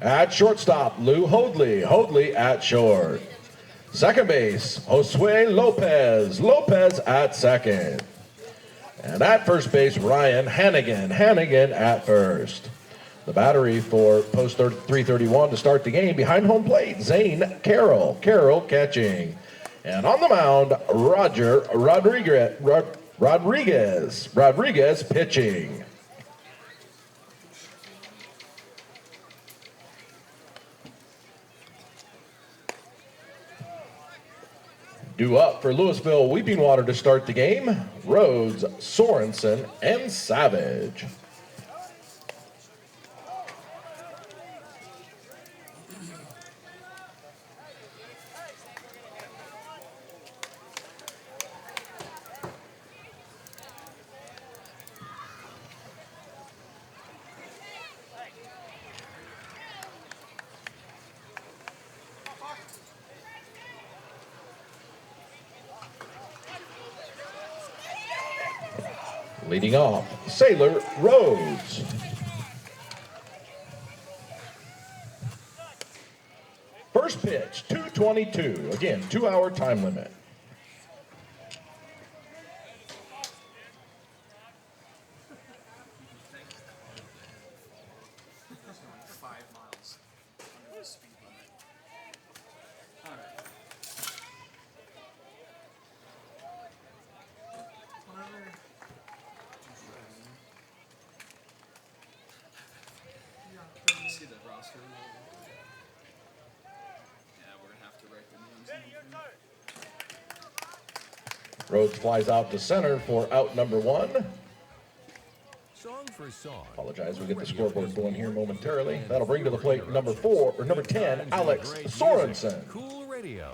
At shortstop, Lou Hoadley. Hoadley at short. Second base, Josue Lopez. Lopez at second. And at first base, Ryan Hannigan. Hannigan at first. The battery for post 331 to start the game. Behind home plate, Zane Carroll. Carroll catching. And on the mound, Roger Rodriguez. Rodriguez pitching. Due up for Louisville Weeping Water to start the game, Rhodes, Sorensen, and Savage. Leading off, Sailor Rhodes. First pitch, 2:22. Again, 2-hour time limit. Rhodes flies out to center for out number one. Apologize, we get the scoreboard going here momentarily. That'll bring to the plate number 10, Alex Sorensen. Cool Radio.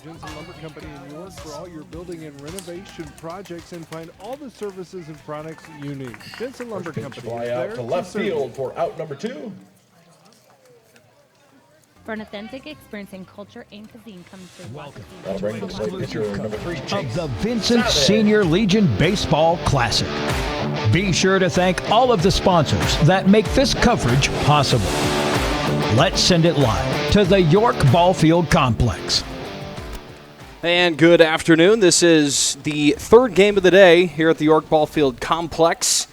Vincent Lumber Company in York for all your building and renovation projects and find all the services and products you need. Vincent Lumber Company. Fly out to left field for out number 2. For an authentic experience in culture and cuisine comes to Welcome. That'll bring to the plate pitcher number 3, Of Chase the Vincent Savage. Senior Legion Baseball Classic. Be sure to thank all of the sponsors that make this coverage possible. Let's send it live to the York Ballfield Complex. And good afternoon. This is the third game of the day here at the York Ballfield Complex.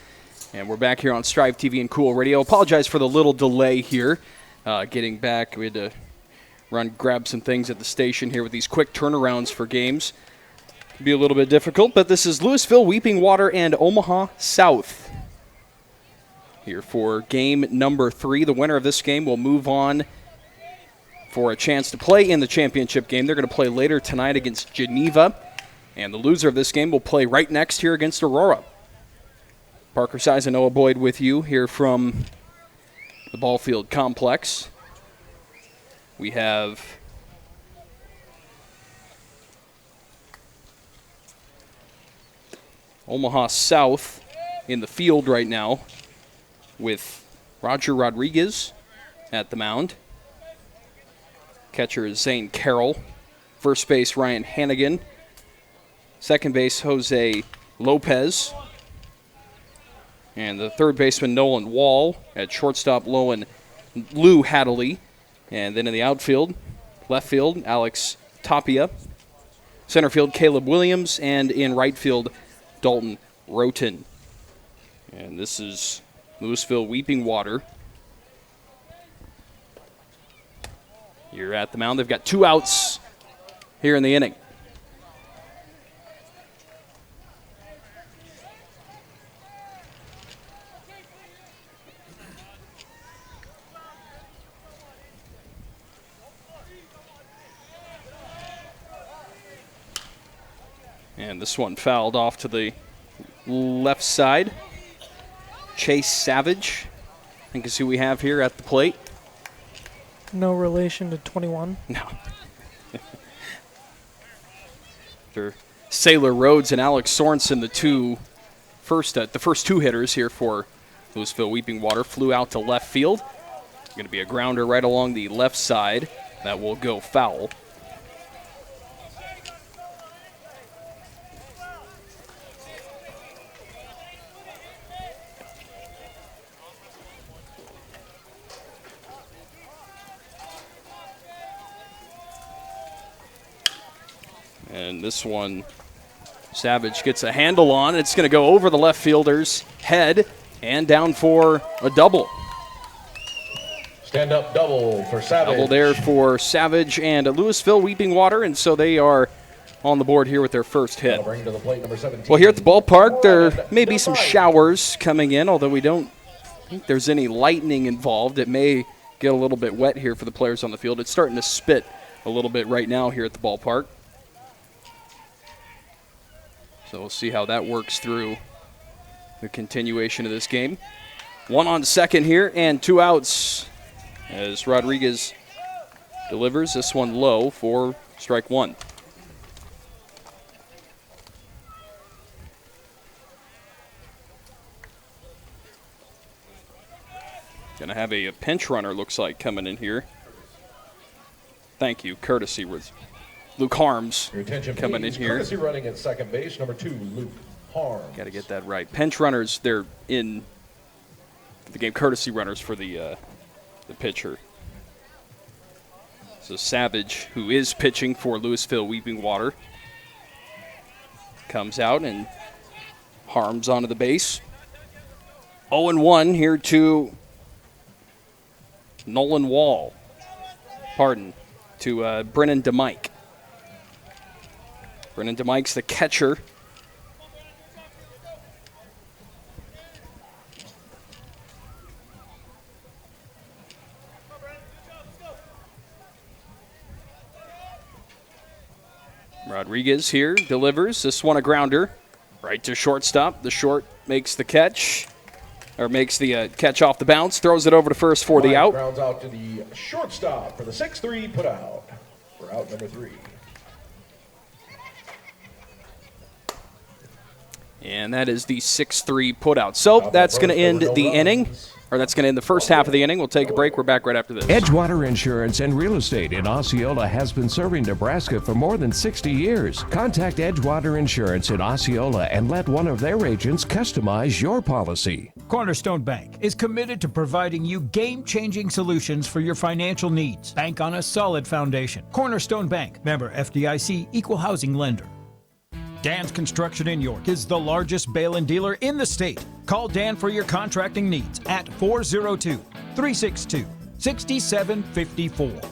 And we're back here on Strive TV and Cool Radio. Apologize for the little delay here. Getting back, we had to grab some things at the station here with these quick turnarounds for games. Can be a little bit difficult, but this is Louisville, Weeping Water, and Omaha South. Here for game number 3. The winner of this game will move on for a chance to play in the championship game. They're going to play later tonight against Geneva. And the loser of this game will play right next here against Aurora. Parker Size and Noah Boyd with you here from the Ballfield Complex. We have Omaha South in the field right now with Roger Rodriguez at the mound. Catcher is Zane Carroll. First base, Ryan Hannigan. Second base, Jose Lopez. And the third baseman, Nolan Wall. At shortstop, Lou Hadley. And then in the outfield, left field, Alex Tapia. Center field, Caleb Williams. And in right field, Dalton Roten. And this is Louisville Weeping Water. You're at the mound. They've got 2 outs here in the inning. And this one fouled off to the left side. Chase Savage, I think is who we have here at the plate. No relation to 21. No. After Sailor Rhodes and Alex Sorensen, the two the first two hitters here for Louisville Weeping Water flew out to left field. Going to be a grounder right along the left side that will go foul. And this one, Savage gets a handle on. It's going to go over the left fielder's head and down for a double. Stand-up double for Savage. Double there for Savage and Louisville Weeping Water, and so they are on the board here with their first hit. Bring to the plate, number 17. Well, here at the ballpark, there may be some showers coming in, although we don't think there's any lightning involved. It may get a little bit wet here for the players on the field. It's starting to spit a little bit right now here at the ballpark. So we'll see how that works through the continuation of this game. One on second here and 2 outs as Rodriguez delivers this one low for strike one. Going to have a pinch runner, looks like, coming in here. Thank you. Courtesy with Luke Harms coming in here. Courtesy running at second base, number 2, Luke Harms. Got to get that right. Pinch runners, they're in the game. Courtesy runners for the pitcher. So Savage, who is pitching for Louisville Weeping Water, comes out and Harms onto the base. 0-1 here to Nolan Wall. To Brennan DeMike. Brennan DeMike's the catcher. Rodriguez here delivers. This one a grounder. Right to shortstop. The short makes the catch. Or makes the catch off the bounce. Throws it over to first for the out. Grounds out to the shortstop for the 6-3 put out. For out number 3. And that is the 6-3 put out. So that's going to end the inning. Or that's going to end the first half of the inning. We'll take a break. We're back right after this. Edgewater Insurance and Real Estate in Osceola has been serving Nebraska for more than 60 years. Contact Edgewater Insurance in Osceola and let one of their agents customize your policy. Cornerstone Bank is committed to providing you game-changing solutions for your financial needs. Bank on a solid foundation. Cornerstone Bank, member FDIC, equal housing lender. Dan's Construction in York is the largest bail-in dealer in the state. Call Dan for your contracting needs at 402-362-6754.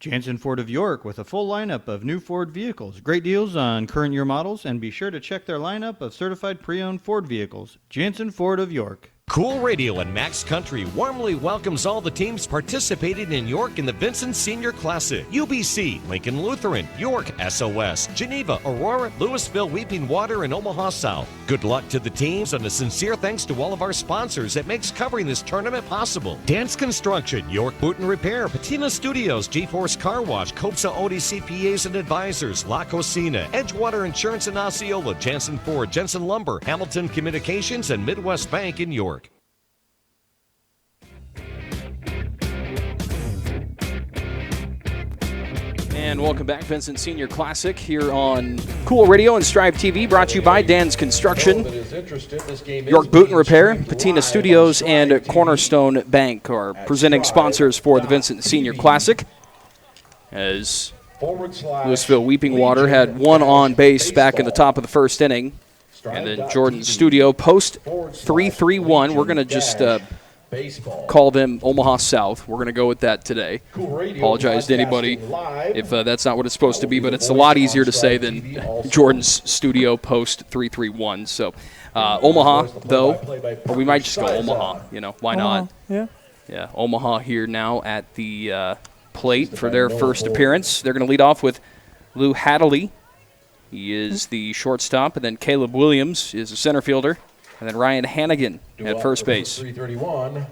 Jansen Ford of York with a full lineup of new Ford vehicles. Great deals on current year models, and be sure to check their lineup of certified pre-owned Ford vehicles. Jansen Ford of York. Cool Radio and Max Country warmly welcomes all the teams participating in York in the Vincent Senior Classic. UBC, Lincoln Lutheran, York, SOS, Geneva, Aurora, Louisville, Weeping Water, and Omaha South. Good luck to the teams and a sincere thanks to all of our sponsors that makes covering this tournament possible. Dance Construction, York Boot and Repair, Patina Studios, G-Force Car Wash, Copsa Odie CPAs and Advisors, La Cocina, Edgewater Insurance in Osceola, Jansen Ford, Jensen Lumber, Hamilton Communications, and Midwest Bank in York. And welcome back, Vincent Senior Classic here on Cool Radio and Strive TV, brought to you by Dan's Construction, York Boot and Repair, Patina Studios, and Cornerstone Bank are presenting sponsors for the Vincent Senior Classic. As Louisville Weeping Water had one on base back in the top of the first inning, and then Jordan Studio post 3-3-1. We're going to just call them Omaha South. We're going to go with that today. Apologize to anybody if that's not what it's supposed to be, but it's a lot easier to say than Jordan's Studio post 3-3-1. So Omaha, though, or we might just go Omaha. You know, why not? Yeah. Yeah, Omaha here now at the plate for their first appearance. They're going to lead off with Lou Hadley. He is the shortstop, and then Caleb Williams is the center fielder. And then Ryan Hannigan at first base. 331.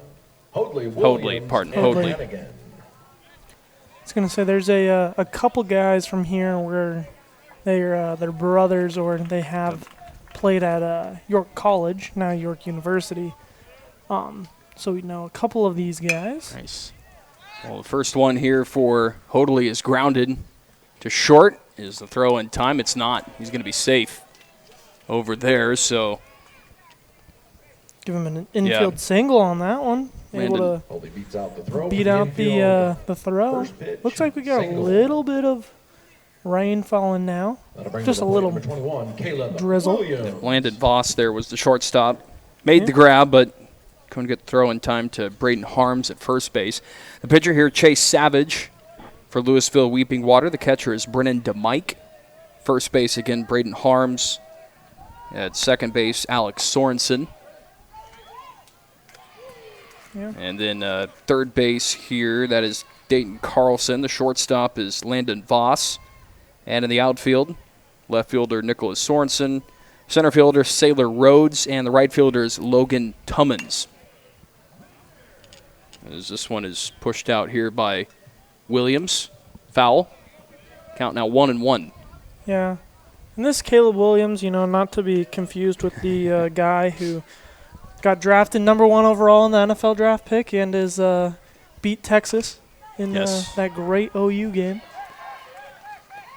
Hoadley. Hoadley. I was going to say there's a couple guys from here where they're brothers or they have played at York College, now York University. So we know a couple of these guys. Nice. Well, the first one here for Hoadley is grounded to short. Is the throw in time? It's not. He's going to be safe over there, so. Give him an infield single on that one. Able to Hoadley beats out the throw. beat out the throw. Looks like we got a little bit of rain falling now. Just a little 21, drizzle. Landon Voss there was the shortstop. Made the grab, but couldn't get the throw in time to Braden Harms at first base. The pitcher here, Chase Savage for Louisville Weeping Water. The catcher is Brennan DeMike. First base again, Braden Harms. At second base, Alex Sorensen. Yeah. And then third base here, that is Dayton Carlson. The shortstop is Landon Voss. And in the outfield, left fielder Nicholas Sorensen. Center fielder Sailor Rhodes. And the right fielder is Logan Tummins. As this one is pushed out here by Williams. Foul. Count now 1-1. Yeah. And this Caleb Williams, not to be confused with the guy who got drafted number 1 overall in the NFL draft pick and is beat Texas in that great OU game.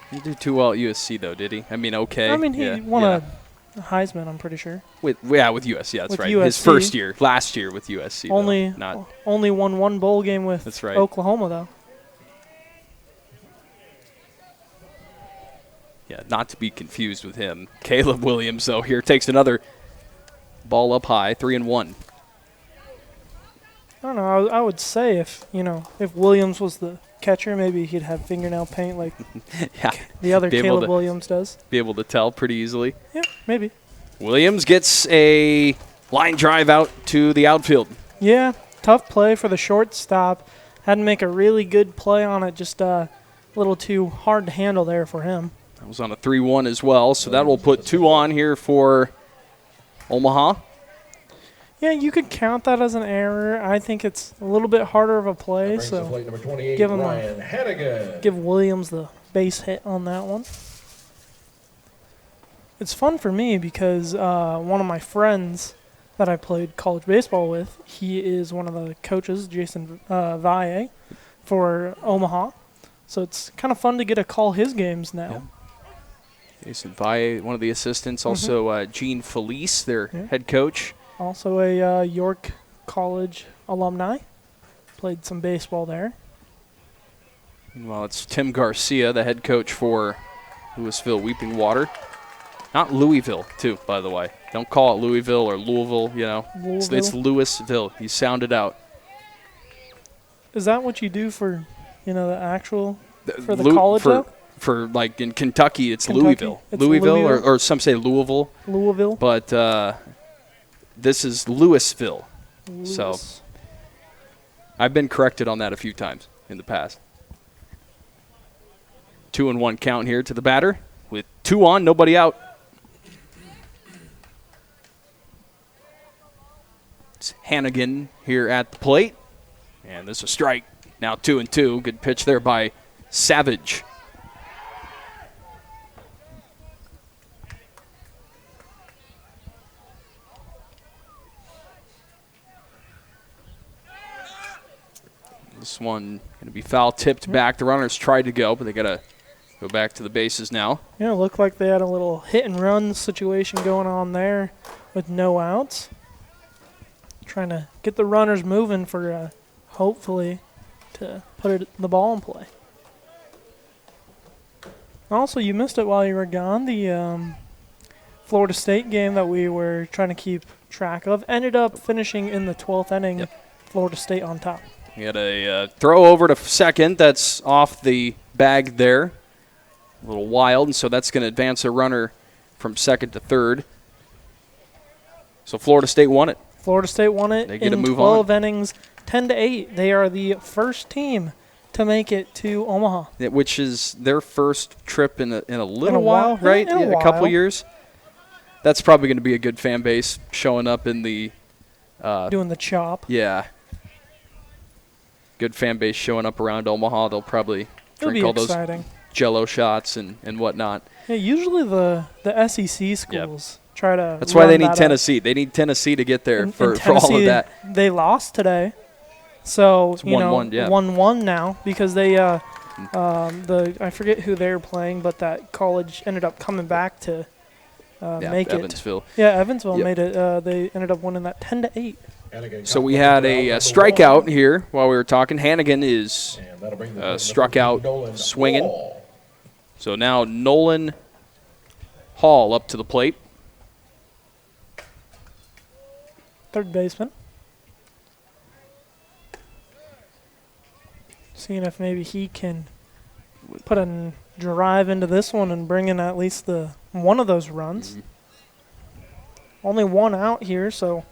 He didn't do too well at USC, though, did he? I mean, okay. I mean, he won a Heisman, I'm pretty sure. With USC, that's with right. USC. His first year, last year with USC. Only won one bowl game with Oklahoma, though. Yeah, not to be confused with him. Caleb Williams, though, here takes another ball up high, 3-1. I don't know. I would say if Williams was the catcher, maybe he'd have fingernail paint like the other Caleb Williams does. Be able to tell pretty easily. Yeah, maybe. Williams gets a line drive out to the outfield. Yeah, tough play for the shortstop. Had to make a really good play on it, just a little too hard to handle there for him. That was on a 3-1 as well, so that will put 2 on here for Omaha. Yeah, you could count that as an error. I think it's a little bit harder of a play, so give him give Williams the base hit on that one. It's fun for me because one of my friends that I played college baseball with, he is one of the coaches, Jason Valle, for Omaha. So it's kind of fun to get to call his games now. Yeah. Jason Valle, one of the assistants, also Gene Felice, their head coach. Also a York College alumni. Played some baseball there. Meanwhile, it's Tim Garcia, the head coach for Louisville Weeping Water. Not Louisville, too, by the way. Don't call it Louisville or Louisville, It's Louisville. You sound it out. Is that what you do for, the actual, for the college, though? For, like, in Kentucky, it's Louisville. It's Louisville, or some say Louisville. Louisville. But this is Louisville. So I've been corrected on that a few times in the past. 2-1 count here to the batter with 2 on, nobody out. It's Hannigan here at the plate. And this is a strike. Now 2-2. Good pitch there by Savage. This one going to be foul tipped back. The runners tried to go, but they got to go back to the bases now. Yeah, it looked like they had a little hit and run situation going on there with no outs. Trying to get the runners moving for hopefully to put the ball in play. Also, you missed it while you were gone. The Florida State game that we were trying to keep track of ended up finishing in the 12th inning. Yep. Florida State on top. We had a throw over to second. That's off the bag there. A little wild, and so that's going to advance a runner from second to third. So Florida State won it. Florida State won it they get in to move 12 on. innings, 10-8. They are the first team to make it to Omaha. Which is their first trip in a little while, right? In a couple years. That's probably going to be a good fan base showing up in the doing the chop. Yeah. Good fan base showing up around Omaha. They'll probably drink all those Jello shots and whatnot. Yeah, usually the SEC schools try to. That's why they run need that up. Tennessee. They need Tennessee to get there And for all Tennessee, of that. They lost today, so It's 1-1, 1-1, yeah. 1-1 now because they I forget who they were playing, but that college ended up coming back to make Evansville. it. Yeah, Evansville Yep. made it. They ended up winning that 10-8. So we had a strikeout here while we were talking. Hannigan is struck out swinging. So now Nolan Hall up to the plate. Third baseman. Seeing if maybe he can put a drive into this one and bring in at least one of those runs. Only one out here, so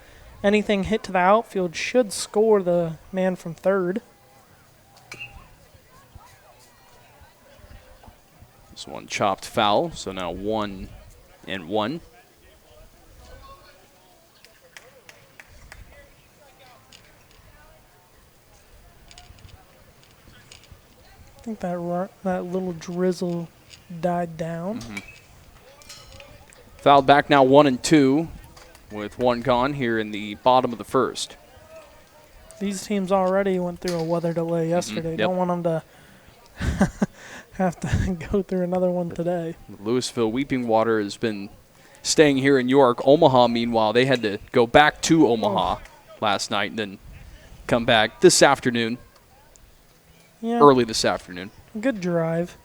anything hit to the outfield should score the man from third. This one chopped foul, so now 1-1. I think that little drizzle died down. Fouled back now 1-2 with one gone here in the bottom of the first. These teams already went through a weather delay yesterday. Yep. Don't want them to have to go through another one today. Louisville Weeping Water has been staying here in York. Omaha, meanwhile, they had to go back to Omaha last night and then come back this afternoon, Yeah, early this afternoon. good drive.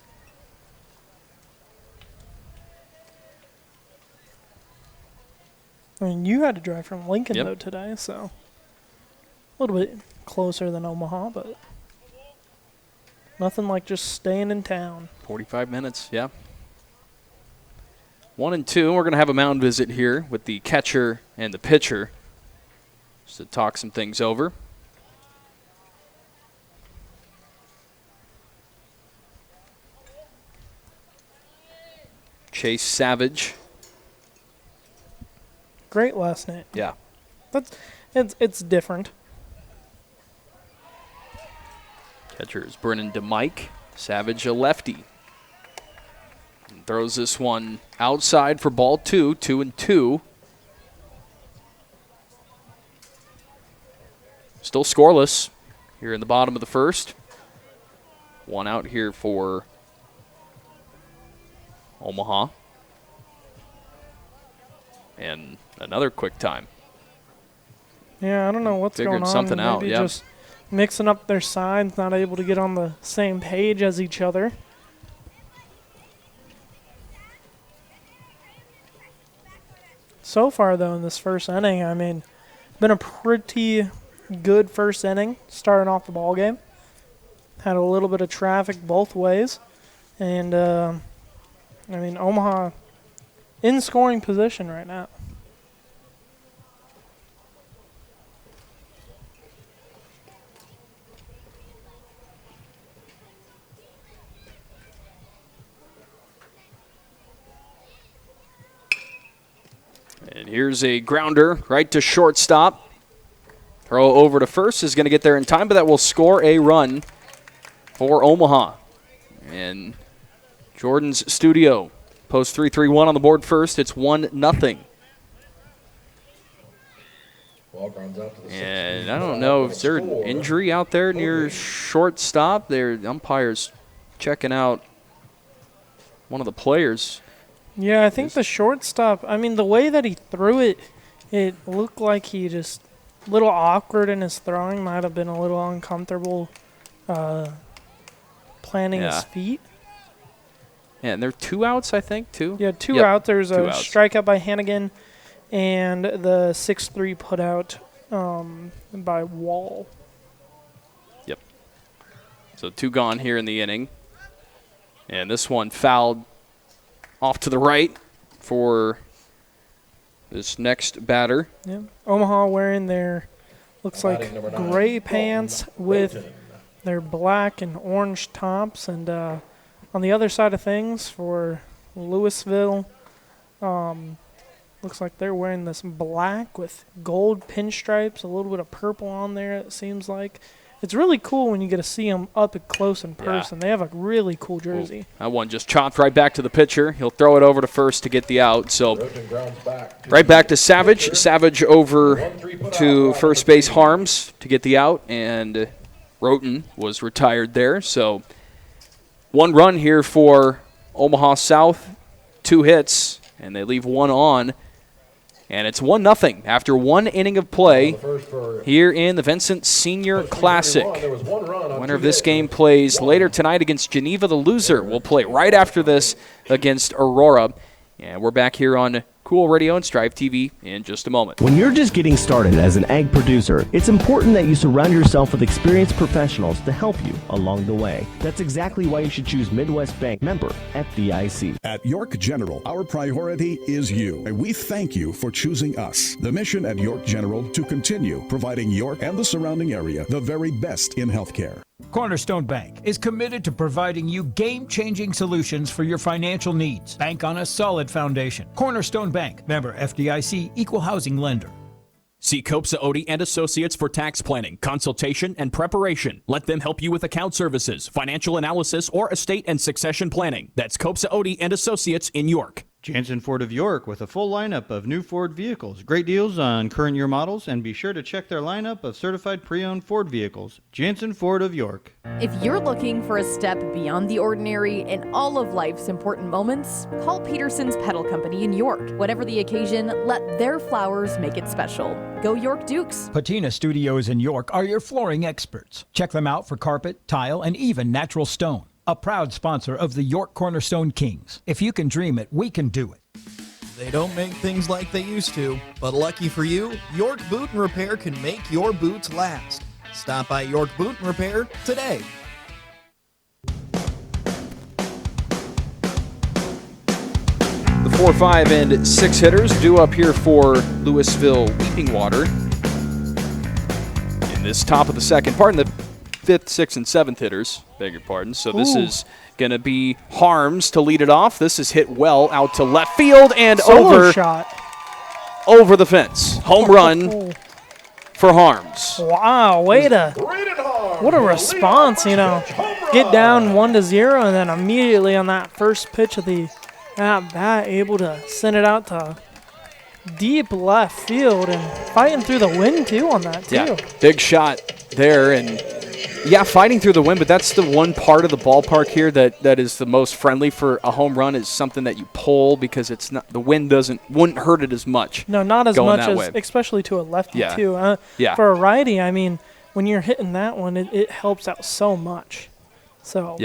I mean, you had to drive from Lincoln, Yep. though, today, so a little bit closer than Omaha, but nothing like just staying in town. 45 minutes, yeah. 1-2. We're going to have a mound visit here with the catcher and the pitcher just to talk some things over. Chase Savage. Great last name. Yeah. It's different. Catcher is Brennan DeMike. Savage, a lefty. And throws this one outside for ball 2, 2-2. Still scoreless here in the bottom of the first. One out here for Omaha. And another quick time. Yeah, I don't know what's Figured going on. something out, Maybe yeah. just mixing up their sides, not able to get on the same page as each other. So far, though, in this first inning, I mean, been a pretty good first inning starting off the ball game. Had a little bit of traffic both ways. And, I mean, Omaha in scoring position right now. And here's a grounder right to shortstop. Throw over to first is going to get there in time, but that will score a run for Omaha. And Jordan's Studio posts 3-3-1 on the board first. It's 1-0. And I don't know if there's an injury out there near shortstop. Their umpire's checking out one of the players. Yeah, I think the shortstop, I mean, the way that he threw it, it looked like he just a little awkward in his throwing, might have been a little uncomfortable planting his feet. Yeah, and there are 2 outs, I think, too. Yeah, two Yep, outs. There's 2 a outs. strikeout by Hannigan and the 6-3 put out by Wall. Yep. So 2 gone here in the inning. And this one fouled off to the right for this next batter. Yeah. Omaha wearing their, looks like, gray pants with their black and orange tops. And on the other side of things for Louisville, looks like they're wearing this black with gold pinstripes, a little bit of purple on there, it seems like. it's really cool when you get to see them up close in person. They have a really cool jersey. That one just chopped right back to the pitcher. He'll throw it over to first to get the out. So right back to Savage. Savage over to first base Harms to get the out, and Roten was retired there. So 1 run here for Omaha South, 2 hits, and they leave 1 on. And it's 1-0 after 1 inning of play here in the Vincent Senior Classic. Winner of this game plays later tonight against Geneva. The loser will play right after this against Aurora. And we're back here on Cool Radio and Strive TV in just a moment. When you're just getting started as an ag producer, it's important that you surround yourself with experienced professionals to help you along the way. That's exactly why you should choose Midwest Bank, member FDIC. At York General, our priority is you, and we thank you for choosing us. The mission at York General to continue providing York and the surrounding area the very best in healthcare. Cornerstone Bank is committed to providing you game-changing solutions for your financial needs. Bank on a solid foundation. Cornerstone Bank, member FDIC, equal housing lender. See Copsa Odie and Associates for tax planning, consultation, and preparation. Let them help you with account services, financial analysis, or estate and succession planning. That's Copsa Odie and Associates in York. Jansen Ford of York with a full lineup of new Ford vehicles. Great deals on current year models, and be sure to check their lineup of certified pre-owned Ford vehicles. Jansen Ford of York. If you're looking for a step beyond the ordinary in all of life's important moments, call Peterson's Pedal Company in York. Whatever the occasion, let their flowers make it special. Go York Dukes. Patina Studios in York are your flooring experts. Check them out for carpet, tile, and even natural stone. A proud sponsor of the York Cornerstone Kings. If you can dream it, we can do it. They don't make things like they used to, but lucky for you, York Boot and Repair can make your boots last. Stop by York Boot and Repair today. The 4, 5, and 6 hitters due up here for Louisville Weeping Water in this top of the second. Pardon the 5th, 6th, and 7th hitters. Beg your pardon. So this is going to be Harms to lead it off. This is hit well out to left field and Solo shot. Over the fence. Home run for Harms. Wow, what a response, you know. Get down 1-0 and then immediately on that first pitch of the at-bat able to send it out to deep left field and fighting through the wind too on that too. Yeah, big shot there, and yeah, fighting through the wind, but that's the one part of the ballpark here that is the most friendly for a home run, is something that you pull because it's not, the wind wouldn't hurt it as much. No, not as much as, especially to a lefty too. For a righty, I mean, when you're hitting that one, it helps out so much. So.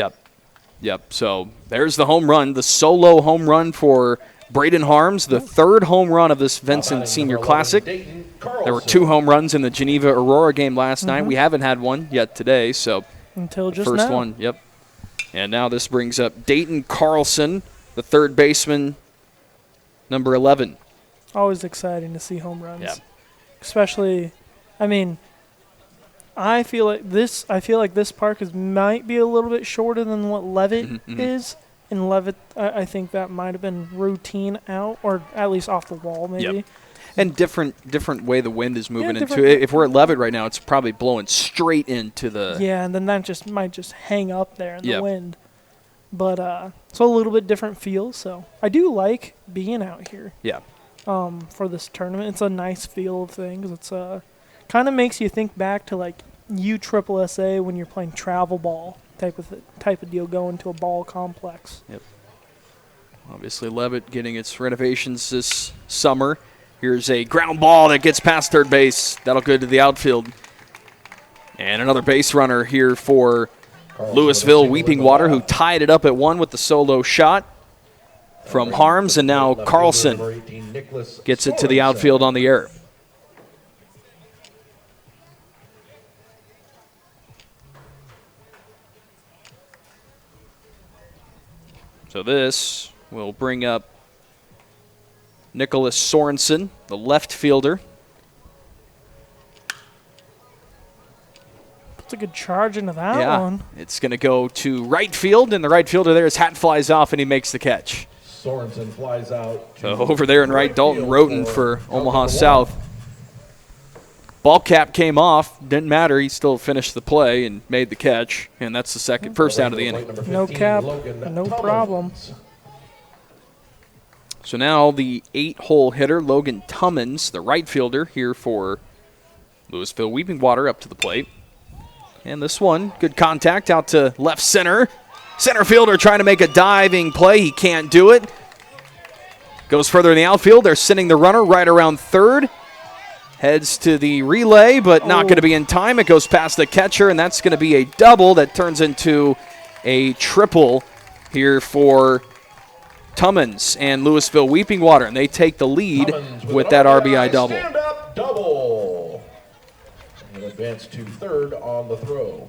Yep. So there's the home run, the solo home run for Braden Harms, the 3rd home run of this Vincent Senior Classic. There were 2 home runs in the Geneva-Aurora game last night. We haven't had one yet today, so until just first now. one, yep. And now this brings up Dayton Carlson, the 3rd baseman, number 11. Always exciting to see home runs. Yeah. Especially, I mean, I feel like this park might be a little bit shorter than what Levitt is. In Levitt, I think that might have been routine out, or at least off the wall, maybe. Yep. And different way the wind is moving into it. If we're at Levitt right now, it's probably blowing straight into the. Yeah, and then that might just hang up there in the wind. But so a little bit different feel. So I do like being out here. Yeah. For this tournament, it's a nice feel of things. It's kind of makes you think back to like USSSA when you're playing travel ball. Type of deal, going to a ball complex. Yep. Obviously, Levitt getting its renovations this summer. Here's a ground ball that gets past third base. That'll go to the outfield. And another base runner here for Louisville Weeping Water, who tied it up at 1 with the solo shot from Harms, and now Carlson gets it to the outfield on the air. So this will bring up Nicholas Sorensen, the left fielder. Puts a good charge into that one. It's going to go to right field, and the right fielder there, his hat flies off, and he makes the catch. Sorensen flies out. So over there in right, Dalton Roten for Omaha South. Ball cap came off. Didn't matter. He still finished the play and made the catch. And that's the first out of the inning. No cap, no problem. So now the 8-hole hitter, Logan Tummins, the right fielder here for Louisville Weeping Water, up to the plate. And this one, good contact out to left center. Center fielder trying to make a diving play. He can't do it. Goes further in the outfield. They're sending the runner right around third. Heads to the relay, but not going to be in time. It goes past the catcher, and that's going to be a double that turns into a triple here for Tummins and Louisville Weeping Water, and they take the lead with that RBI double. Stand-up double. And advance to third on the throw.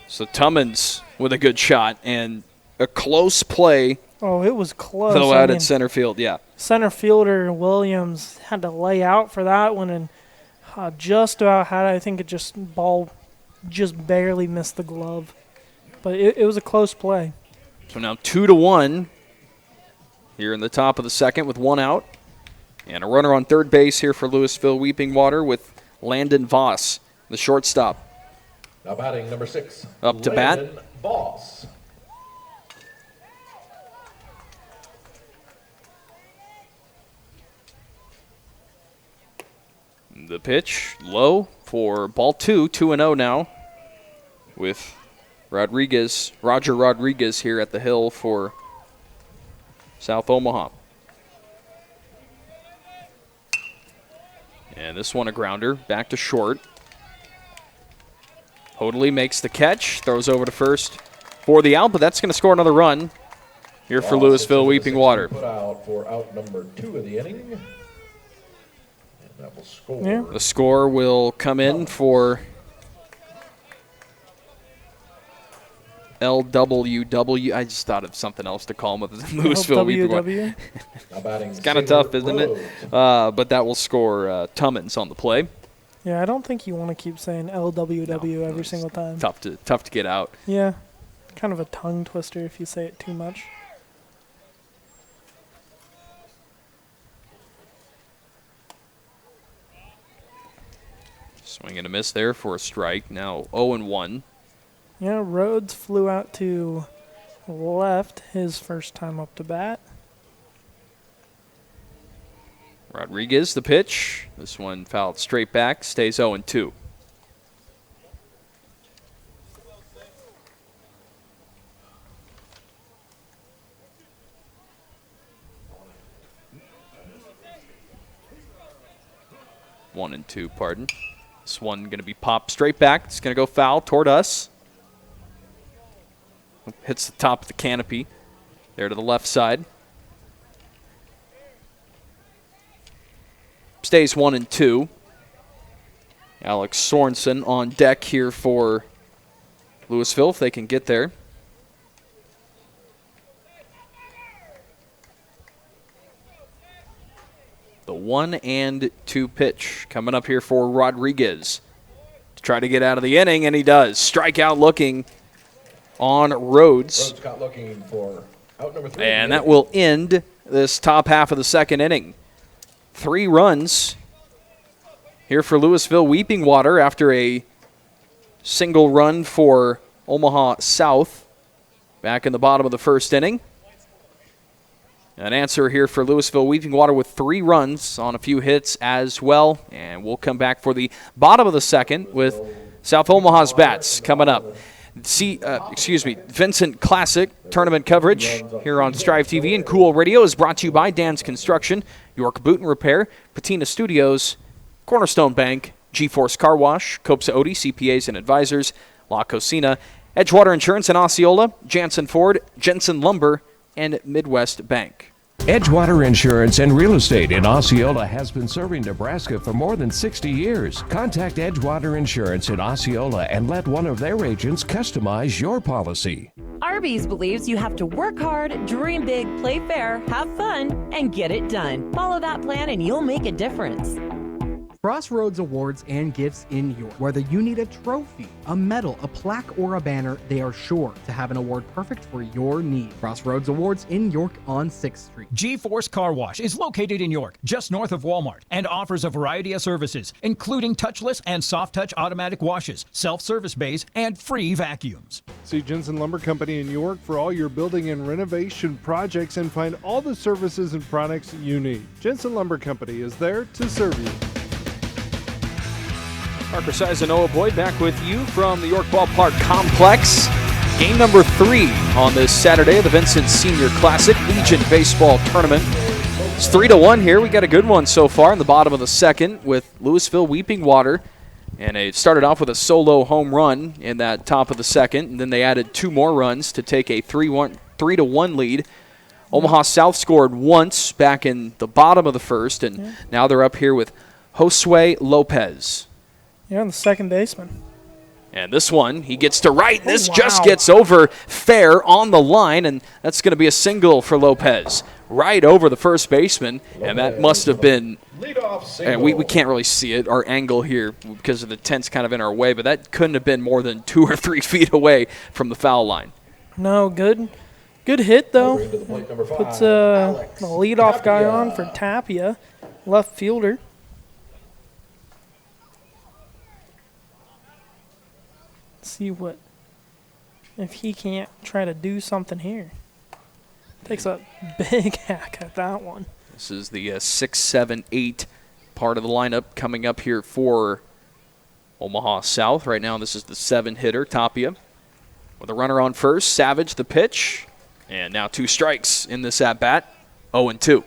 So Tummins with a good shot and a close play. Oh, it was close. Though out at center field, yeah. Center fielder Williams had to lay out for that one, and just about had it. I think ball just barely missed the glove. But it was a close play. So now 2-1 here in the top of the second with one out. And a runner on third base here for Louisville Weeping Water with Landon Voss, the shortstop. Now batting number 6. Up to Landon bat. Voss. The pitch low for ball 2, 2-0 now with Roger Rodriguez here at the hill for South Omaha. And this one a grounder, back to short. Hoadley makes the catch, throws over to first for the out, but that's going to score another run here for Louisville Weeping Water. Put out for out number 2 of the inning. That will score. Yeah. The score will come in for LWW. I just thought of something else to call him other than Louisville. LWW? It's kind of tough, isn't it? But that will score Tummins on the play. Yeah, I don't think you want to keep saying LWW every single time. Tough to get out. Yeah, kind of a tongue twister if you say it too much. Swing and a miss there for a strike. Now 0-1. Yeah, Rhodes flew out to left his first time up to bat. Rodriguez, the pitch. This one fouled straight back. Stays 0-2. One and two, pardon. This one going to be popped straight back. It's going to go foul toward us. Hits the top of the canopy there to the left side. Stays 1-2. Alex Sorensen on deck here for Louisville if they can get there. The 1-2 pitch coming up here for Rodriguez to try to get out of the inning, and he does. Strikeout looking on Rhodes. Rhodes got looking for out number 3. And that will end this top half of the second inning. 3 runs here for Louisville Weeping Water after a single run for Omaha South back in the bottom of the first inning. An answer here for Louisville Weeping Water with 3 runs on a few hits as well. And we'll come back for the bottom of the second with South Omaha's bats coming up. Vincent Classic tournament coverage here on Strive TV and Cool Radio is brought to you by Dan's Construction, York Boot and Repair, Patina Studios, Cornerstone Bank, G-Force Car Wash, Copsa Odie, CPAs and Advisors, La Cocina, Edgewater Insurance in Osceola, Jansen Ford, Jensen Lumber, and Midwest Bank. Edgewater Insurance and Real Estate in Osceola has been serving Nebraska for more than 60 years. Contact Edgewater Insurance in Osceola and let one of their agents customize your policy. Arby's believes you have to work hard, dream big, play fair, have fun, and get it done. Follow that plan and you'll make a difference. Crossroads Awards and Gifts in York. Whether you need a trophy, a medal, a plaque, or a banner, they are sure to have an award perfect for your need. Crossroads Awards in York on 6th Street. G-Force Car Wash is located in York, just north of Walmart, and offers a variety of services, including touchless and soft-touch automatic washes, self-service bays, and free vacuums. See Jensen Lumber Company in York for all your building and renovation projects and find all the services and products you need. Jensen Lumber Company is there to serve you. Parker Size and Noah Boyd back with you from the York Ballpark Complex. Game number 3 on this Saturday, the Vincent Senior Classic Legion Baseball Tournament. It's 3-1 here. We got a good one so far in the bottom of the second with Louisville Weeping Water. And it started off with a solo home run in that top of the second, and then they added 2 more runs to take a 3-1 lead. Omaha South scored once back in the bottom of the first, and now they're up here with Josue Lopez. Yeah, the second baseman. And this one, he gets to right. This just gets over fair on the line, and that's going to be a single for Lopez. Right over the first baseman, and that must have been, and we can't really see it, our angle here, because of the tent's kind of in our way, but that couldn't have been more than 2 or 3 feet away from the foul line. No, good hit, though. Puts the leadoff guy on for Tapia, left fielder. See if he can't try to do something here. Takes a big hack at that one. This is the 6, 7, 8 part of the lineup coming up here for Omaha South. Right now this is the 7 hitter, Tapia. With a runner on first, Savage the pitch. And now 2 strikes in this at-bat, 0-2.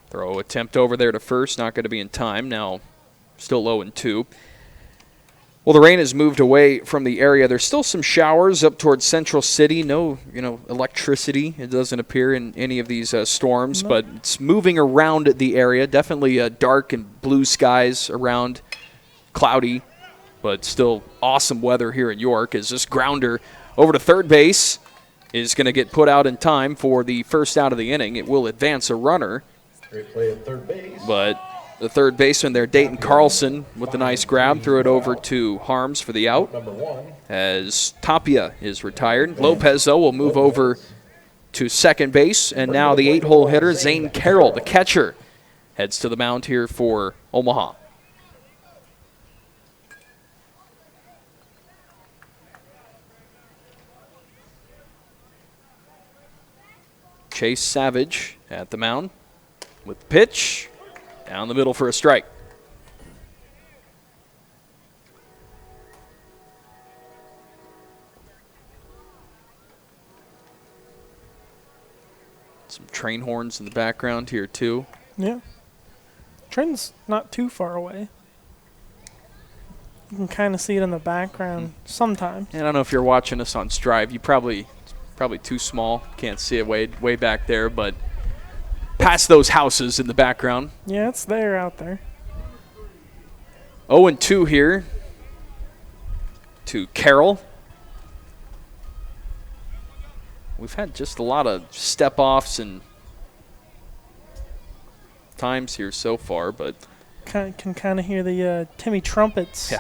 Throw attempt over there to first, not going to be in time. Now still 0-2. Well, the rain has moved away from the area. There's still some showers up towards Central City. No, electricity. It doesn't appear in any of these storms, but it's moving around the area. Definitely dark and blue skies around, cloudy, but still awesome weather here in York. As this grounder over to third base is going to get put out in time for the first out of the inning. It will advance a runner. Great play at third base. But the third baseman there, Dayton Carlson, with the nice grab, threw it over to Harms for the out. As Tapia is retired. Lopez, though, will move over to second base. And now the 8-hole hitter, Zane Carroll, the catcher, heads to the mound here for Omaha. Chase Savage at the mound with the pitch. Down the middle for a strike. Some train horns in the background here, too. Yeah. Train's not too far away. You can kind of see it in the background sometimes. And I don't know if you're watching us on Strive. It's probably too small. Can't see it way back there, but past those houses in the background. Yeah, it's there out there. 0-2 here to Carroll. We've had just a lot of step-offs and times here so far, but Can kind of hear the Timmy trumpets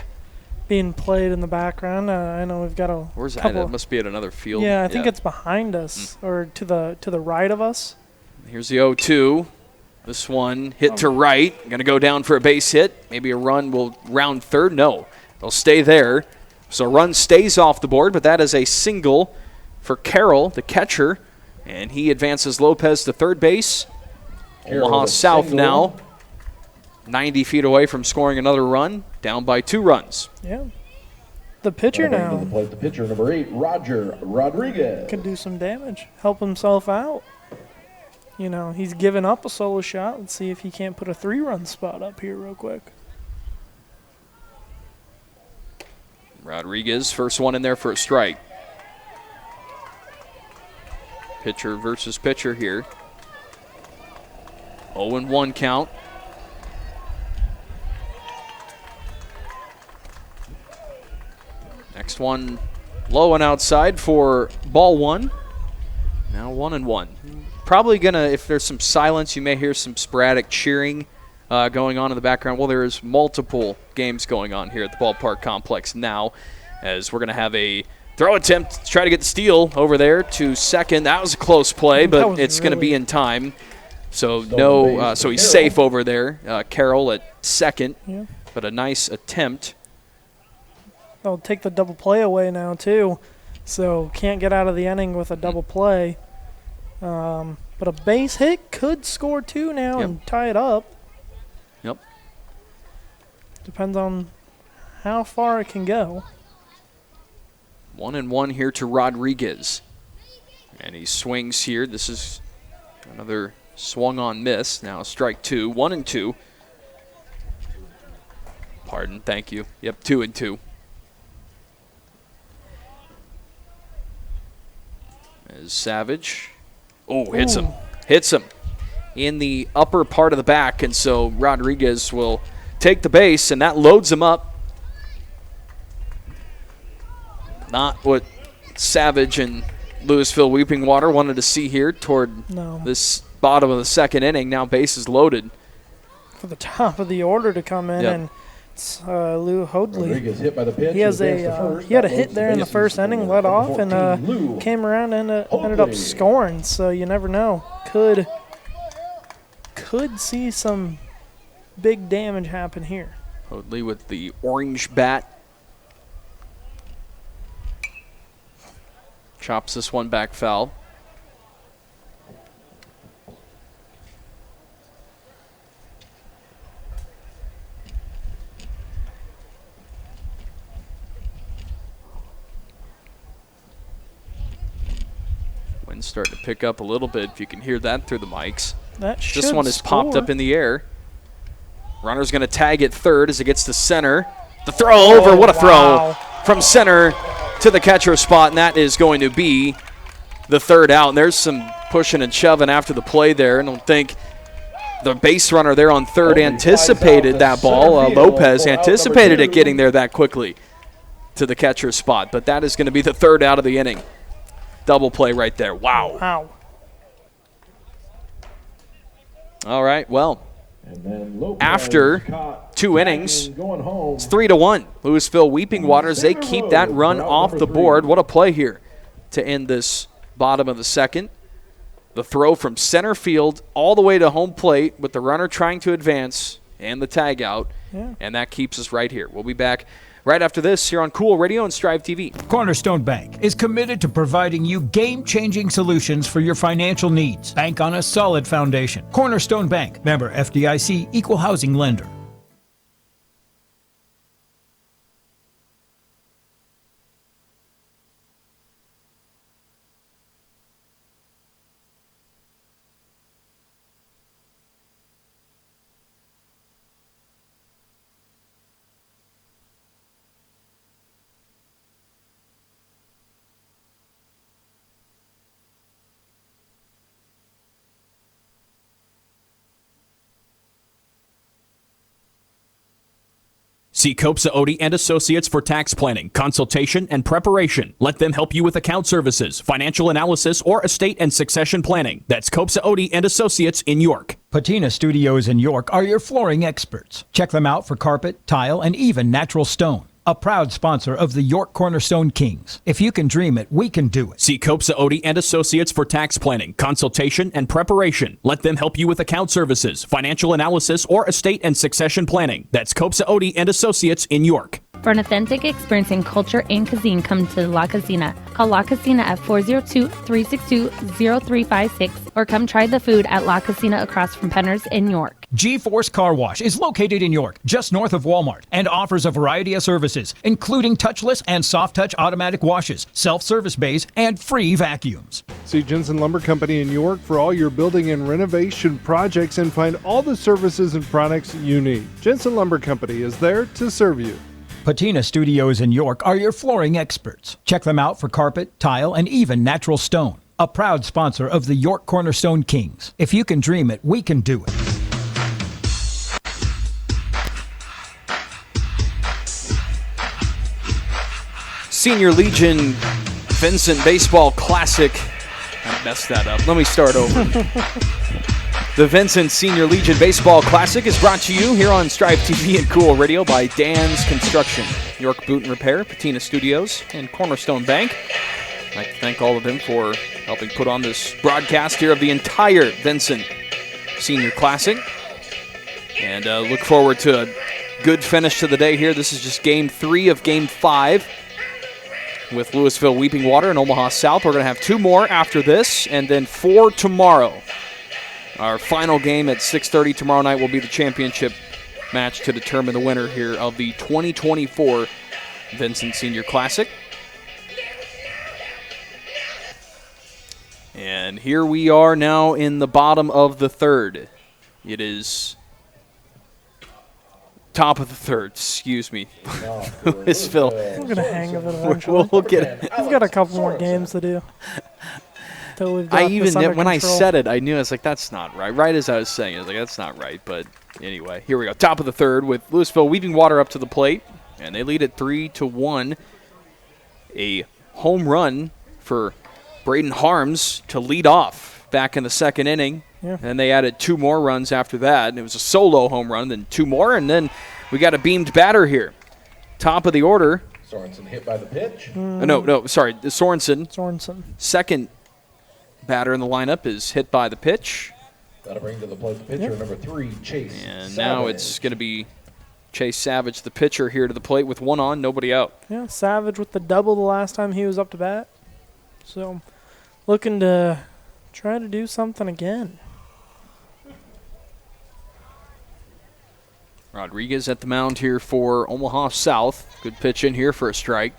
being played in the background. I know we've got a Where's couple. that? It must be at another field. Yeah, I think it's behind us or to the right of us. Here's the 0-2. This one hit to right. Going to go down for a base hit. Maybe a run will round third. No, they'll stay there. So a run stays off the board, but that is a single for Carroll, the catcher. And he advances Lopez to third base. Omaha South now 90 feet away from scoring another run, down by 2 runs. Yeah. The pitcher now. The pitcher, number 8, Roger Rodriguez. Could do some damage, help himself out. He's given up a solo shot. Let's see if he can't put a 3-run spot up here real quick. Rodriguez, first one in there for a strike. Pitcher versus pitcher here. 0-1 count. Next one Low and outside for ball one. Now 1-1. Probably going to, if there's some silence, you may hear some sporadic cheering going on in the background. Well, there is multiple games going on here at the ballpark complex now, as we're going to have a throw attempt to try to get the steal over there to second. That was a close play, but it's going to be in time. So so he's safe over there. Carroll at second, but a nice attempt. They'll take the double play away now too, so can't get out of the inning with a double play. But a base hit could score two now and tie it up. Yep. Depends on how far it can go. 1-1 here to Rodriguez. And he swings here. This is another swung on miss. Now strike two. 1-2. Pardon. Thank you. Yep, 2-2. As Savage. Oh, hits him. Hits him in the upper part of the back. And so Rodriguez will take the base, and that loads him up. Not what Savage and Louisville Weeping Water wanted to see here toward this bottom of the second inning. Now bases loaded. For the top of the order to come in, and it's Lou Hoadley. Hit by the pitch. He has he had a hit there in the first inning, led off, and came around and ended up scoring. So you never know. Could see some big damage happen here. Hoadley with the orange bat. Chops this one back foul. Wind's starting to pick up a little bit, if you can hear that through the mics. This one is popped up in the air. Runner's going to tag at third as it gets to center. The throw over, what a throw from center to the catcher spot, and that is going to be the third out. And there's some pushing and shoving after the play there. I don't think the base runner there on third anticipated that ball. Lopez anticipated it getting there that quickly to the catcher spot, but that is going to be the third out of the inning. Double play right there. Wow. All right, well, after 2 innings, it's 3-1. Louisville Weeping Waters, they keep that run off the board. What a play here to end this bottom of the second. The throw from center field all the way to home plate with the runner trying to advance and the tag out, and that keeps us right here. We'll be back right after this here on Cool Radio and Strive TV. Cornerstone Bank is committed to providing you game-changing solutions for your financial needs. Bank on a solid foundation. Cornerstone Bank, member FDIC, equal housing lender. See Copsa Odie and Associates for tax planning, consultation, and preparation. Let them help you with account services, financial analysis, or estate and succession planning. That's Copsa Odie and Associates in York. Patina Studios in York are your flooring experts. Check them out for carpet, tile, and even natural stone. A proud sponsor of the York Cornerstone Kings. If you can dream it, we can do it. See Copsa Odie and Associates for tax planning, consultation, and preparation. Let them help you with account services, financial analysis, or estate and succession planning. That's Copsa Odie and Associates in York. For an authentic experience in culture and cuisine, come to La Casina. Call La Casina at 402-362-0356 or come try the food at La Casina across from Penner's in York. G-Force Car Wash is located in York, just north of Walmart, and offers a variety of services, including touchless and soft-touch automatic washes, self-service bays, and free vacuums. See Jensen Lumber Company in York for all your building and renovation projects and find all the services and products you need. Jensen Lumber Company is there to serve you. Patina Studios in York are your flooring experts. Check them out for carpet, tile, and even natural stone. A proud sponsor of the York Cornerstone Kings. If you can dream it, we can do it. Senior Legion Vincent Baseball Classic. I messed that up. Let me start over. The Vincent Senior Legion Baseball Classic is brought to you here on Strive TV and Cool Radio by Dan's Construction, York Boot and Repair, Patina Studios, and Cornerstone Bank. I'd like to thank all of them for helping put on this broadcast here of the entire Vincent Senior Classic. And look forward to a good finish to the day here. This is just Game 3 of Game 5 with Louisville Weeping Water and Omaha South. We're going to have 2 more after this, and then 4 tomorrow. Our final game at 6:30 tomorrow night will be the championship match to determine the winner here of the 2024 Vincent Senior Classic. And here we are now in the bottom of the third. It is top of the third, excuse me. Louisville. I'm going to hang of it eventually. We'll get it. We've got a couple more games to do. We've got When I said it, I knew. I was like, that's not right. Right as I was saying it, I was like, that's not right. But anyway, here we go. Top of the third with Louisville Weeping Water up to the plate. And they lead it 3-1. A home run for Braden Harms to lead off back in the second inning. Yeah. And they added 2 more runs after that. And it was a solo home run, then 2 more. And then we got a beamed batter here. Top of the order. Sorensen hit by the pitch. Sorensen. Second batter in the lineup is hit by the pitch. That'll bring to the plate the pitcher, number 3, Chase And Savage. now it's going to be Chase Savage, the pitcher, here to the plate with 1 on, nobody out. Yeah, Savage with the double the last time he was up to bat. So, looking to try to do something again. Rodriguez at the mound here for Omaha South. Good pitch in here for a strike.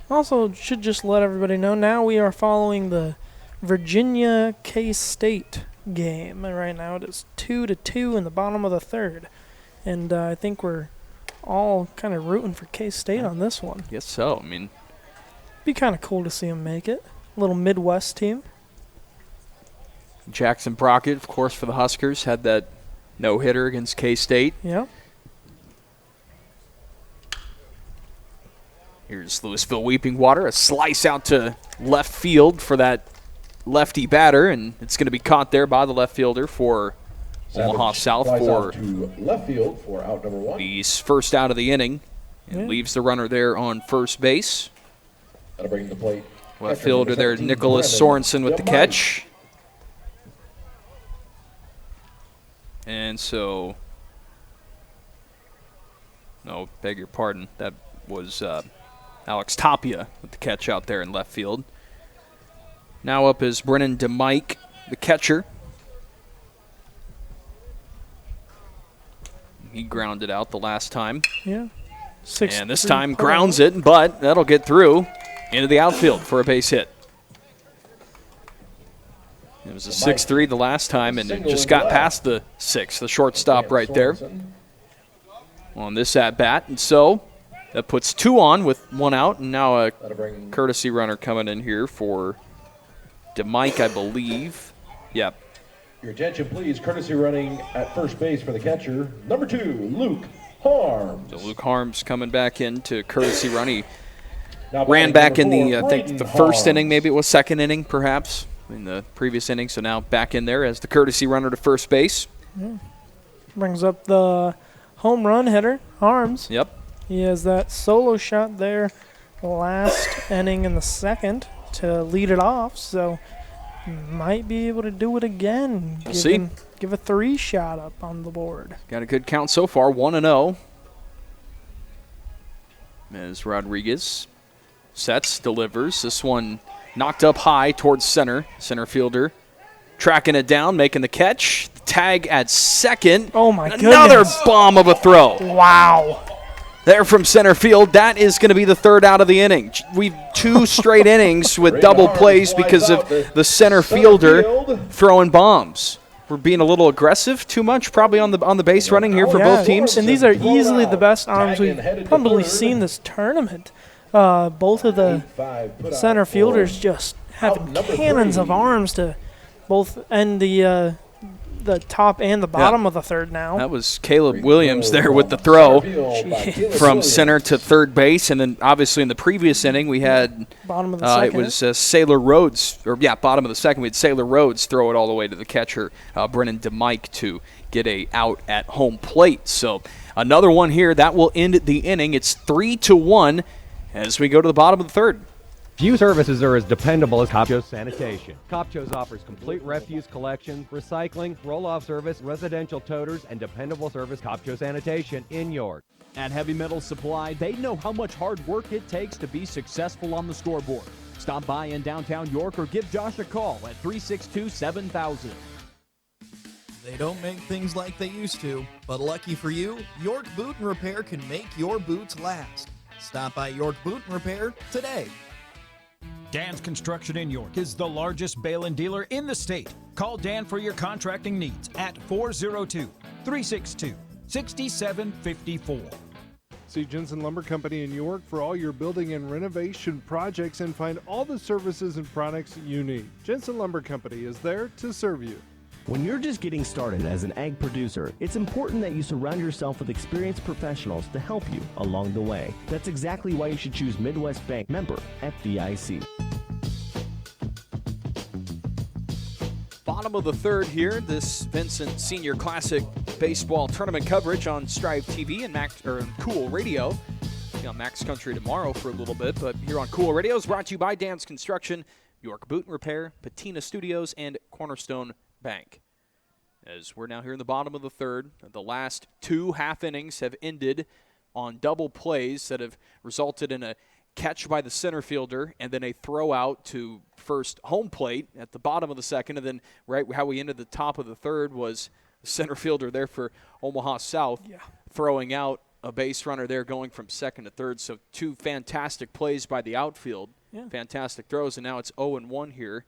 Also, should just let everybody know, now we are following the Virginia K-State game. And right now it is 2-2 in the bottom of the third. And I think we're all kind of rooting for K-State on this one. Yes, so. I mean, be kind of cool to see them make it. A little Midwest team. Jackson Brockett, of course, for the Huskers, had that no-hitter against K-State. Yeah. Here's Louisville Weeping Water, a slice out to left field for that lefty batter, and it's going to be caught there by the left fielder for Omaha South for to left field for out number 1. the first out of the inning, and leaves the runner there on first base. That'll bring the plate. Left fielder there, Nicholas Sorensen with the catch. And so, no, beg your pardon, that was Alex Tapia with the catch out there in left field. Now up is Brennan DeMike, the catcher. He grounded out the last time. Yeah. And this time grounds it, but that'll get through into the outfield for a base hit. It was a 6-3 the last time, and it just got past the 6, the shortstop right there on this at-bat. And so that puts 2 on with 1 out, and now a courtesy runner coming in here for DeMike, I believe. Yep. Your attention, please. Courtesy running at first base for the catcher, number 2, Luke Harms. So Luke Harms coming back in to courtesy run. He ran back in the, I think, the first inning, maybe it was second inning, perhaps, in the previous inning. So now back in there as the courtesy runner to first base. Yeah. Brings up the home run hitter, Harms. Yep. He has that solo shot there last inning in the second to lead it off, so might be able to do it again. We'll see. Give a 3 shot up on the board. Got a good count so far, 1-0. As Rodriguez sets, delivers. This one knocked up high towards center. Center fielder tracking it down, making the catch. The tag at second. Oh, my goodness. Another bomb of a throw. Wow. There from center field. That is going to be the 3rd out of the inning. We've 2 straight innings with double plays because of the center fielder throwing bombs. We're being a little aggressive too much, probably on the base running here for both teams. And these are easily the best arms we've probably seen this tournament. Both of the center fielders just having cannons of arms to both end the the top and the bottom of the third now. That was Caleb Williams there with the throw from center to third base. And then obviously in the previous inning we had bottom of the second. It was Sailor Rhodes, bottom of the second. We had Sailor Rhodes throw it all the way to the catcher, Brennan DeMike, to get a out at home plate. So another one here. That will end the inning. It's 3-1 as we go to the bottom of the third. Few services are as dependable as Copcho's Sanitation. Copcho's offers complete refuse collection, recycling, roll-off service, residential toters, and dependable service Copcho Sanitation in York. At Heavy Metal Supply, they know how much hard work it takes to be successful on the scoreboard. Stop by in downtown York or give Josh a call at 362-7000. They don't make things like they used to, but lucky for you, York Boot and Repair can make your boots last. Stop by York Boot and Repair today. Dan's Construction in York is the largest bail-in dealer in the state. Call Dan for your contracting needs at 402-362-6754. See Jensen Lumber Company in York for all your building and renovation projects and find all the services and products you need. Jensen Lumber Company is there to serve you. When you're just getting started as an ag producer, it's important that you surround yourself with experienced professionals to help you along the way. That's exactly why you should choose Midwest Bank, member FDIC. Bottom of the third here, this Vincent Senior Classic baseball tournament coverage on Strive TV and Cool Radio. Be on Max Country tomorrow for a little bit, but here on Cool Radio is brought to you by Dan's Construction, York Boot and Repair, Patina Studios, and Cornerstone Bank. As we're now here in the bottom of the third, the last two half innings have ended on double plays that have resulted in a catch by the center fielder and then a throw out to first home plate at the bottom of the second. And then right how we ended the top of the third was the center fielder there for Omaha South throwing out a base runner there going from second to third. So two fantastic plays by the outfield, fantastic throws, and now it's 0-1 here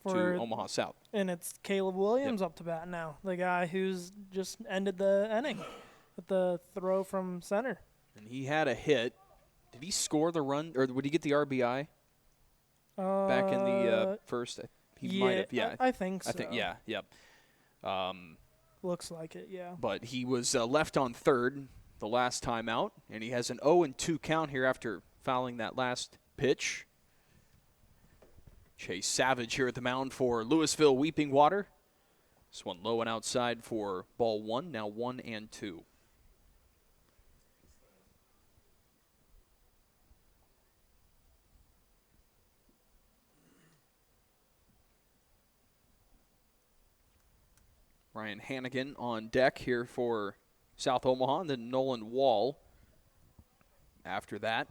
to Omaha South. And it's Caleb Williams up to bat now, the guy who's just ended the inning with the throw from center. And he had a hit. Did he score the run, or would he get the RBI back in the first? He might have, I think so. Looks like it, yeah. But he was left on third the last time out, and he has an 0-2 count here after fouling that last pitch. Chase Savage here at the mound for Louisville Weeping Water. This one low and outside for ball one, now 1-2. Ryan Hannigan on deck here for South Omaha, and then Nolan Wall after that.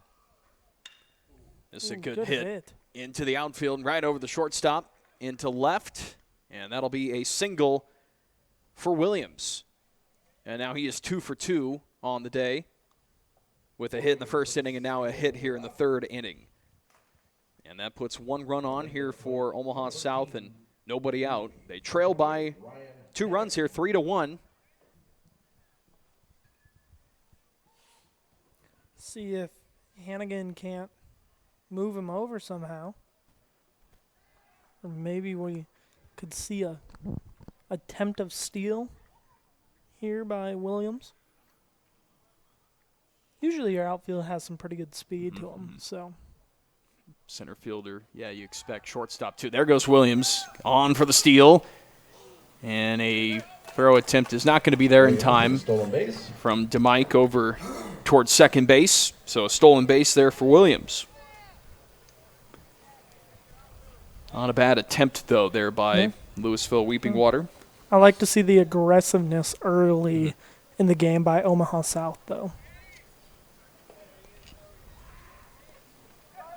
This is a good hit into the outfield and right over the shortstop into left, and that'll be a single for Williams. And now he is 2 for 2 on the day with a hit in the first inning and now a hit here in the third inning. And that puts one run on here for Omaha South and nobody out. They trail by 2 runs here, 3-1. See if Hannigan can't move him over somehow. Or maybe we could see a attempt of steal here by Williams. Usually your outfield has some pretty good speed to them, so. Center fielder, you expect shortstop too. There goes Williams on for the steal. And a throw attempt is not going to be there in time from DeMike over towards second base. So a stolen base there for Williams. Not a bad attempt, though, there by Louisville Weeping Water. I like to see the aggressiveness early in the game by Omaha South, though.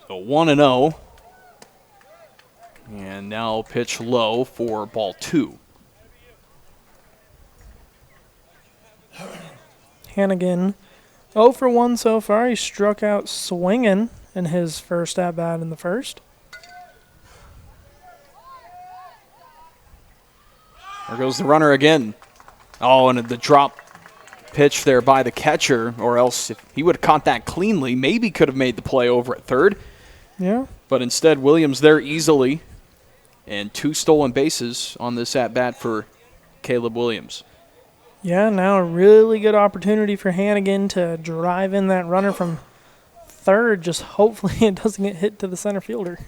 So 1-0. And now pitch low for ball 2. Hannigan 0 for 1 so far. He struck out swinging in his first at-bat in the first. There goes the runner again. Oh, and the drop pitch there by the catcher, or else if he would have caught that cleanly, maybe could have made the play over at third. Yeah. But instead, Williams there easily, and 2 stolen bases on this at-bat for Caleb Williams. Yeah, now a really good opportunity for Hannigan to drive in that runner from third. Just hopefully it doesn't get hit to the center fielder.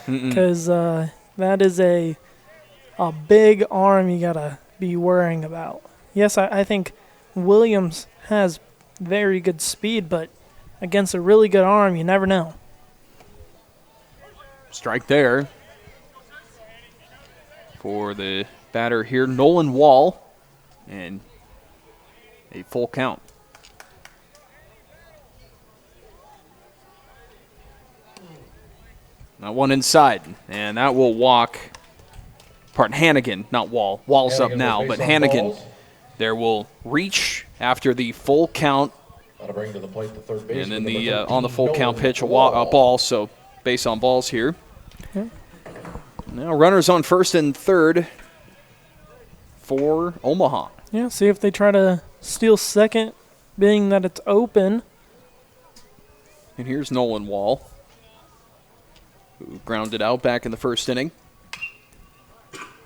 Because that is a big arm you got to be worrying about. Yes, I think Williams has very good speed, but against a really good arm, you never know. Strike there for the batter here, Nolan Wall, and a full count. Now one inside, and that will walk. Pardon, Hannigan, not Wall. Wall's Hannigan up now, will but face on Hannigan balls. there will reach after the full count. That'll bring to the plate the third baseman. And then number the 13, on the full count Nolan pitch, a Wall. ball, so base on balls here. Yeah. Now runners on first and third for Omaha. Yeah, see if they try to steal second, being that it's open. And here's Nolan Wall, who grounded out back in the first inning.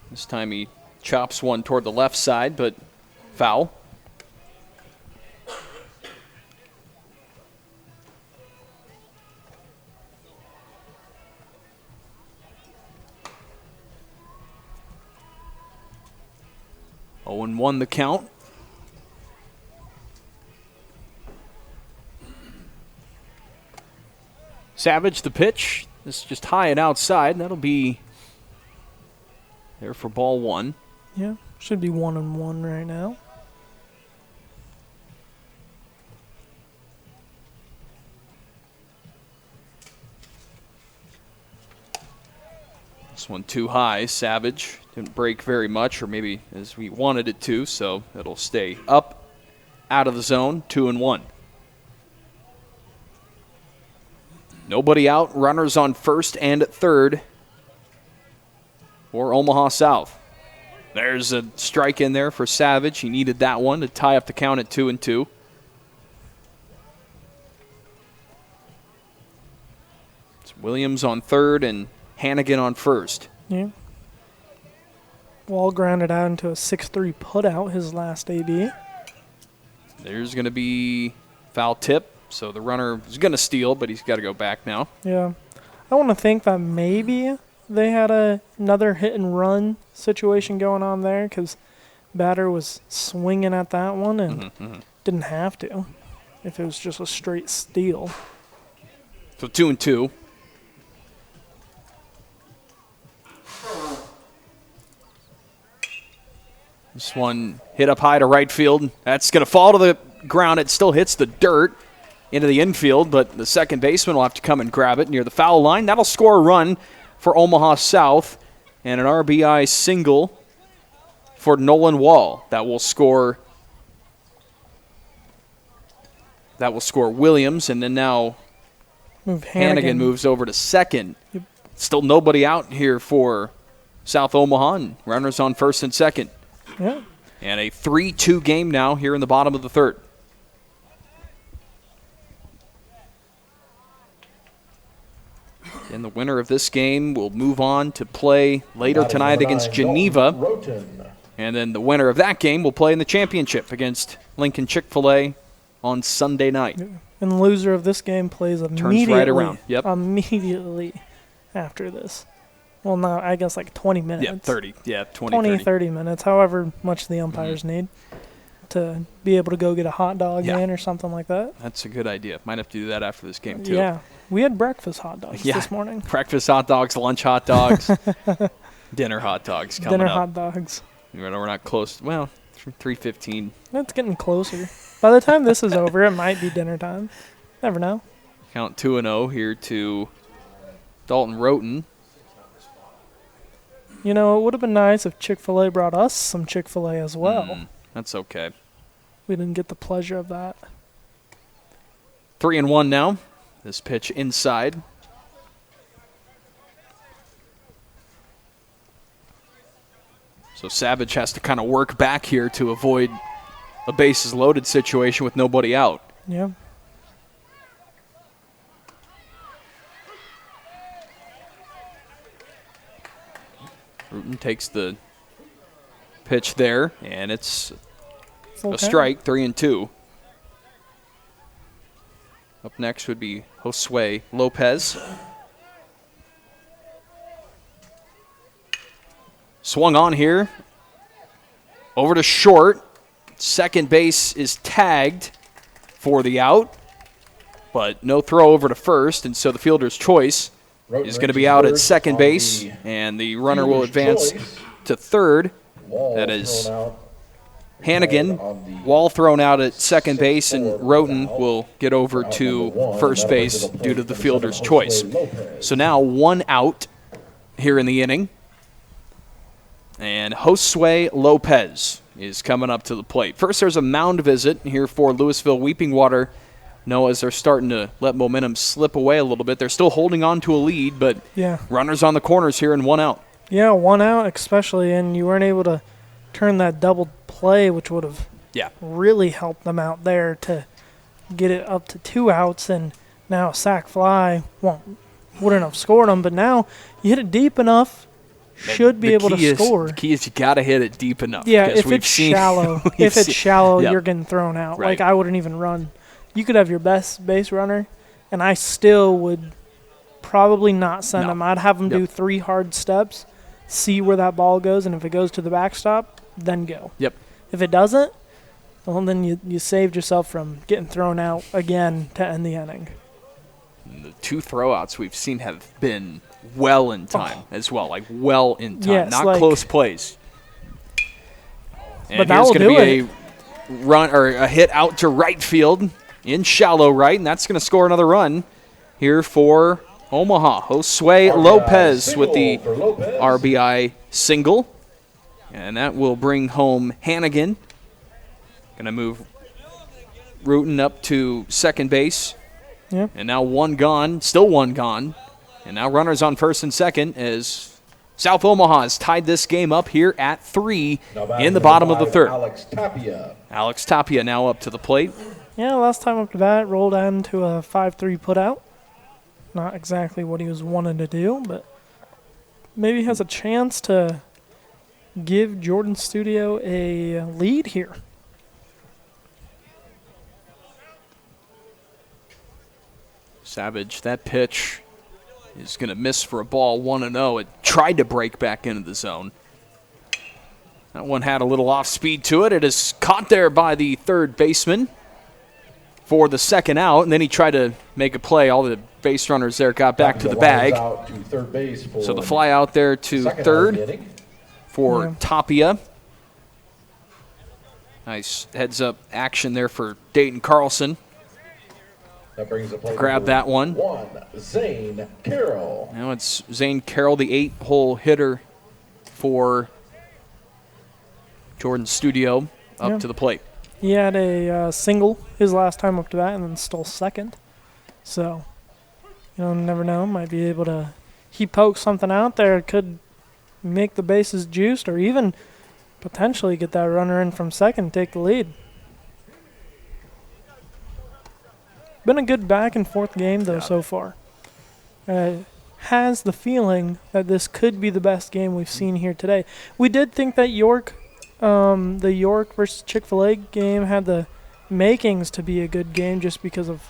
This time he chops one toward the left side, but foul. Owen won the count. Savage the pitch. This is just high and outside. That'll be there for ball one. Yeah, should be 1-1 right now. This one too high. Savage didn't break very much, or maybe as we wanted it to, so it'll stay up, out of the zone, 2-1. Nobody out. Runners on first and third for Omaha South. There's a strike in there for Savage. He needed that one to tie up the count at 2-2. It's Williams on third and Hannigan on first. Yeah. Wall grounded out into a 6-3 putout his last AB. There's going to be foul tip, so the runner is going to steal, but he's got to go back now. Yeah. I want to think that maybe they had another hit and run situation going on there because batter was swinging at that one and didn't have to if it was just a straight steal. So 2-2. This one hit up high to right field. That's going to fall to the ground. It still hits the dirt into the infield, but the second baseman will have to come and grab it near the foul line. That'll score a run for Omaha South and an RBI single for Nolan Wall. That will score Williams, and then now Hannigan moves over to second. Yep. Still nobody out here for South Omaha, and runners on first and second. Yeah. And a 3-2 game now here in the bottom of the third. And the winner of this game will move on to play later tonight against Geneva. And then the winner of that game will play in the championship against Lincoln Chick-fil-A on Sunday night. And the loser of this game plays immediately. Turns right around. Yep. Immediately after this. Well, no, I guess like 20 minutes. Yeah, 30. Yeah, 20, 30 minutes, however much the umpires need to be able to go get a hot dog in or something like that. That's a good idea. Might have to do that after this game, too. Yeah. We had breakfast hot dogs this morning. Breakfast hot dogs, lunch hot dogs, dinner hot dogs coming Dinner up. hot dogs. We're not close. Well, 3:15. It's getting closer. By the time this is over, it might be dinner time. Never know. Count 2-0 here to Dalton Roten. You know, it would have been nice if Chick-fil-A brought us some Chick-fil-A as well. That's okay. We didn't get the pleasure of that. 3-1 now. This pitch inside. So Savage has to kind of work back here to avoid a bases loaded situation with nobody out. Yeah. Roten takes the pitch there, and it's Full a count. strike, 3-2. Up next would be Josue Lopez. Swung on here. Over to short. Second base is tagged for the out, but no throw over to first, and so the fielder's choice is going to be out at second base, and the runner will advance to third. That is Hannigan. Wall thrown out at second base, and Roten will get over to first base due to the fielder's choice. So now 1 out here in the inning, and Josue Lopez is coming up to the plate. First, there's a mound visit here for Louisville Weeping Water. As they're starting to let momentum slip away a little bit. They're still holding on to a lead, but runners on the corners here and 1 out. Yeah, 1 out especially, and you weren't able to turn that double play, which would have really helped them out there to get it up to 2 outs, and now a sac fly wouldn't have scored them, but now you hit it deep enough, should be able to score. The key is you got to hit it deep enough. Yeah, if it's shallow, you're getting thrown out. Right. Like, I wouldn't even run. You could have your best base runner, and I still would probably not send him. I'd have him do 3 hard steps, see where that ball goes, and if it goes to the backstop, then go. Yep. If it doesn't, well, then you saved yourself from getting thrown out again to end the inning. And the 2 throwouts we've seen have been well in time as well, like well in time, Yes, not like, close plays. And but that here's will going to be do a run or a hit out to right field in shallow right, and that's going to score another run here for Omaha. Josue Lopez with the RBI single, and that will bring home Hannigan. Going to move Rutan up to second base. Yeah. And now 1 gone, still 1 gone. And now runners on first and second as South Omaha has tied this game up here at 3 in the bottom of the third. Alex Tapia now up to the plate. Yeah, last time up to bat, rolled into a 5-3 putout. Not exactly what he was wanting to do, but maybe has a chance to give Jordan Studio a lead here. Savage, that pitch is going to miss for a ball, 1-0. It tried to break back into the zone. That one had a little off speed to it. It is caught there by the third baseman for the second out, and then he tried to make a play. All the base runners there got back to the bag. So the fly out there to third for Tapia. Nice heads-up action there for Dayton Carlson. That brings the play. Grab that one. Zane Carroll. Now it's Zane Carroll, the 8-hole hitter for Jordan Studio, up to the plate. He had a single his last time up to bat and then stole second. So, never know. Might be able to he pokes something out there. Could make the bases juiced or even potentially get that runner in from second, take the lead. Been a good back and forth game, though, so far. Has the feeling that this could be the best game we've seen here today. We did think that the York versus Chick-fil-A game had the makings to be a good game just because of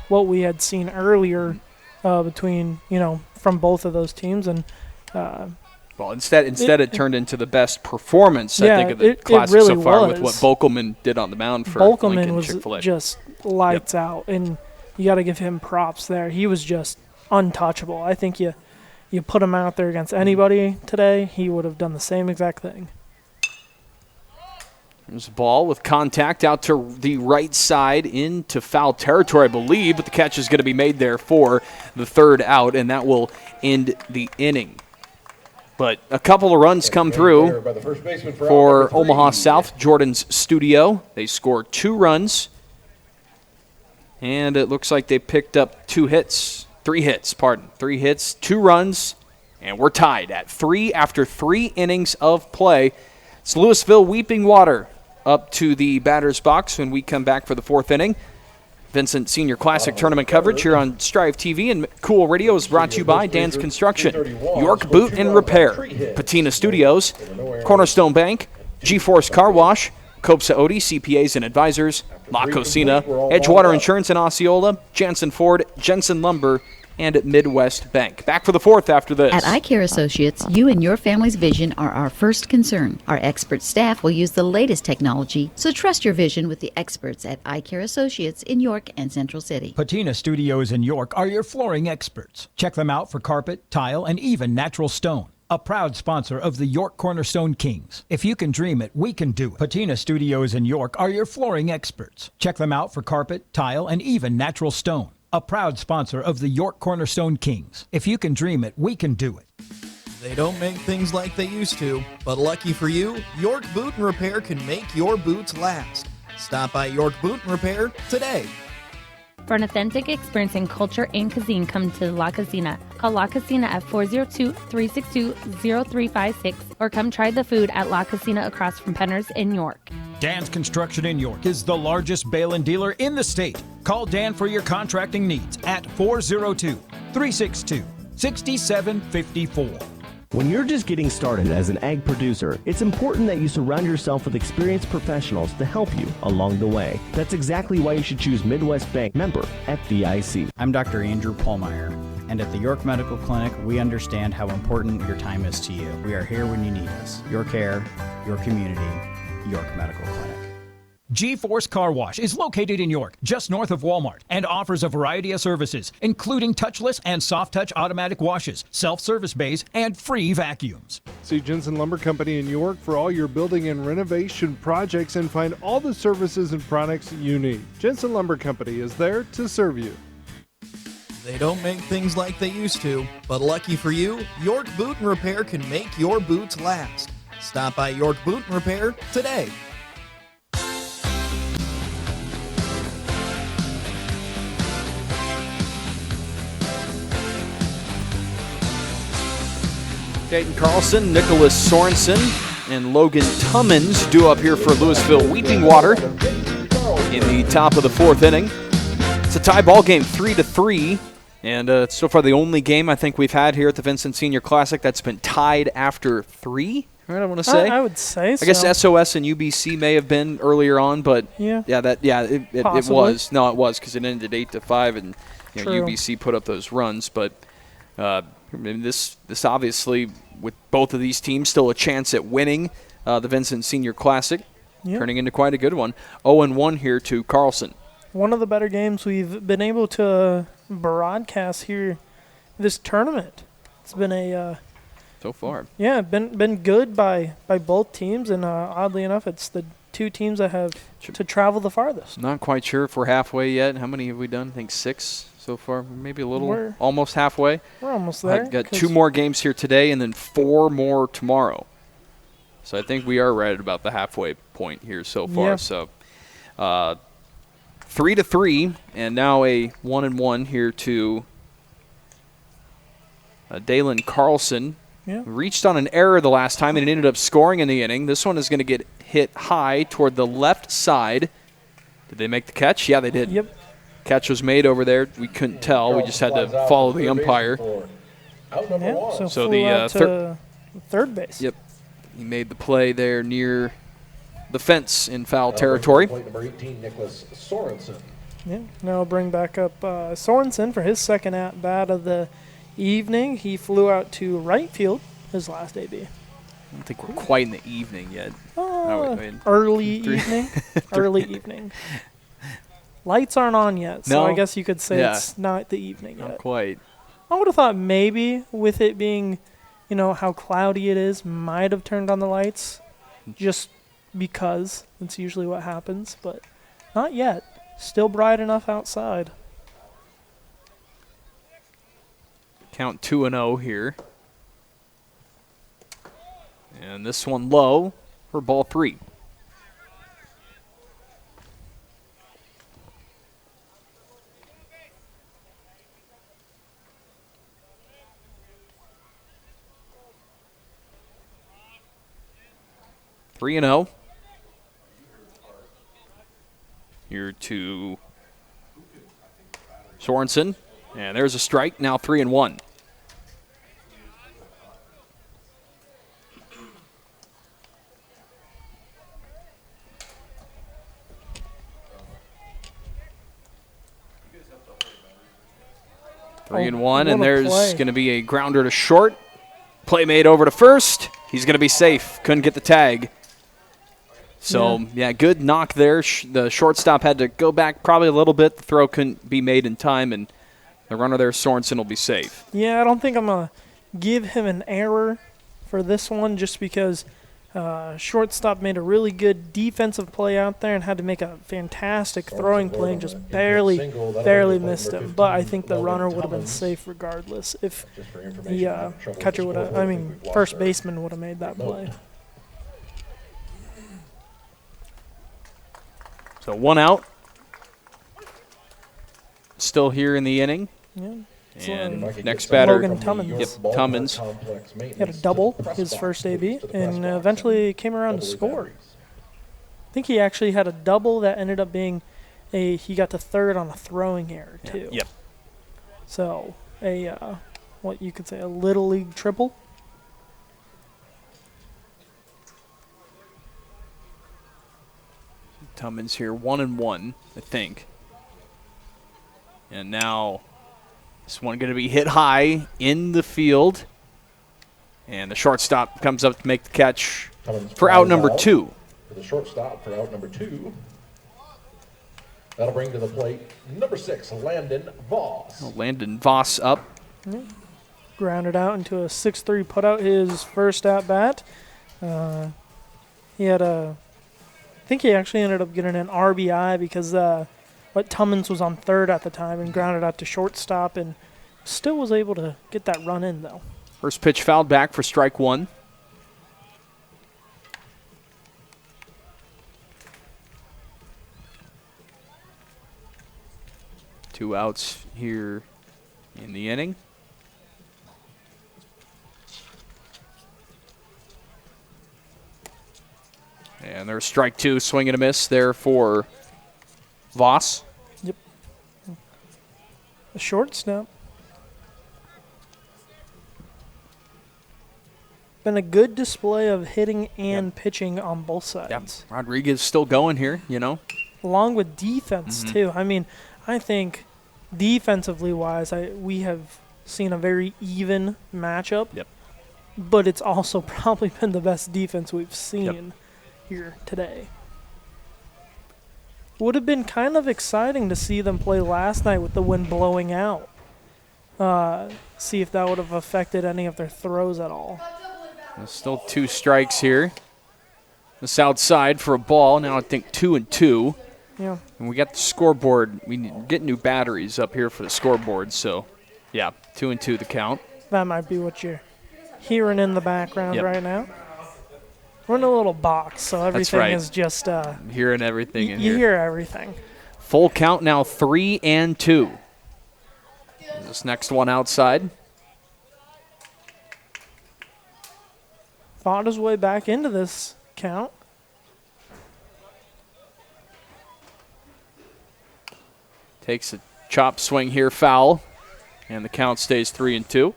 what we had seen earlier between, from both of those teams. And well, instead it turned into the best performance, I think, of the classic really so far was. with what Volkelman did on the mound for Volkelman Lincoln was Chick-fil-A. just lights out, and you got to give him props there. He was just untouchable. I think you put him out there against anybody today, he would have done the same exact thing. There's a ball with contact out to the right side into foul territory, I believe, but the catch is going to be made there for the third out, and that will end the inning. But a couple of runs come through for Omaha South, Jordan's Studio. They score 2 runs, and it looks like they picked up 3 hits, 2 runs, and we're tied at 3 after 3 innings of play. It's Louisville Weeping Water up to the batter's box when we come back for the 4th inning. Vincent Senior Classic Tournament coverage here on Strive TV and Cool Radio is brought to you by Dan's Construction, York Boot and Repair, Patina Studios, Cornerstone Bank, G-Force Car Wash, Copsa Odie, CPAs and Advisors, La Cocina, Edgewater Insurance in Osceola, Jansen Ford, Jensen Lumber, and at Midwest Bank. Back for the fourth after this. At Eye Care Associates, you and your family's vision are our first concern. Our expert staff will use the latest technology, so trust your vision with the experts at Eye Care Associates in York and Central City. Patina Studios in York are your flooring experts. Check them out for carpet, tile, and even natural stone. A proud sponsor of the York Cornerstone Kings. If you can dream it, we can do it. Patina Studios in York are your flooring experts. Check them out for carpet, tile, and even natural stone. A proud sponsor of the York Cornerstone Kings. If you can dream it, we can do it. They don't make things like they used to, but lucky for you, York Boot and Repair can make your boots last. Stop by York Boot and Repair today. For an authentic experience in culture and cuisine, come to La Cocina. Call La Cocina at 402-362-0356 or come try the food at La Cocina across from Penner's in York. Dan's Construction in York is the largest bail-in dealer in the state. Call Dan for your contracting needs at 402-362-6754. When you're just getting started as an ag producer, it's important that you surround yourself with experienced professionals to help you along the way. That's exactly why you should choose Midwest Bank member FDIC. I'm Dr. Andrew Pohlmeyer, and at the York Medical Clinic, we understand how important your time is to you. We are here when you need us. Your care, your community, York Medical Clinic. G-Force Car Wash is located in York, just north of Walmart, and offers a variety of services, including touchless and soft-touch automatic washes, self-service bays, and free vacuums. See Jensen Lumber Company in York for all your building and renovation projects and find all the services and products you need. Jensen Lumber Company is there to serve you. They don't make things like they used to, but lucky for you, York Boot and Repair can make your boots last. Stop by York Boot and Repair today. Dayton Carlson, Nicholas Sorensen, and Logan Tummins due up here for Louisville Weeping Water in the top of the fourth inning. It's a tie ball game, 3-3, and so far the only game I think we've had here at the Vincent Senior Classic that's been tied after 3. Right, I want to say. I would say so. I guess SOS and UBC may have been earlier on, but it was. No, it was because it ended 8-5, and UBC put up those runs, but. This obviously, with both of these teams, still a chance at winning the Vincent Senior Classic, turning into quite a good one. 0-1 here to Carlson. One of the better games we've been able to broadcast here this tournament. It's been a so far. Yeah, been good by both teams, and oddly enough, it's the two teams that have to travel the farthest. Not quite sure if we're halfway yet. How many have we done? I think 6. So far, maybe a little, almost halfway. We're almost there. I've got 2 more games here today and then 4 more tomorrow. So I think we are right at about the halfway point here so far. Yeah. So 3-3, and now a 1-1 here to Dalen Carlson. Yeah. Reached on an error the last time and it ended up scoring in the inning. This one is going to get hit high toward the left side. Did they make the catch? Yeah, they did. Yep. Catch was made over there. We couldn't tell. We just had to follow the umpire. So the third base. Yep. He made the play there near the fence in foul territory. Number 18, Nicholas Sorensen. Yeah. Now I'll bring back up Sorensen for his second at-bat of the evening. He flew out to right field his last AB. I don't think we're quite in the evening yet. Early evening. Early evening. Lights aren't on yet, so I guess you could say it's not the evening yet. Not quite. I would have thought maybe with it being, how cloudy it is, might have turned on the lights just because that's usually what happens, but not yet. Still bright enough outside. Count 2-0 here. And this one low for ball 3. Three and 0. Here to Sorensen, and there's a strike. Now 3-1. 3-1, and there's going to be a grounder to short. Play made over to first. He's going to be safe. Couldn't get the tag. So, yeah, good knock there. The shortstop had to go back probably a little bit. The throw couldn't be made in time, and the runner there, Sorensen, will be safe. Yeah, I don't think I'm going to give him an error for this one just because shortstop made a really good defensive play out there and had to make a fantastic throwing play and just barely missed him. But I think the runner would have been safe regardless if the catcher would have, first baseman would have made that play. So 1 out. Still here in the inning. Yeah. And next batter, Logan Tummins. Yep, Tummins. He had a double his first AB and eventually came around to score. I think he actually had a double that ended up being he got to third on a throwing error too. Yep. So what you could say a little league triple. Tummins here 1-1, I think. And now this one going to be hit high in the field. And the shortstop comes up to make the catch for out number 2. For the shortstop for out number 2. That'll bring to the plate number 6, Landon Voss. Landon Voss up. Grounded out into a 6-3 putout his first at bat. He had I think he actually ended up getting an RBI because Tummins was on third at the time and grounded out to shortstop and still was able to get that run in though. First pitch fouled back for strike 1. Two outs here in the inning. And there's strike 2, swing and a miss there for Voss. Yep. A short snap. Been a good display of hitting and pitching on both sides. Yep. Rodriguez still going here, Along with defense, too. I think defensively wise, we have seen a very even matchup. Yep. But it's also probably been the best defense we've seen here today. Would have been kind of exciting to see them play last night with the wind blowing out. See if that would have affected any of their throws at all. There's still 2 strikes here. This outside for a ball. Now I think 2-2. Yeah. And we got the scoreboard. We get new batteries up here for the scoreboard. So, yeah, 2-2 the count. That might be what you're hearing in the background right now. We're in a little box, so everything is just hearing everything in here. You hear everything. Full count now, 3-2. This next one outside. Fought his way back into this count. Takes a chop swing here, foul. And the count stays 3-2.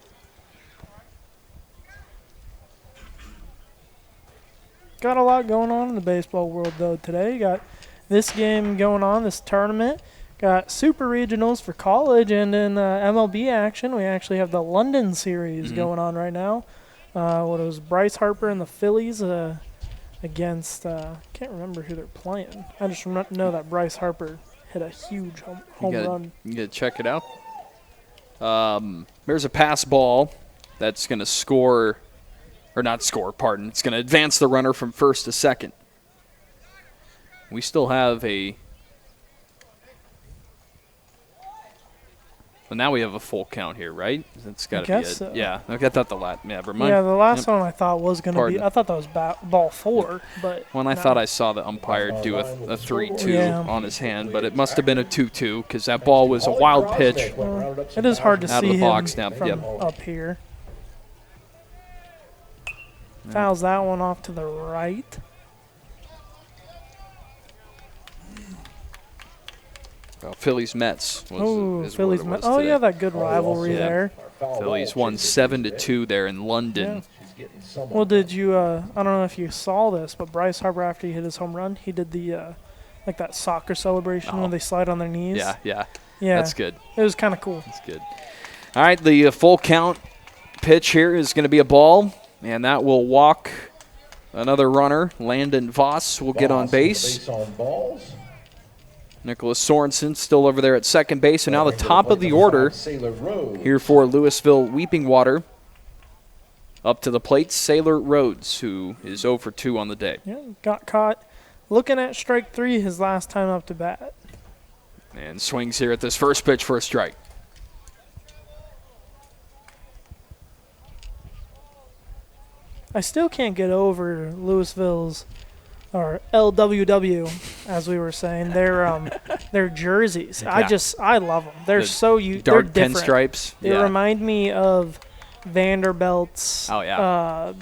Got a lot going on in the baseball world, though, today. Got this game going on, this tournament. Got super regionals for college, and in MLB action, we actually have the London series going on right now. What it was Bryce Harper and the Phillies against, can't remember who they're playing. I just know that Bryce Harper hit a huge home run. You got to check it out. There's a pass ball that's going to score. Or not score, pardon. It's going to advance the runner from first to second. We still have a... Well, now we have a full count here, right? That's got to be it. So. Yeah, I thought the last... Yeah, never mind. Yeah, the last one I thought was going to be... I thought that was ball 4, but... Well, I thought I saw the umpire do a 3-2 on his hand, but it must have been a 2-2 because that ball was a wild pitch. It is hard to see out of the box him now. from up here. Fouls that one off to the right. Phillies Mets. Phillies Mets. Oh, yeah, that good rivalry there. Phillies won 7-2 there in London. Yeah. Well, did you? I don't know if you saw this, but Bryce Harper, after he hit his home run, he did the like that soccer celebration when they slide on their knees. Yeah. That's good. It was kind of cool. That's good. All right, the full count pitch here is going to be a ball, and that will walk another runner. Landon Voss will get on base. On balls. Nicholas Sorensen still over there at second base, and now the top of the order here for Louisville Weeping Water. Up to the plate, Sailor Rhodes, who is 0 for 2 on the day. Yeah, got caught looking at strike 3 his last time up to bat. And swings here at this first pitch for a strike. I still can't get over Louisville's, or LWW, as we were saying, their jerseys. Yeah. I love them. They're dark they're different. pinstripes. They remind me of Vanderbilt's dark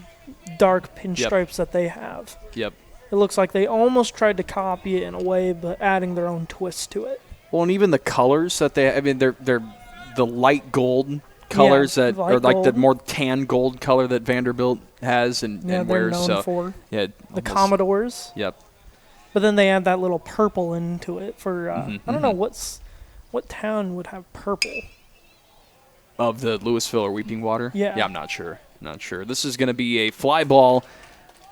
pinstripes that they have. Yep. It looks like they almost tried to copy it in a way, but adding their own twist to it. Well, and even the colors that they're the light gold colors that are like the more tan gold color that Vanderbilt has and wears. They're known for the almost, Commodores. Yep. But then they add that little purple into it for I don't know what town would have purple. Of the Louisville or Weeping Water? Yeah. Yeah, I'm not sure. This is going to be a fly ball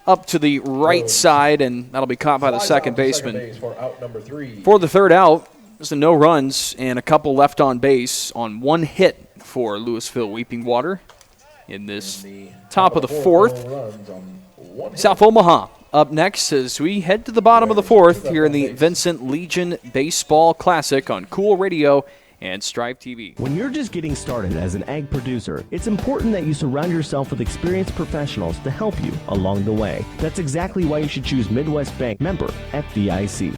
up to the right side, and that'll be caught by the second baseman. For out number 3. For the third out, there's a no runs and a couple left on base on one hit for Louisville Weeping Water in this top of the fourth. South Omaha up next as we head to the bottom of the fourth here in the Vincent Legion Baseball Classic on Cool Radio and Strive TV. When you're just getting started as an ag producer, it's important that you surround yourself with experienced professionals to help you along the way. That's exactly why you should choose Midwest Bank, member FDIC.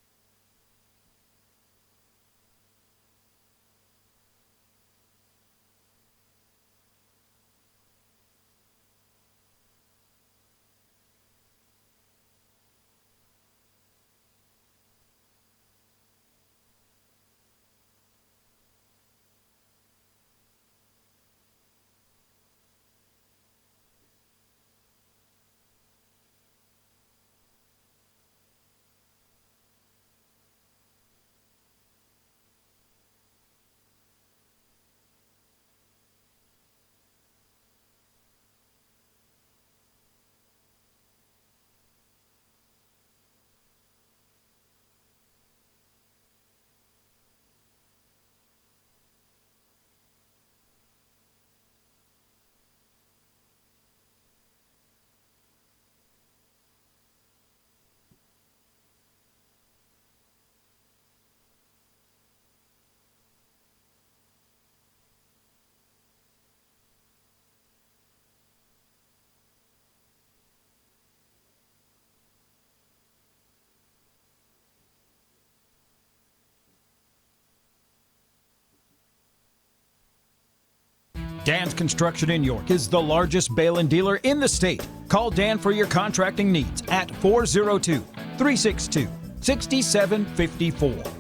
Dan's Construction in York is the largest bale and dealer in the state. Call Dan for your contracting needs at 402-362-6754.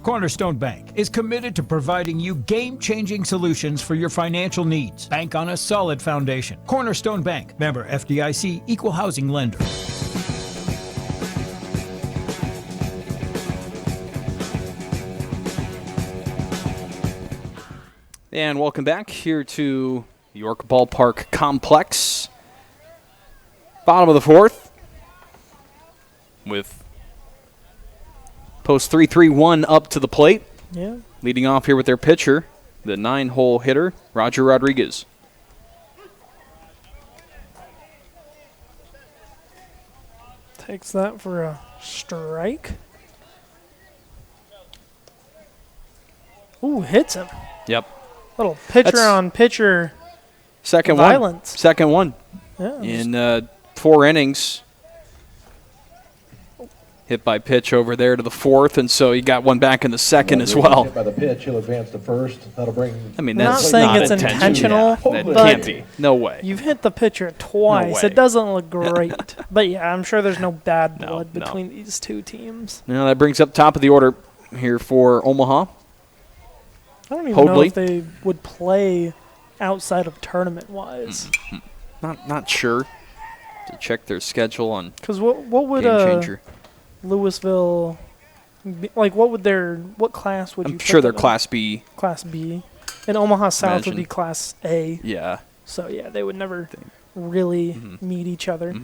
Cornerstone Bank is committed to providing you game-changing solutions for your financial needs. Bank on a solid foundation. Cornerstone Bank, member FDIC, equal housing lender. And welcome back here to York Ballpark Complex. Bottom of the fourth with post 3-3-1 up to the plate. Yeah. Leading off here with their pitcher, the 9-hole hitter, Roger Rodriguez. Takes that for a strike. Ooh, hits him. Yep. Little pitcher on pitcher second violence. One. Second one. Yeah, in 4 innings. Hit by pitch over there to the fourth, and so you got one back in the second as well. Hit by the pitch, he'll advance to first. That'll bring. I mean, not that's saying not it's intentional, that but can't be. No way. You've hit the pitcher twice. No way. It doesn't look great. But yeah, I'm sure there's no bad blood between these two teams. Now that brings up top of the order here for Omaha. I don't even know if they would play outside of tournament-wise. Not sure. To check their schedule on. Because what would Game Changer. Louisville be, like? What class would you? I'm sure they're Class B. Class B. And Omaha South would be Class A. Yeah. So, yeah, they would never really meet each other.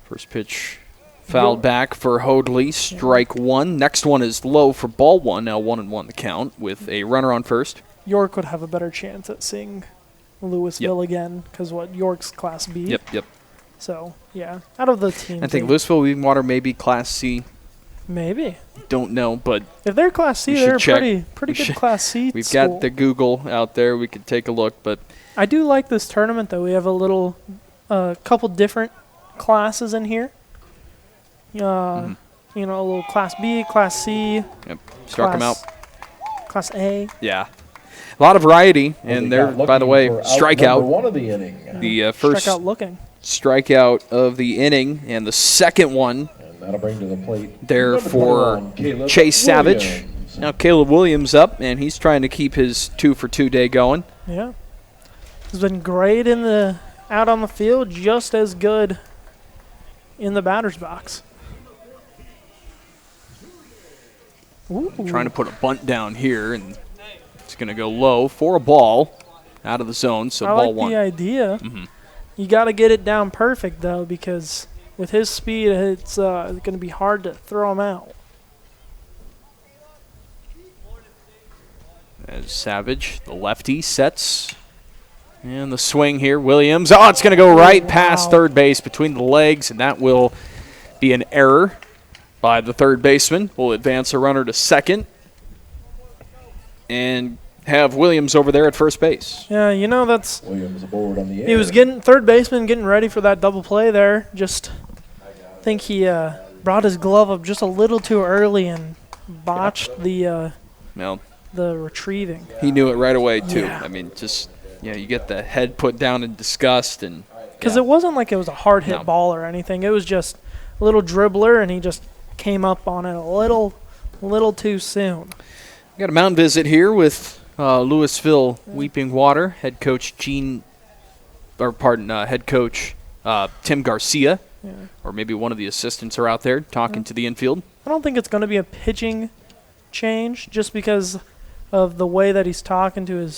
First pitch fouled back for Hoadley. Strike one. Next one is low for ball one. Now 1-1 the count with a runner on first. York would have a better chance at seeing Louisville again because York's Class B. Yep. So, yeah, out of the teams. I think Louisville Weedwater may be Class C. Maybe. Don't know, but if they're Class C, they're pretty good Class C. We've school. got the Google out there. We could take a look, but I do like this tournament though. We have a couple different classes in here. You know, a little Class B, Class C. Yep. Struck them out. Class A. Yeah. A lot of variety, and they're, by the way, strikeout. One of the inning. The first strikeout of the inning, and the second one that'll bring to the plate there for Chase Savage. Now Caleb Williams up, and he's trying to keep his 2-for-2 day going. Yeah. He's been great out on the field, just as good in the batter's box. Ooh. Trying to put a bunt down here, and it's going to go low for a ball out of the zone, so ball one. I like the idea. You got to get it down perfect, though, because with his speed, it's going to be hard to throw him out. As Savage, the lefty, sets. And the swing here, Williams. Oh, it's going to go right past third base between the legs, and that will be an error by the third baseman. We'll advance a runner to second and have Williams over there at first base. Yeah, you know, that's Williams aboard on the air. He was third baseman getting ready for that double play there. Just think he brought his glove up just a little too early and botched the retrieving. He knew it right away too. Yeah. I mean, just you get the head put down in disgust, and because it wasn't like it was a hard hit ball or anything. It was just a little dribbler, and he just came up on it a little too soon. We got a mound visit here with Louisville Weeping Water head coach head coach Tim Garcia, or maybe one of the assistants are out there talking to the infield. I don't think it's going to be a pitching change just because of the way that he's talking to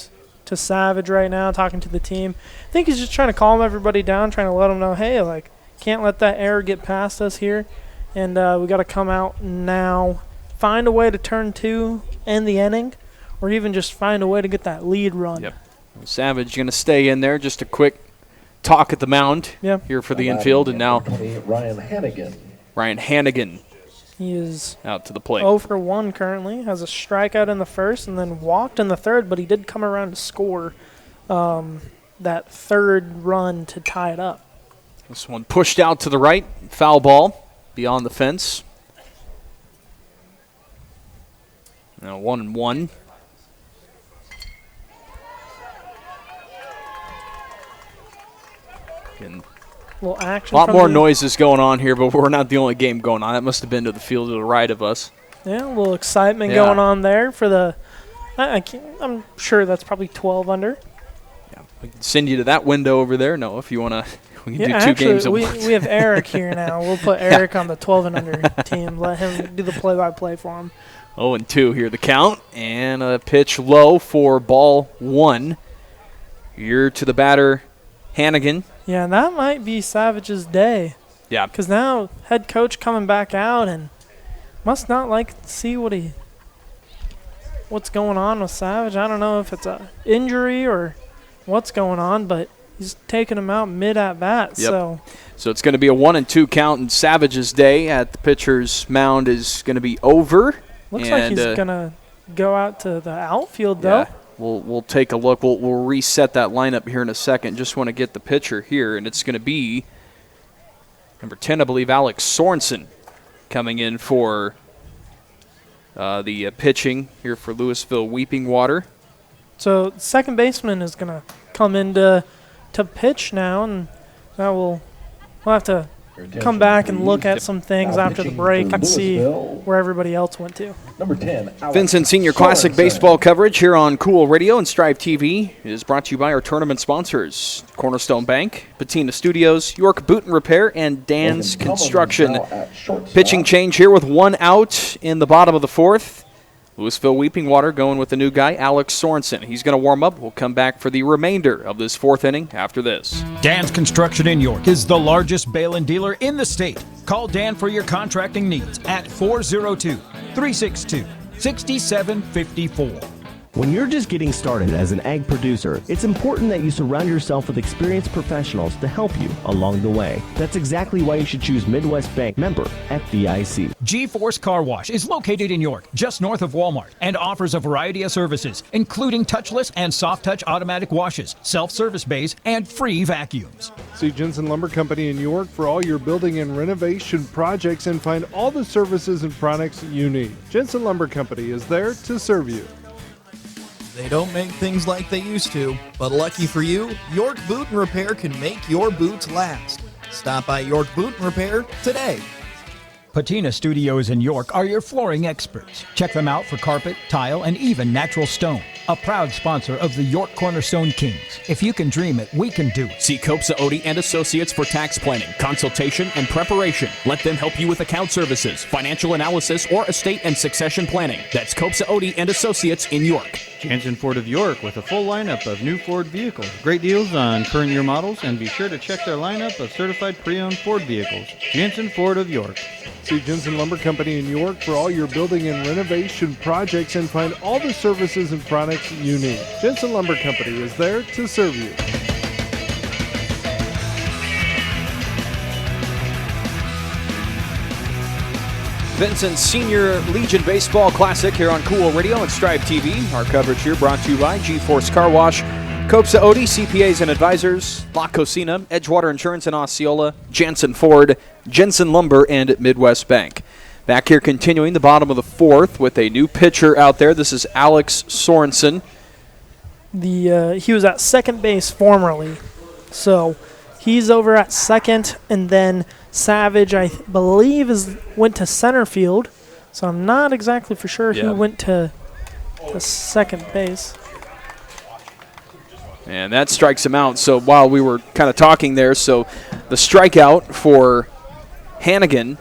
Savage right now, talking to the team. I think he's just trying to calm everybody down, trying to let them know, hey, can't let that error get past us here, and we got to come out now, find a way to turn two, end the inning, or even just find a way to get that lead run. Yep. Savage going to stay in there. Just a quick talk at the mound here for the infield, and now Ryan Hannigan. He is out to the plate. 0 for 1 currently. Has a strikeout in the first and then walked in the third, but he did come around to score that third run to tie it up. This one pushed out to the right. Foul ball beyond the fence. Now 1-1. And little action. A lot more noises going on here, but we're not the only game going on. That must have been to the field to the right of us. Yeah, a little excitement going on there for the. I'm sure that's probably 12 under. Yeah, we can send you to that window over there. No, if you want to, we can do two games at once. We have Eric here now. We'll put Eric on the 12 and under team. Let him do the play-by-play for him. 0-2 here the count, and a pitch low for ball one. Here to the batter, Hannigan. Yeah, that might be Savage's day. Yeah. Because now head coach coming back out and must not like to see what's going on with Savage. I don't know if it's a injury or what's going on, but he's taking him out mid at bat. Yep. So it's going to be a 1-2 count, and Savage's day at the pitcher's mound is going to be over. Looks like he's going to go out to the outfield though. Yeah. We'll take a look. We'll reset that lineup here in a second. Just want to get the pitcher here, and it's going to be number 10, I believe, Alex Sorensen, coming in for the pitching here for Louisville Weeping Water. So second baseman is going to come in to pitch now, and now we'll have to come back and look at some things after the break and see where everybody else went to. Number 10, Vincent Senior Classic Baseball coverage here on Cool Radio and Strive TV is brought to you by our tournament sponsors, Cornerstone Bank, Patina Studios, York Boot and Repair, and Dan's Construction. Pitching change here with 1 out in the bottom of the fourth. Louisville Weeping Water going with the new guy, Alex Sorensen. He's going to warm up. We'll come back for the remainder of this fourth inning after this. Dan's Construction in York is the largest Balin dealer in the state. Call Dan for your contracting needs at 402-362-6754. When you're just getting started as an ag producer, it's important that you surround yourself with experienced professionals to help you along the way. That's exactly why you should choose Midwest Bank, member FDIC. G-Force Car Wash is located in York, just north of Walmart, and offers a variety of services, including touchless and soft-touch automatic washes, self-service bays, and free vacuums. See Jensen Lumber Company in York for all your building and renovation projects and find all the services and products you need. Jensen Lumber Company is there to serve you. They don't make things like they used to, but lucky for you, York Boot and Repair can make your boots last. Stop by York Boot and Repair today. Patina Studios in York are your flooring experts. Check them out for carpet, tile, and even natural stone. A proud sponsor of the York Cornerstone Kings. If you can dream it, we can do it. See Copsa Odie and Associates for tax planning, consultation, and preparation. Let them help you with account services, financial analysis, or estate and succession planning. That's Copsa Odie and Associates in York. Jansen Ford of York with a full lineup of new Ford vehicles. Great deals on current year models, and be sure to check their lineup of certified pre-owned Ford vehicles. Jansen Ford of York. See Jensen Lumber Company in York for all your building and renovation projects and find all the services and products you need. Jensen Lumber Company is there to serve you. Vincent Senior Legion Baseball Classic here on Cool Radio and Strive TV. Our coverage here brought to you by G-Force Car Wash, Copsa Odie, CPAs and Advisors, La Cocina, Edgewater Insurance in Osceola, Jansen Ford, Jensen Lumber, and Midwest Bank. Back here continuing the bottom of the fourth with a new pitcher out there. This is Alex Sorensen. He was at second base formerly, so he's over at second, and then Savage, I believe, went to center field, so I'm not exactly for sure who went to the second base. And that strikes him out. So while we were kind of talking there, so the strikeout for Hannigan.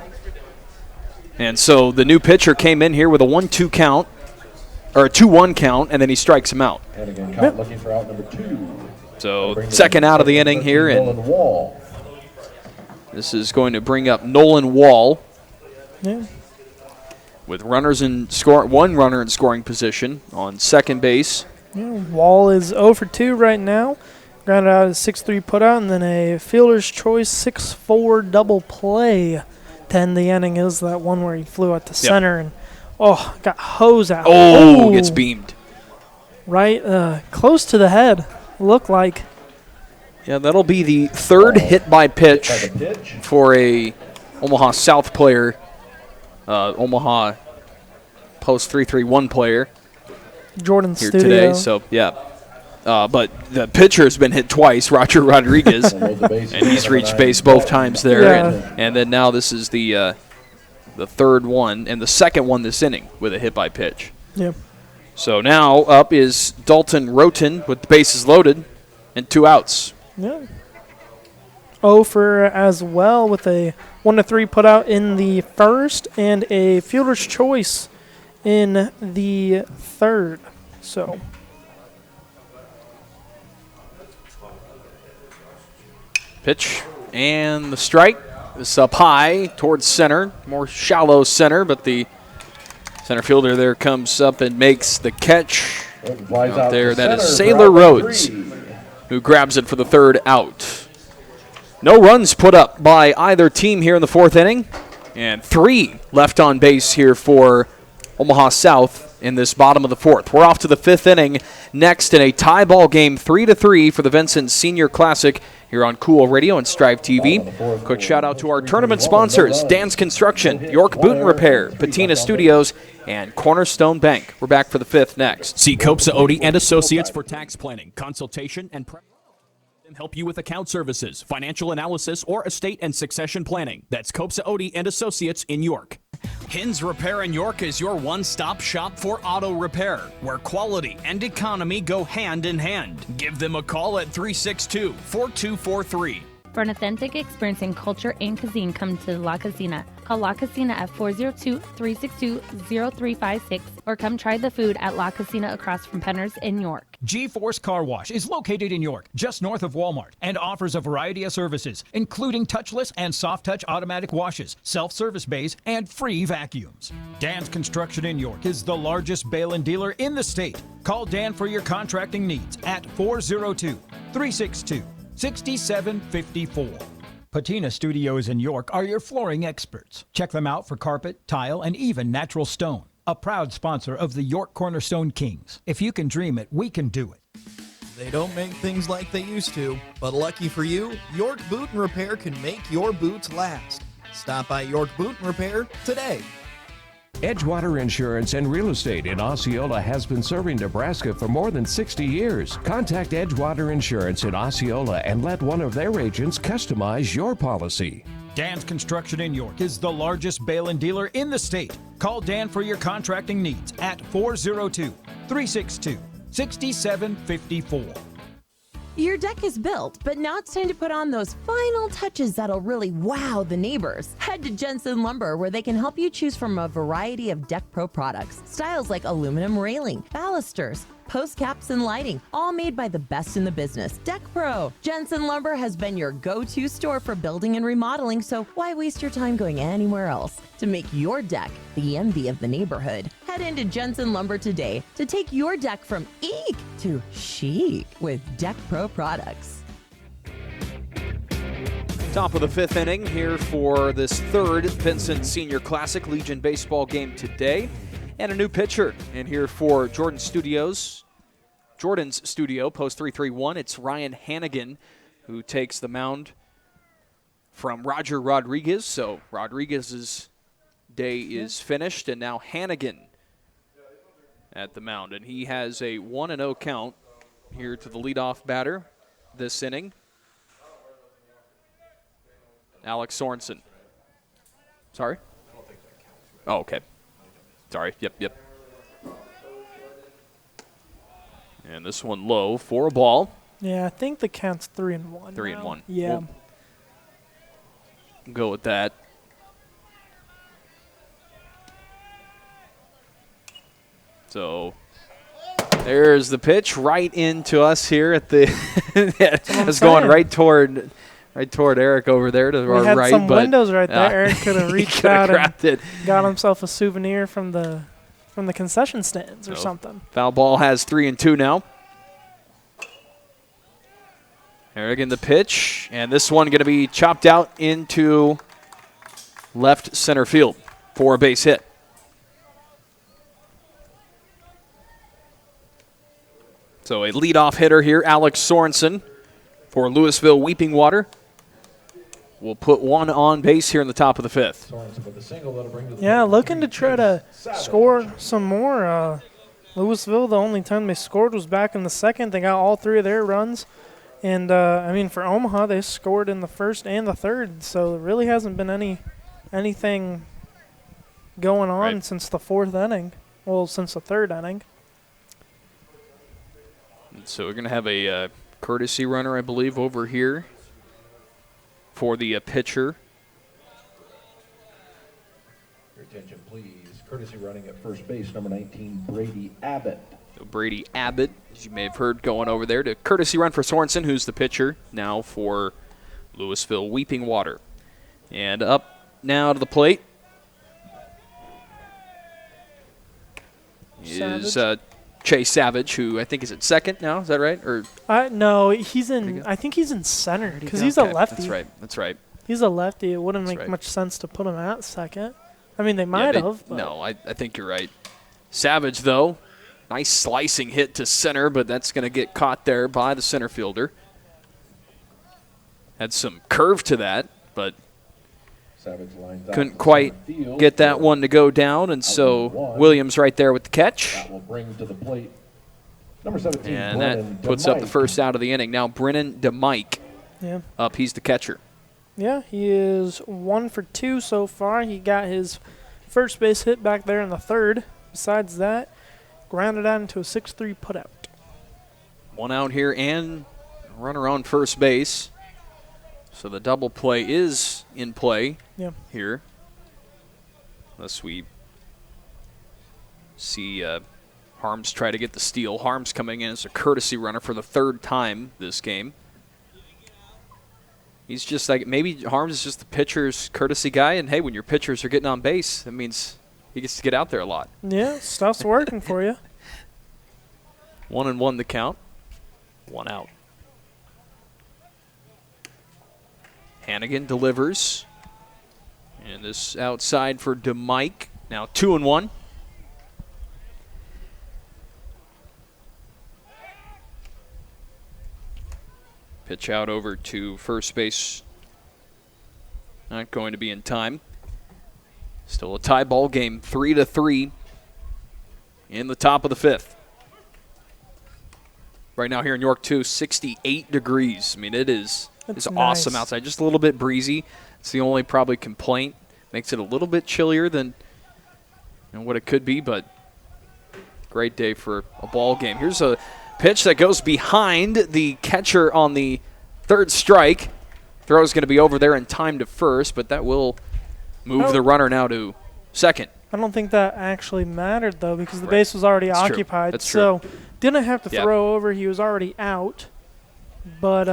And so the new pitcher came in here with a 1-2 count, or a 2-1 count, and then he strikes him out. Hannigan count looking for out number 2. So second out of the inning here, and this is going to bring up Nolan Wall. Yeah. With runners in one runner in scoring position on second base. Yeah, Wall is 0 for 2 right now. Grounded out a 6-3 putout, and then a fielder's choice 6-4 double play to end the inning. Is that one where he flew out to center and got hose out. Oh, gets beamed. Right, close to the head, looked like. Yeah, that'll be the third hit by pitch for a Omaha South player, Omaha Post 331 player. Jordan here Studio. Today, so yeah. But the pitcher's been hit twice, Roger Rodriguez, and he's reached base both times there. Yeah. And then now this is the third one and the second one this inning with a hit by pitch. Yeah. So now up is Dalton Roten with the bases loaded and 2 outs. Yeah. 0 for as well with a 1-3 putout in the first and a fielder's choice in the third. So pitch and the strike. This up high towards center, more shallow center, but the center fielder there comes up and makes the catch out there. That is Sailor Rhodes who grabs it for the third out. No runs put up by either team here in the fourth inning, and 3 left on base here for Omaha South in this bottom of the fourth. We're off to the fifth inning next in a tie ball game, 3-3 for the Vincent Senior Classic here on Cool Radio and Strive TV. Quick shout out to our tournament sponsors, Dan's Construction, York Boot and Repair, Patina Studios, and Cornerstone Bank. We're back for the fifth next. See Copsa Odie and Associates for tax planning, consultation, and help you with account services, financial analysis, or estate and succession planning. That's Copsa Odie and Associates in York. Hins Repair in York is your one-stop shop for auto repair, where quality and economy go hand in hand. Give them a call at 362-4243. For an authentic experience in culture and cuisine, come to La Cocina, Call La Casina at 402-362-0356 or come try the food at La Casina across from Penner's in York. G-Force Car Wash is located in York, just north of Walmart, and offers a variety of services, including touchless and soft-touch automatic washes, self-service bays, and free vacuums. Dan's Construction in York is the largest bail and dealer in the state. Call Dan for your contracting needs at 402-362-6754. Patina Studios in York are your flooring experts. Check them out for carpet, tile, and even natural stone. A proud sponsor of the York Cornerstone Kings. If you can dream it, we can do it. They don't make things like they used to, but lucky for you, York Boot and Repair can make your boots last. Stop by York Boot and Repair today. Edgewater Insurance and Real Estate in Osceola has been serving Nebraska for more than 60 years. Contact Edgewater Insurance in Osceola and let one of their agents customize your policy. Dan's Construction in York is the largest bail and dealer in the state. Call Dan for your contracting needs at 402-362-6754. Your deck is built, but now it's time to put on those final touches that'll really wow the neighbors. Head to Jensen Lumber, where they can help you choose from a variety of Deck Pro products. Styles like aluminum railing, balusters, post caps, and lighting, all made by the best in the business. Deck Pro. Jensen Lumber has been your go-to store for building and remodeling, so why waste your time going anywhere else to make your deck the envy of the neighborhood? Head into Jensen Lumber today to take your deck from eek to chic with Deck Pro products. Top of the fifth inning here for this third Vincent Senior Classic Legion baseball game today. And a new pitcher in here for Jordan's studio, post 331. It's Ryan Hannigan who takes the mound from Roger Rodriguez. So Rodriguez's day is finished, and now Hannigan at the mound. And he has a 1-0 count here to the leadoff batter this inning, Alex Sorensen. Sorry? Oh, okay. Sorry, yep. And this one low for a ball. Yeah, I think the count's 3-1. 3-1. Yeah. We'll go with that. So there's the pitch right into us here at the. It's going right toward Eric over there to our right. We had some windows right there. Yeah. Eric could have reached out and got himself a souvenir from the concession stands or something. Foul ball has 3-2 now. Eric in the pitch, and this one going to be chopped out into left center field for a base hit. So a leadoff hitter here, Alex Sorensen for Louisville Weeping Water. We'll put one on base here in the top of the fifth. Yeah, looking to try to score some more. Louisville, the only time they scored was back in the second. They got all three of their runs. And, for Omaha, they scored in the first and the third. So there really hasn't been anything going on since the fourth inning. Well, since the third inning. So we're going to have a courtesy runner, I believe, over here for the pitcher. Your attention, please. Courtesy running at first base, number 19, Brady Abbott. So Brady Abbott, as you may have heard, going over there to courtesy run for Sorensen, who's the pitcher now for Louisville Weeping Water. And up now to the plate is Chase Savage, who I think is at second now. Is that right? Or no, he's in. I think he's in center because he's a lefty. That's right. He's a lefty. It wouldn't make much sense to put him at second. I mean, they might have. No, I think you're right. Savage, though, nice slicing hit to center, but that's going to get caught there by the center fielder. Had some curve to that, but couldn't quite get that one to go down, and so Williams right there with the catch. That will bring to the plate number 17, and that puts up the first out of the inning. Now Brennan DeMike up. He's the catcher. Yeah, he is 1 for 2 so far. He got his first base hit back there in the third. Besides that, grounded out into a 6-3 putout. One out here and runner on first base. So the double play is in play here. unless we see Harms try to get the steal. Harms coming in as a courtesy runner for the third time this game. He's just like, maybe Harms is just the pitcher's courtesy guy, and hey, when your pitchers are getting on base, that means he gets to get out there a lot. Yeah, stuff's working for you. 1-1 the count. 1 out. Hannigan delivers. And this outside for DeMike. Now 2-1. Pitch out over to first base. Not going to be in time. Still a tie ball game, 3-3 in the top of the fifth. Right now here in York, too, 68 degrees. I mean, it's awesome outside. Just a little bit breezy. It's the only probably complaint. Makes it a little bit chillier than what it could be, but great day for a ball game. Here's a pitch that goes behind the catcher on the third strike. Throw is going to be over there in time to first, but that will move the runner now to second. I don't think that actually mattered, though, because the base was already occupied. That's so true. Didn't have to throw over. He was already out. But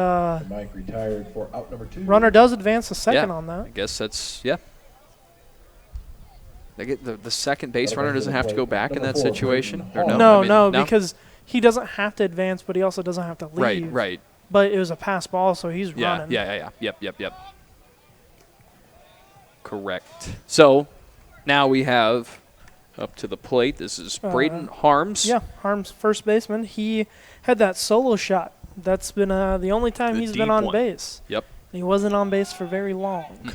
Mike retired for out number 2. Runner does advance the second on that. I guess that's, They get the second base runner doesn't have to go back in that situation? Or No, because he doesn't have to advance, but he also doesn't have to leave. Right. But it was a pass ball, so he's running. Yeah. Yep. Correct. So now we have up to the plate. This is Braden Harms. Yeah, Harms, first baseman. He had that solo shot. That's been the only time he's been on base. Yep. He wasn't on base for very long.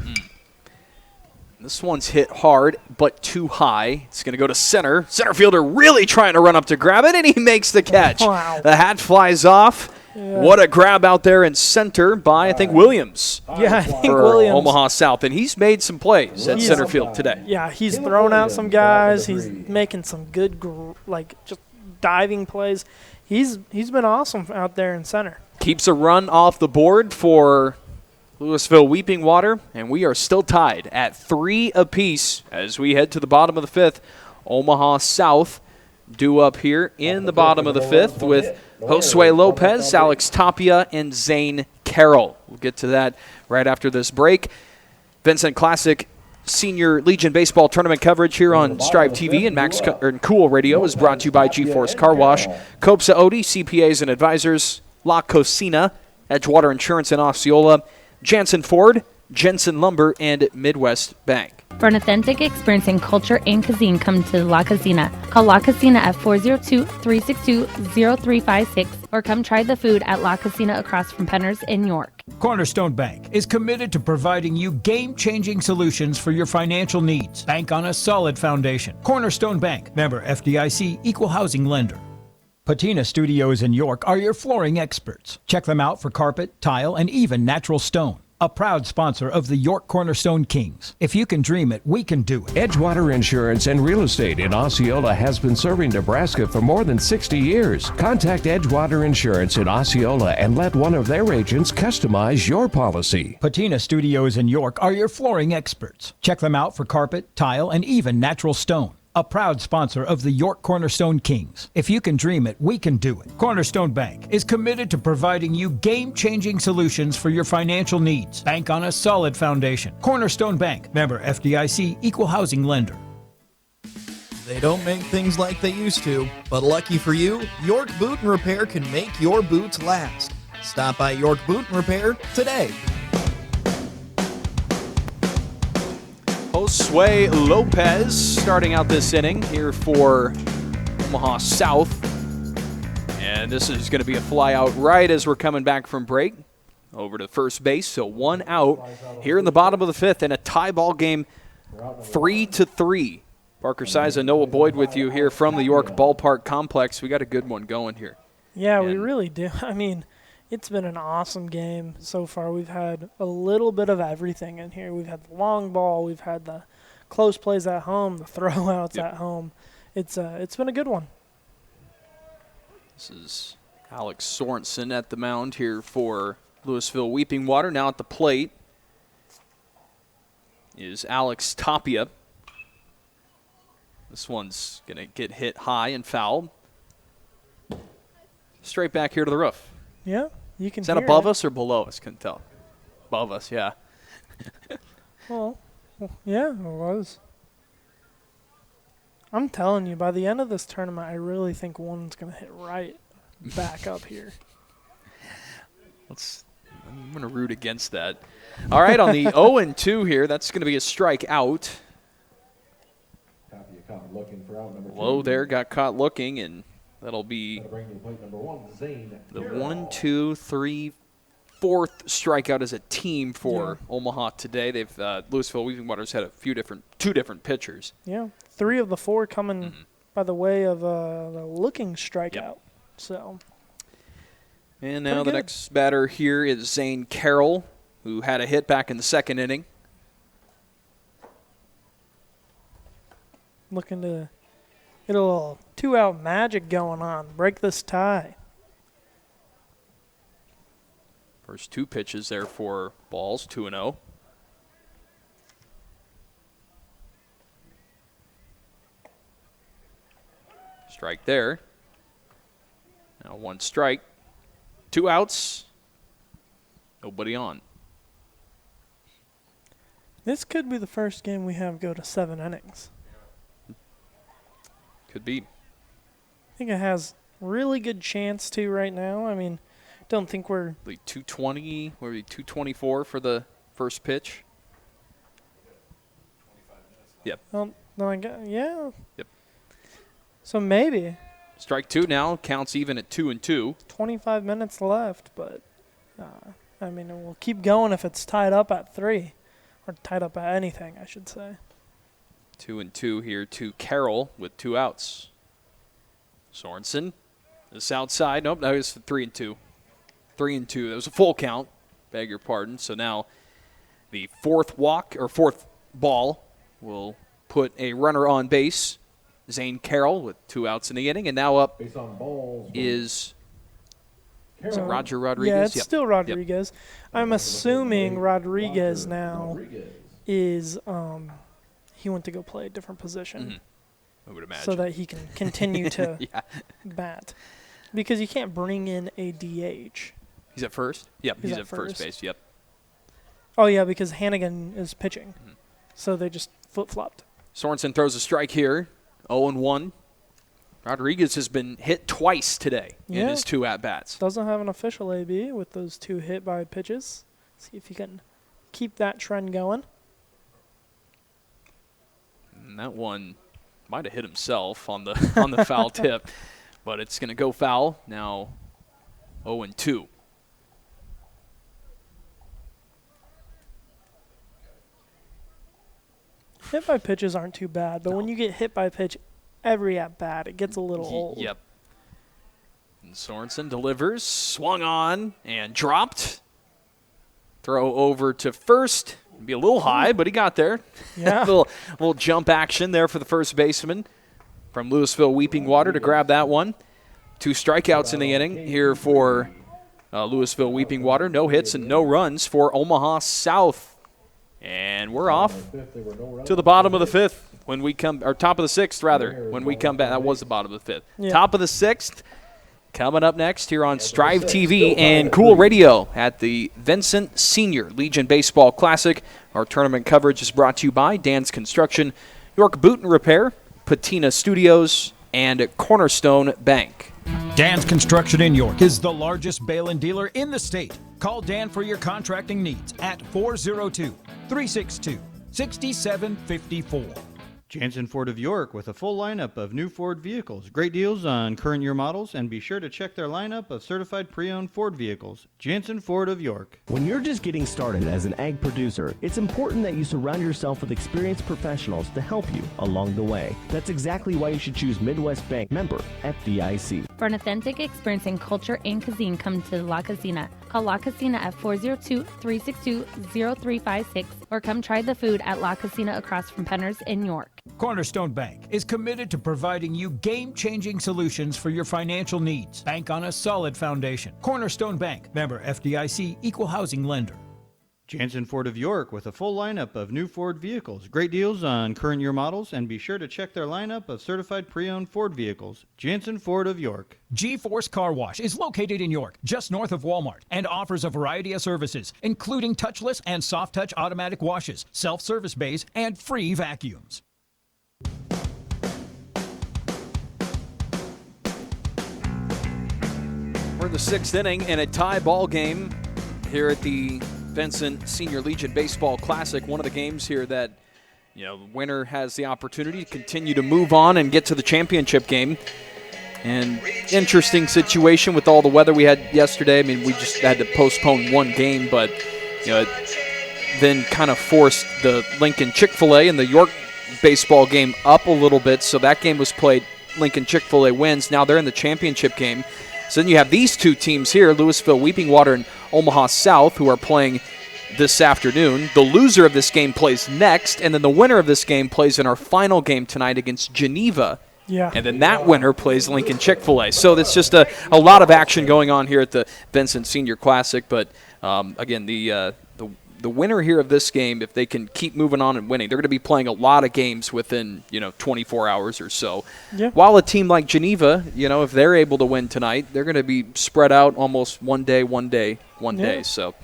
This one's hit hard, but too high. It's going to go to center. Center fielder really trying to run up to grab it, and he makes the catch. Wow. The hat flies off. Yeah. What a grab out there in center by, I think, Williams. Yeah, I think for Williams. Omaha South, and he's made some plays at center field today. Yeah, he's thrown out some guys. He's making some good, just diving plays. He's been awesome out there in center. Keeps a run off the board for Louisville Weeping Water, and we are still tied at 3 apiece as we head to the bottom of the fifth. Omaha South due up here in the bottom of the fifth with Josue Lopez, Alex Tapia, and Zane Carroll. We'll get to that right after this break. Vincent Classic Senior Legion Baseball Tournament coverage here on Strive TV and Cool Radio is brought to you by G-Force Car Wash, Copsa Odie, CPAs and Advisors, La Cocina, Edgewater Insurance in Osceola, Jansen Ford, Jensen Lumber, and Midwest Bank. For an authentic experience in culture and cuisine, come to La Cocina. Call La Cocina at 402-362-0356 or come try the food at La Cocina across from Penner's in York. Cornerstone Bank is committed to providing you game-changing solutions for your financial needs. Bank on a solid foundation. Cornerstone Bank, member FDIC, equal housing lender. Patina Studios in York are your flooring experts. Check them out for carpet, tile, and even natural stone. A proud sponsor of the York Cornerstone Kings. If you can dream it, we can do it. Edgewater Insurance and Real Estate in Osceola has been serving Nebraska for more than 60 years. Contact Edgewater Insurance in Osceola and let one of their agents customize your policy. Patina Studios in York are your flooring experts. Check them out for carpet, tile, and even natural stone. A proud sponsor of the York Cornerstone Kings. If you can dream it, we can do it. Cornerstone Bank is committed to providing you game-changing solutions for your financial needs. Bank on a solid foundation. Cornerstone Bank, member FDIC, equal housing lender. They don't make things like they used to, but lucky for you, York Boot and Repair can make your boots last. Stop by York Boot and Repair today. Josue Lopez starting out this inning here for Omaha South. And this is going to be a fly out right as we're coming back from break. Over to first base, so 1 out here in the bottom of the fifth in a tie ball game, 3-3. Parker Siza, Noah Boyd with you here from the York Ballpark Complex. We got a good one going here. Yeah, we really do. I mean, it's been an awesome game so far. We've had a little bit of everything in here. We've had the long ball. We've had the close plays at home, the throwouts at home. It's been a good one. This is Alex Sorensen at the mound here for Louisville Weeping Water. Now at the plate is Alex Tapia. This one's going to get hit high and fouled. Straight back here to the roof. Yeah, you can Is that hear above it. us or below us? Couldn't tell. Above us, yeah. Well, yeah, it was. I'm telling you, by the end of this tournament, I really think one's going to hit right back up here. I'm going to root against that. All right, on the 0-2 here, that's going to be a strike out. Low there got caught looking, and that'll be the 1, 2, 3, 4th strikeout as a team for Omaha today. They've Louisville Weeping Waters had two different pitchers. Yeah, 3 of the 4 coming by the way of the looking strikeout. So. And now the next batter here is Zane Carroll, who had a hit back in the 2nd inning. Looking to get a little 2-out magic going on. Break this tie. First 2 pitches there for balls, 2-0. Strike there. Now 1 strike. 2 outs. Nobody on. This could be the first game we have go to 7 innings. Could be. I think it has really good chance to right now. I mean, don't think we're 220, or 224 for the first pitch. Yep. Well, no, yeah. Yep. So maybe. Strike 2 now, counts even at 2-2. 25 minutes left, but I mean, it will keep going if it's tied up at 3, or tied up at anything, I should say. 2-2 here to Carroll with 2 outs. Sorensen, this outside. Nope, that was 3-2. 3-2. That was a full count. Beg your pardon. So now the 4th ball will put a runner on base. Zane Carroll with 2 outs in the inning, and now up is it Roger Rodriguez? Yeah, it's still Rodriguez. Yep. I'm assuming Rodriguez now is he went to go play a different position. I would imagine. So that he can continue to bat. Because you can't bring in a DH. He's at first? Yep, he's at first base, yep. Oh, yeah, because Hannigan is pitching. So they just flip-flopped. Sorensen throws a strike here, 0-1. Rodriguez has been hit twice today in his 2 at-bats. Doesn't have an official AB with those 2 hit by pitches. See if he can keep that trend going. And that one might have hit himself on the foul tip, but it's going to go foul. Now 0-2. Hit by pitches aren't too bad, but when you get hit by a pitch every at-bat, it gets a little old. Yep. And Sorensen delivers, swung on, and dropped. Throw over to first. Be a little high, but he got there. Yeah. little jump action there for the first baseman from Louisville Weeping Water to grab that one. 2 strikeouts in the inning here for Louisville Weeping Water. No hits and no runs for Omaha South. And we're off to the bottom of the 5th when we come, or top of the 6th rather, when we come back. That was the bottom of the 5th. Yeah. Top of the 6th. Coming up next here on Strive TV and Cool Radio at the Vincent Senior Legion Baseball Classic. Our tournament coverage is brought to you by Dan's Construction, York Boot and Repair, Patina Studios, and Cornerstone Bank. Dan's Construction in York is the largest bail-in dealer in the state. Call Dan for your contracting needs at 402-362-6754. Jansen Ford of York with a full lineup of new Ford vehicles. Great deals on current year models, and be sure to check their lineup of certified pre-owned Ford vehicles. Jansen Ford of York. When you're just getting started as an ag producer, it's important that you surround yourself with experienced professionals to help you along the way. That's exactly why you should choose Midwest Bank, member FDIC. For an authentic experience in culture and cuisine, come to La Casina. Call La Casina at 402-362-0356 or come try the food at La Casina across from Penner's in York. Cornerstone Bank is committed to providing you game-changing solutions for your financial needs. Bank on a solid foundation. Cornerstone Bank, member FDIC, equal housing lender. Jansen Ford of York with a full lineup of new Ford vehicles. Great deals on current year models, and be sure to check their lineup of certified pre-owned Ford vehicles. Jansen Ford of York. G-Force Car Wash is located in York, just north of Walmart, and offers a variety of services, including touchless and soft-touch automatic washes, self-service bays, and free vacuums. We're in the 6th inning in a tie ball game here at the Vincent Senior Legion Baseball Classic. One of the games here that, the winner has the opportunity to continue to move on and get to the championship game. And interesting situation with all the weather we had yesterday. I mean, we just had to postpone one game, but it then kind of forced the Lincoln Chick-fil-A and the York baseball game up a little bit. So that game was played. Lincoln Chick-fil-A wins. Now they're in the championship game. So then you have these two teams here, Louisville Weeping Water and Omaha South, who are playing this afternoon. The loser of this game plays next, and then the winner of this game plays in our final game tonight against Geneva. Yeah. And then that winner plays Lincoln Chick-fil-A. So it's just a lot of action going on here at the Vincent Senior Classic. But, again, the winner here of this game, if they can keep moving on and winning, they're going to be playing a lot of games within, 24 hours or so. Yeah. While a team like Geneva, if they're able to win tonight, they're going to be spread out almost one day. So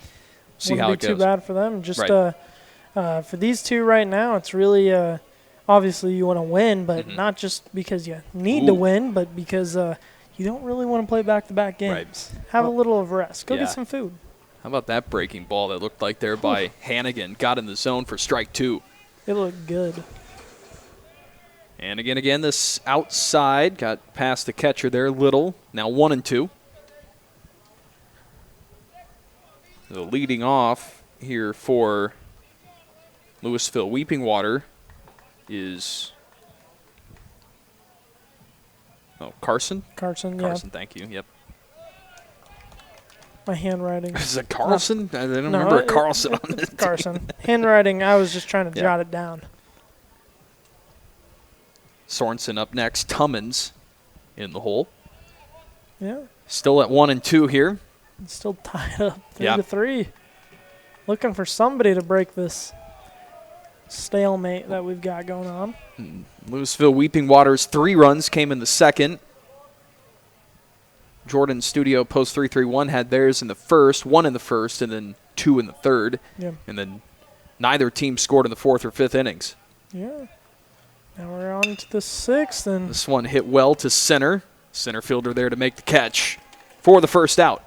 see how it goes. Wouldn't be too bad for them. Just Right. For these two right now, it's really obviously you want to win, but not just because you need to win, but because you don't really want to play back-to-back games. Right. Have a little of rest. Go Yeah. get some food. How about that breaking ball that looked like there by Hannigan? Got in the zone for strike 2. It looked good. And again, this outside got past the catcher there, Little. Now 1-2. The leading off here for Louisville Weeping Water is Carson? Carson, Thank you. Yep. My handwriting. Is it Carlson? I didn't remember a Carlson on this. Carson. Handwriting, I was just trying to jot it down. Sorensen up next. Tummins in the hole. Yeah. Still at 1-2 here. It's still tied up 3-3. Looking for somebody to break this stalemate that we've got going on. Louisville Weeping Water's 3 runs came in the second. Jordan Studio Post 331 had theirs in the first, 1 in the first, and then 2 in the third. Yeah. And then neither team scored in the 4th or 5th innings. Yeah. Now we're on to the 6th. And this one hit well to center. Center fielder there to make the catch for the first out.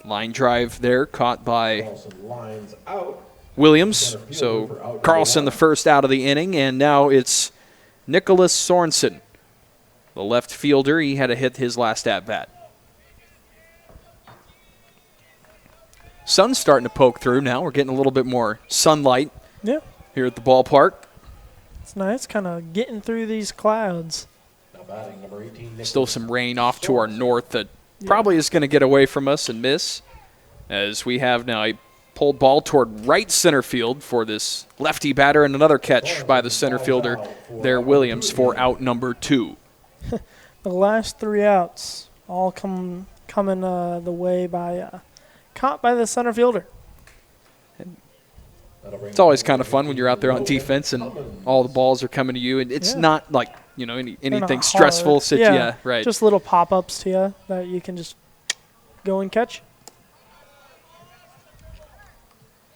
Line drive there caught by Williams. So Carlson the first out of the inning, and now it's Nicholas Sorensen. The left fielder, he had to hit his last at-bat. Sun's starting to poke through now. We're getting a little bit more sunlight here at the ballpark. It's nice kind of getting through these clouds. Still some rain off to our north that probably is going to get away from us and miss, as we have now a pulled ball toward right center field for this lefty batter, and another catch by the center fielder there, Williams, for out number 2. The last 3 outs all coming the way by caught by the center fielder. It's always kind of fun when you're out there on defense and all the balls are coming to you, and it's not like anything stressful. Right. Just little pop-ups to you that you can just go and catch.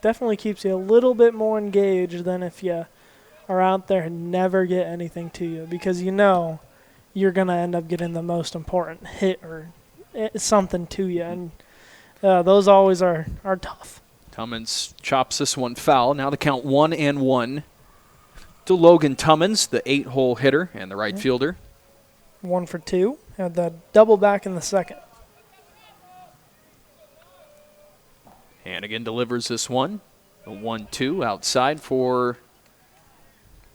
Definitely keeps you a little bit more engaged than if you are out there and never get anything to you, because you're going to end up getting the most important hit or something to you, and those always are tough. Tummins chops this one foul. Now the count 1-1 to Logan Tummins, the 8-hole hitter and the right fielder. 1 for 2. Had the double back in the second. Hannigan delivers this one. A 1-2 outside for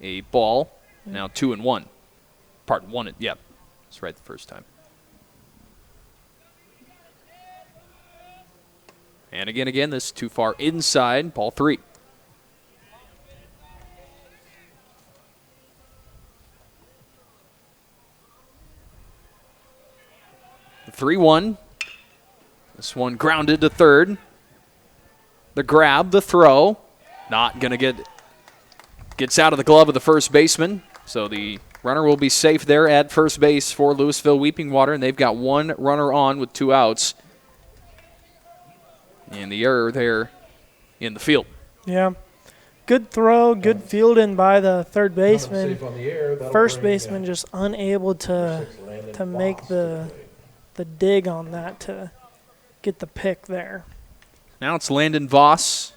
a ball. Now 2-1. Pardon, 1. Yep, that's right the first time. And again, this too far inside, ball 3. The 3-1. This one grounded to third. The grab, the throw. Not going to gets out of the glove of the first baseman. So the runner will be safe there at first base for Louisville Weeping Water, and they've got one runner on with 2 outs. And the error there in the field. Yeah. Good throw, good fielding by the third baseman. First baseman just unable to make the dig on that to get the pick there. Now it's Landon Voss,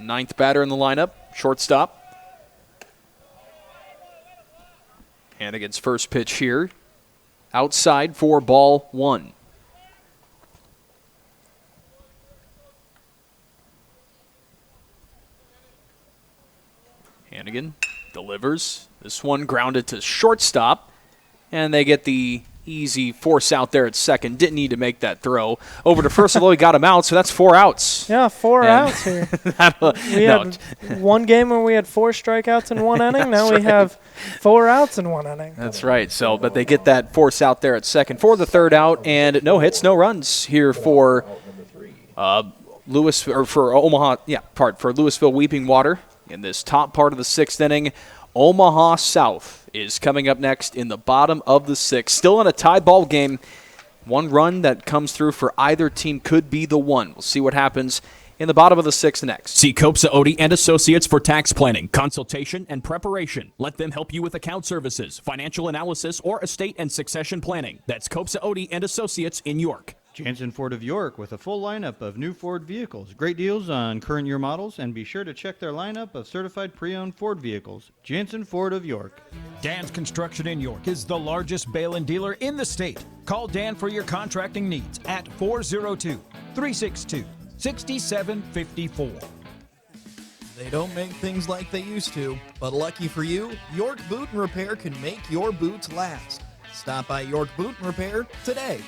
9th batter in the lineup, shortstop. Hannigan's first pitch here, outside for ball 1. Hannigan delivers. This one grounded to shortstop, and they get the easy force out there at second. Didn't need to make that throw. Over to first, although he got him out, so that's 4 outs. Yeah, 4 outs here. We had one game where we had 4 strikeouts in 1 inning. Now we have 4 outs in 1 inning. That's right. So, but they get that force out there at second for the 3rd out, and no hits, no runs here for for Louisville Weeping Water in this top part of the 6th inning. Omaha South is coming up next in the bottom of the 6th. Still in a tie ball game. 1 run that comes through for either team could be the one. We'll see what happens in the bottom of the 6th next. See Copsa Odie and Associates for tax planning, consultation, and preparation. Let them help you with account services, financial analysis, or estate and succession planning. That's Copsa Odie and Associates in York. Jansen Ford of York with a full lineup of new Ford vehicles. Great deals on current year models, and be sure to check their lineup of certified pre-owned Ford vehicles. Jansen Ford of York. Dan's Construction in York is the largest Balin dealer in the state. Call Dan for your contracting needs at 402-362-6754. They don't make things like they used to, but lucky for you, York Boot and Repair can make your boots last. Stop by York Boot and Repair today.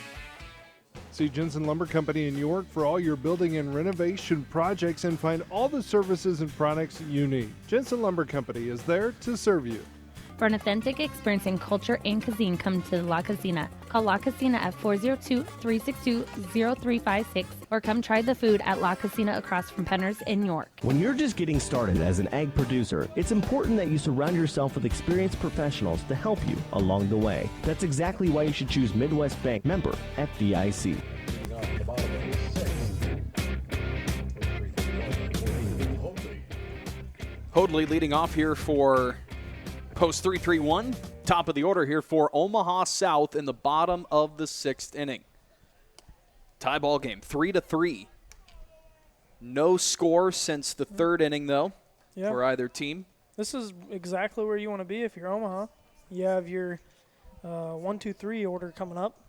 See Jensen Lumber Company in York for all your building and renovation projects and find all the services and products you need. Jensen Lumber Company is there to serve you. For an authentic experience in culture and cuisine, come to La Casina. Call La Casina at 402-362-0356 or come try the food at La Casina across from Penner's in York. When you're just getting started as an ag producer, it's important that you surround yourself with experienced professionals to help you along the way. That's exactly why you should choose Midwest Bank, member FDIC. Hoadley leading off here for post 3-3-1. Top of the order here for Omaha South in the bottom of the 6th inning. Tie ball game, 3-3. No score since the 3rd inning, though, for either team. This is exactly where you want to be if you're Omaha. You have your 1-2-3 order coming up.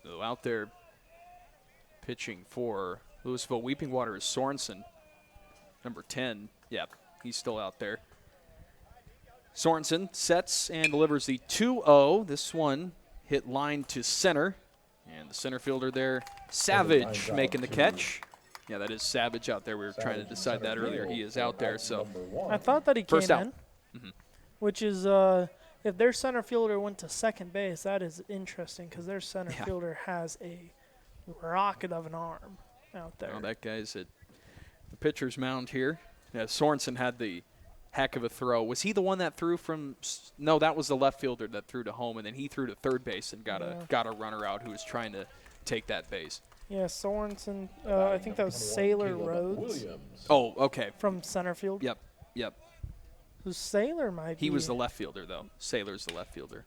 So out there pitching for Louisville Weeping Water is Sorensen, number 10. Yep, he's still out there. Sorensen sets and delivers the 2-0. This one hit line to center. And the center fielder there, Savage, making the catch. Yeah, that is Savage out there. We were trying to decide that earlier. He is out there. So I thought that he came first out. in, which is if their center fielder went to second base, that is interesting because their center fielder has a rocket of an arm out there. Well, that guy's at the pitcher's mound here. Yeah, Sorensen had the heck of a throw. Was he the one that threw from – no, that was the left fielder that threw to home, and then he threw to third base and got a runner out who was trying to take that base. Yeah, Sorensen, I think that was Sailor Rhodes. Oh, okay. From center field. Yep. So Sailor might be. He was the left fielder, though. Sailor's the left fielder.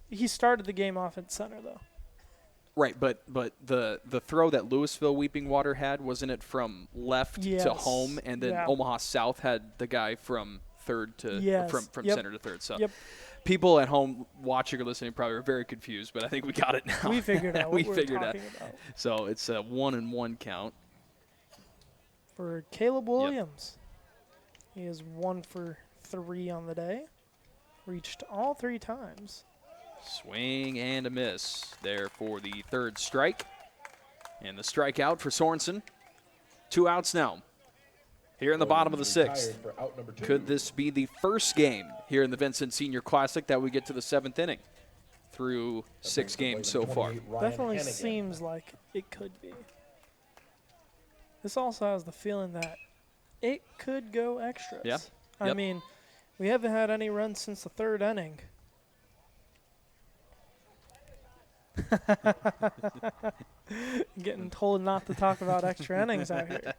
He started the game off at center, though. Right, but the throw that Louisville Weeping Water had, wasn't it from left to home, and then Omaha South had the guy from third to from center to third. So people at home watching or listening probably are very confused, but I think we got it now. We figured out what we were talking about. So it's a 1-1 count for Caleb Williams. He is 1 for 3 on the day. Reached all 3 times. Swing and a miss there for the 3rd strike. And the strikeout for Sorensen. 2 outs now. Here in the bottom of the 6th. Could this be the first game here in the Vincent Senior Classic that we get to the 7th inning? through 6 games so far. Definitely seems like it could be. This also has the feeling that it could go extras. Yeah. I mean, we haven't had any runs since the 3rd inning. Getting told not to talk about extra innings out here.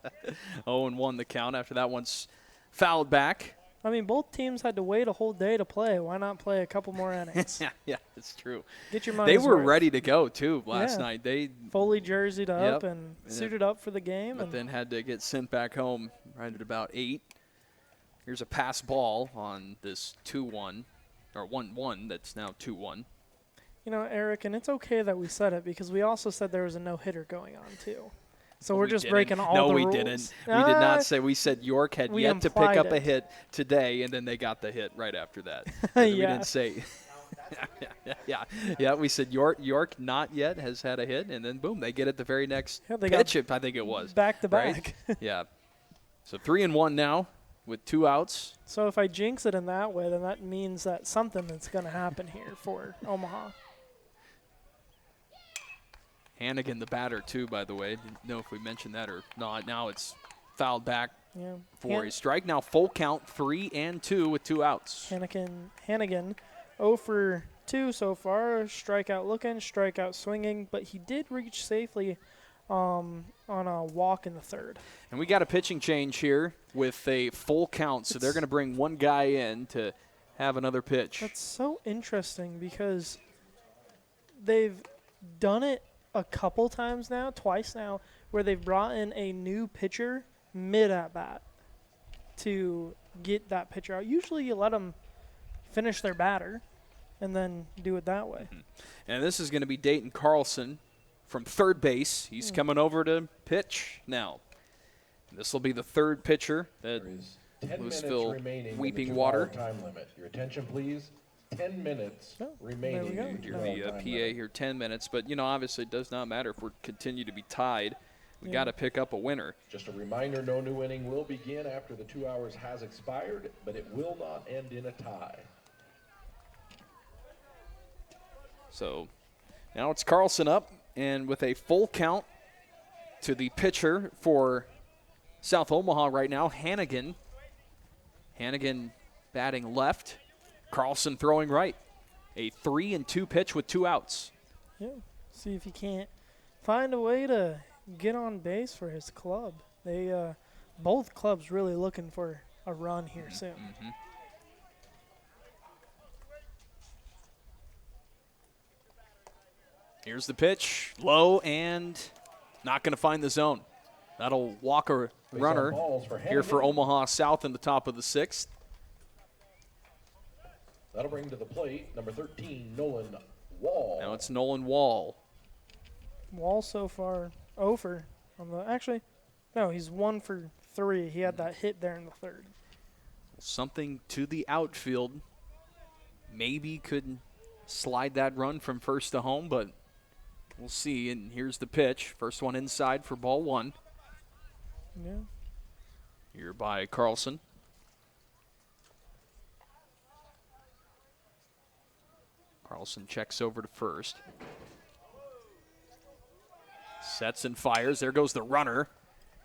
0-1 the count after that one's fouled back. I mean, both teams had to wait a whole day to play. Why not play a couple more innings? Yeah, it's true. Get your money's They were worth. ready to go, too, last Yeah. night. They fully jerseyed up and suited up for the game. But then had to get sent back home right at about 8. Here's a pass ball on this 2-1, or 1-1 that's now 2-1. You know, Eric, and it's okay that we said it because we also said there was a no-hitter going on, too. So we're just breaking all the rules. No, we didn't. We did not say. We said York had yet to pick up a hit today, and then they got the hit right after that. We didn't say. Yeah. We said York not yet has had a hit, and then boom, they get it the very next pitch. I think it was back to back. Right? Yeah. So 3-1 now with 2 outs. So if I jinx it in that way, then that means that something is going to happen here for Omaha. Hannigan, the batter, too, by the way. Didn't know if we mentioned that or not. Now it's fouled back for a strike. Now full count, 3-2 with 2 outs. Hannigan 0 for 2 so far. Strikeout looking, strikeout swinging, but he did reach safely on a walk in the 3rd. And we got a pitching change here with a full count, so they're going to bring one guy in to have another pitch. That's so interesting because they've done it a couple times now, twice now, where they've brought in a new pitcher mid-at-bat to get that pitcher out. Usually you let them finish their batter and then do it that way. And this is going to be Dayton Carlson from third base. He's coming over to pitch now. This will be the 3rd pitcher that Louisville Weeping Water. Time limit. Your attention, please. 10 minutes remaining. The PA here, 10 minutes. But, obviously it does not matter if we continue to be tied. We got to pick up a winner. Just a reminder, no new inning will begin after the 2 hours has expired, but it will not end in a tie. So now it's Carlson up, and with a full count to the pitcher for South Omaha right now, Hannigan. Hannigan batting left. Carlson throwing right. A 3-2 pitch with 2 outs. Yeah. See if he can't find a way to get on base for his club. They both clubs really looking for a run here soon. Mm-hmm. Here's the pitch. Low and not going to find the zone. That'll walk a runner here for Omaha South in the top of the 6th. That'll bring to the plate number 13, Nolan Wall. Now it's Nolan Wall. Wall so far over on the he's 1 for 3. He had that hit there in the 3rd. Something to the outfield. Maybe could slide that run from first to home, but we'll see. And here's the pitch. First one inside for ball 1. Yeah. Here by Carlson. Carlson checks over to first. Sets and fires. There goes the runner.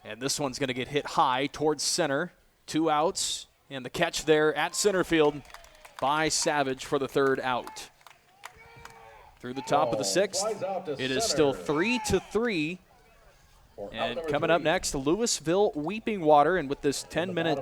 And this one's going to get hit high towards center. 2 outs. And the catch there at center field by Savage for the 3rd out. Through the top of the 6th. It is still 3-3. And coming up next, Louisville Weeping Water. And with this 10-minute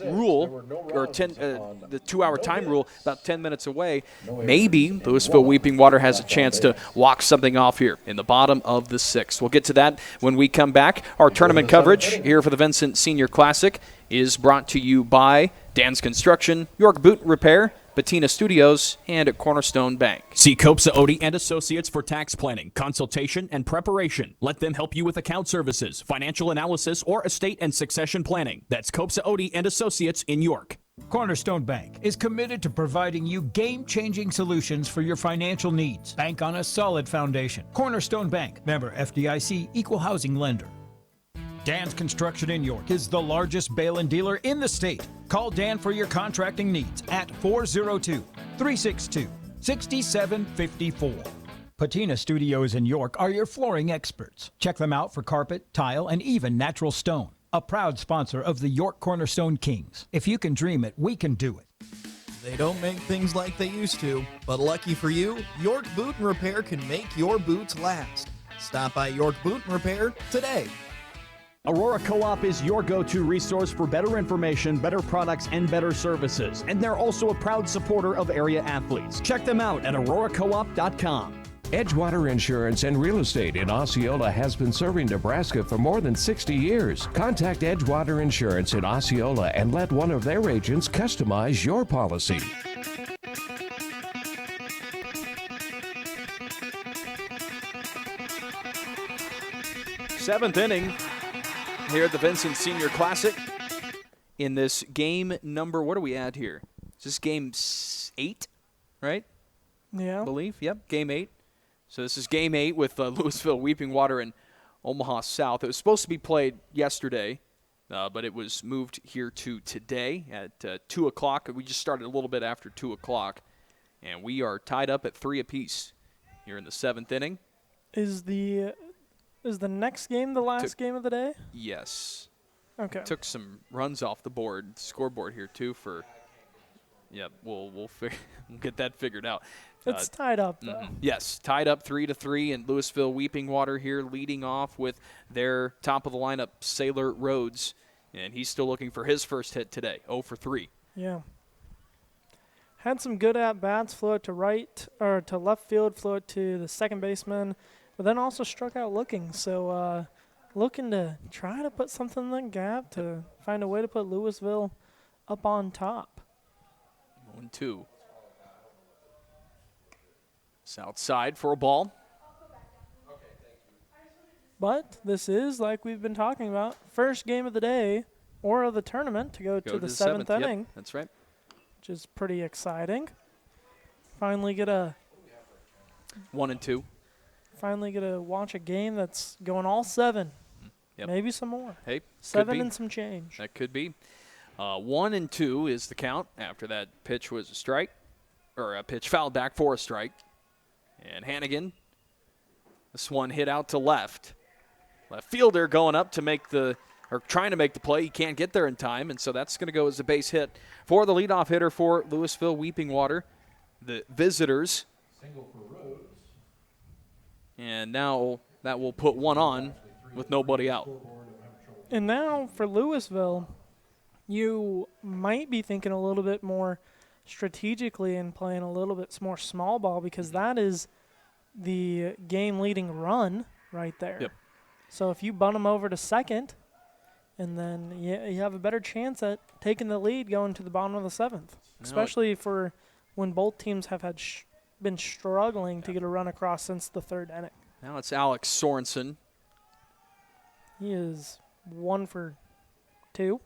rule, or the 2-hour time rule, about 10 minutes away, maybe Louisville Weeping Water has a chance to walk something off here in the bottom of the 6th. We'll get to that when we come back. Our tournament coverage here for the Vincent Senior Classic is brought to you by Dan's Construction, York Boot Repair, Patina Studios, and at Cornerstone Bank. See Kopsa Odie and Associates for tax planning, consultation, and preparation. Let them help you with account services, financial analysis, or estate and succession planning. That's Kopsa Odie and Associates in York. Cornerstone Bank is committed to providing you game-changing solutions for your financial needs. Bank on a solid foundation. Cornerstone Bank, member FDIC, equal housing lender. Dan's Construction in York is the largest bail-in dealer in the state. Call Dan for your contracting needs at 402-362-3700. 6754. Patina Studios in York are your flooring experts. Check them out for carpet, tile, and even natural stone. A proud sponsor of the York Cornerstone Kings. If you can dream it, we can do it. They don't make things like they used to, but lucky for you, York Boot and Repair can make your boots last. Stop by York Boot and Repair today. Aurora Co-op is your go-to resource for better information, better products, and better services. And they're also a proud supporter of area athletes. Check them out at auroracoop.com. Edgewater Insurance and Real Estate in Osceola has been serving Nebraska for more than 60 years. Contact Edgewater Insurance in Osceola and let one of their agents customize your policy. Seventh inning here at the Vincent Senior Classic. In this game number, what are we at here? Is this game 8, right? Yeah. I believe, yep, game 8. So this is game 8 with Louisville, Weeping Water, and Omaha South. It was supposed to be played yesterday, but it was moved here to today at 2 o'clock. We just started a little bit after 2 o'clock, and we are tied up at 3 apiece here in the 7th inning. Is the next game the last game of the day? Yes. Okay. Took some runs off the scoreboard here too for. Yep, we'll get that figured out. It's tied up, though. Yes, tied up 3-3, and Louisville Weeping Water here leading off with their top of the lineup, Sailor Rhodes, and he's still looking for his first hit today, 0 for 3. Yeah. Had some good at-bats, flew it to left field, flew it to the second baseman, but then also struck out looking. So looking to try to put something in the gap to find a way to put Louisville up on top. 1-2. South side for a ball. But this is, like we've been talking about, first game of the day or of the tournament to go to the 7th inning. Yep, that's right. Which is pretty exciting. Finally get a 1-2. Finally get to watch a game that's going all 7. Yep. Maybe some more. Hey, 7 and some change. That could be. 1-2 is the count after that pitch was a strike, or a pitch fouled back for a strike. And Hannigan, this one hit out to left. Left fielder going up to trying to make the play. He can't get there in time, and so that's going to go as a base hit for the leadoff hitter for Louisville Weeping Water, the visitors. Single for Rhodes. And now that will put one on with nobody out. And now for Louisville, you might be thinking a little bit more strategically and playing a little bit more small ball because that is the game-leading run right there. Yep. So if you bunt them over to second, and then you have a better chance at taking the lead going to the bottom of the 7th, especially for when both teams have been struggling to get a run across since the 3rd inning. Now it's Alex Sorensen. He is 1 for 2.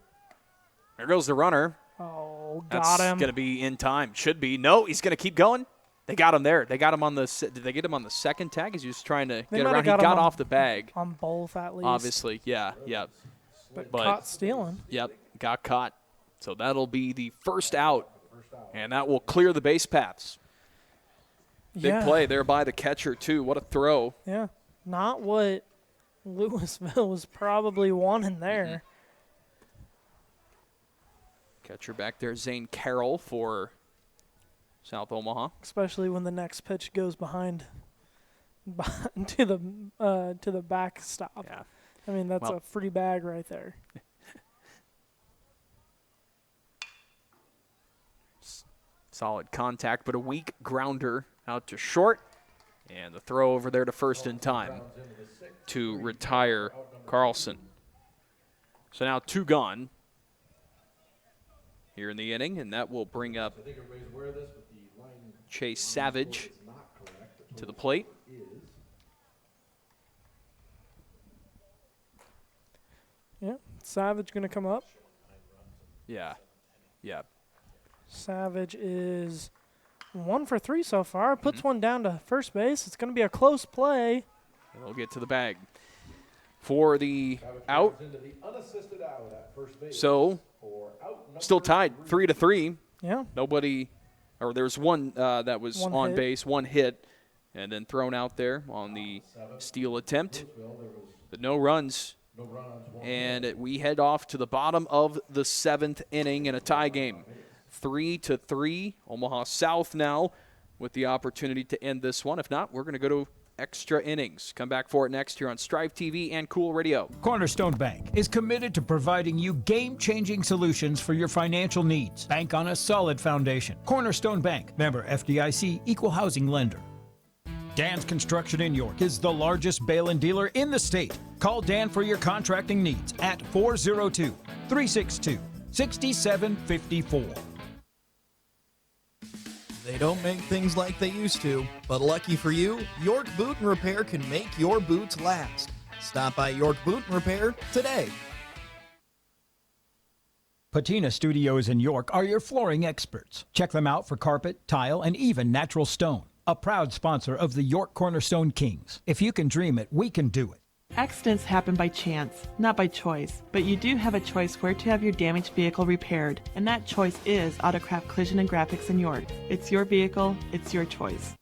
There goes the runner. Oh, got That's him. going to be in time. Should be. No, he's going to keep going. They got him there. They got him on the. Did they get him on the second tag? He's just trying to get around. He got off the bag. On both, at least. Obviously, yeah. But caught stealing. Yep, got caught. So that'll be the first out, and that will clear the base paths. Big play there by the catcher, too. What a throw. Yeah, not what Louisville was probably wanting there. Catcher back there, Zane Carroll for South Omaha. Especially when the next pitch goes behind to the backstop. Yeah. I mean, that's a free bag right there. Solid contact, but a weak grounder out to short. And the throw over there to first in time to retire Carlson. So now 2 gone here in the inning, and that will bring up Chase Savage to the plate. Yeah, Savage going to come up. Yeah. Savage is 1 for 3 so far. Puts one down to first base. It's going to be a close play. They'll get to the bag for the out. So still tied 3-3. Yeah. or there was one that was One on hit. base, one hit, and then thrown out there on the steal attempt. But no runs. And we head off to the bottom of the 7th inning in a tie game. 3-3, Omaha South now with the opportunity to end this one. If not, we're going to go to extra innings. Come back for it next here on Strive TV and Cool Radio. Cornerstone Bank is committed to providing you game-changing solutions for your financial needs. Bank on a solid foundation. Cornerstone Bank, member FDIC, equal housing lender. Dan's Construction in York is the largest bail-in dealer in the state. Call Dan for your contracting needs at 402-362-6754. They don't make things like they used to, but lucky for you, York Boot and Repair can make your boots last. Stop by York Boot and Repair today. Patina Studios in York are your flooring experts. Check them out for carpet, tile, and even natural stone. A proud sponsor of the York Cornerstone Kings. If you can dream it, we can do it. Accidents happen by chance, not by choice, but you do have a choice where to have your damaged vehicle repaired, and that choice is Autocraft Collision and Graphics in York. It's your vehicle, it's your choice.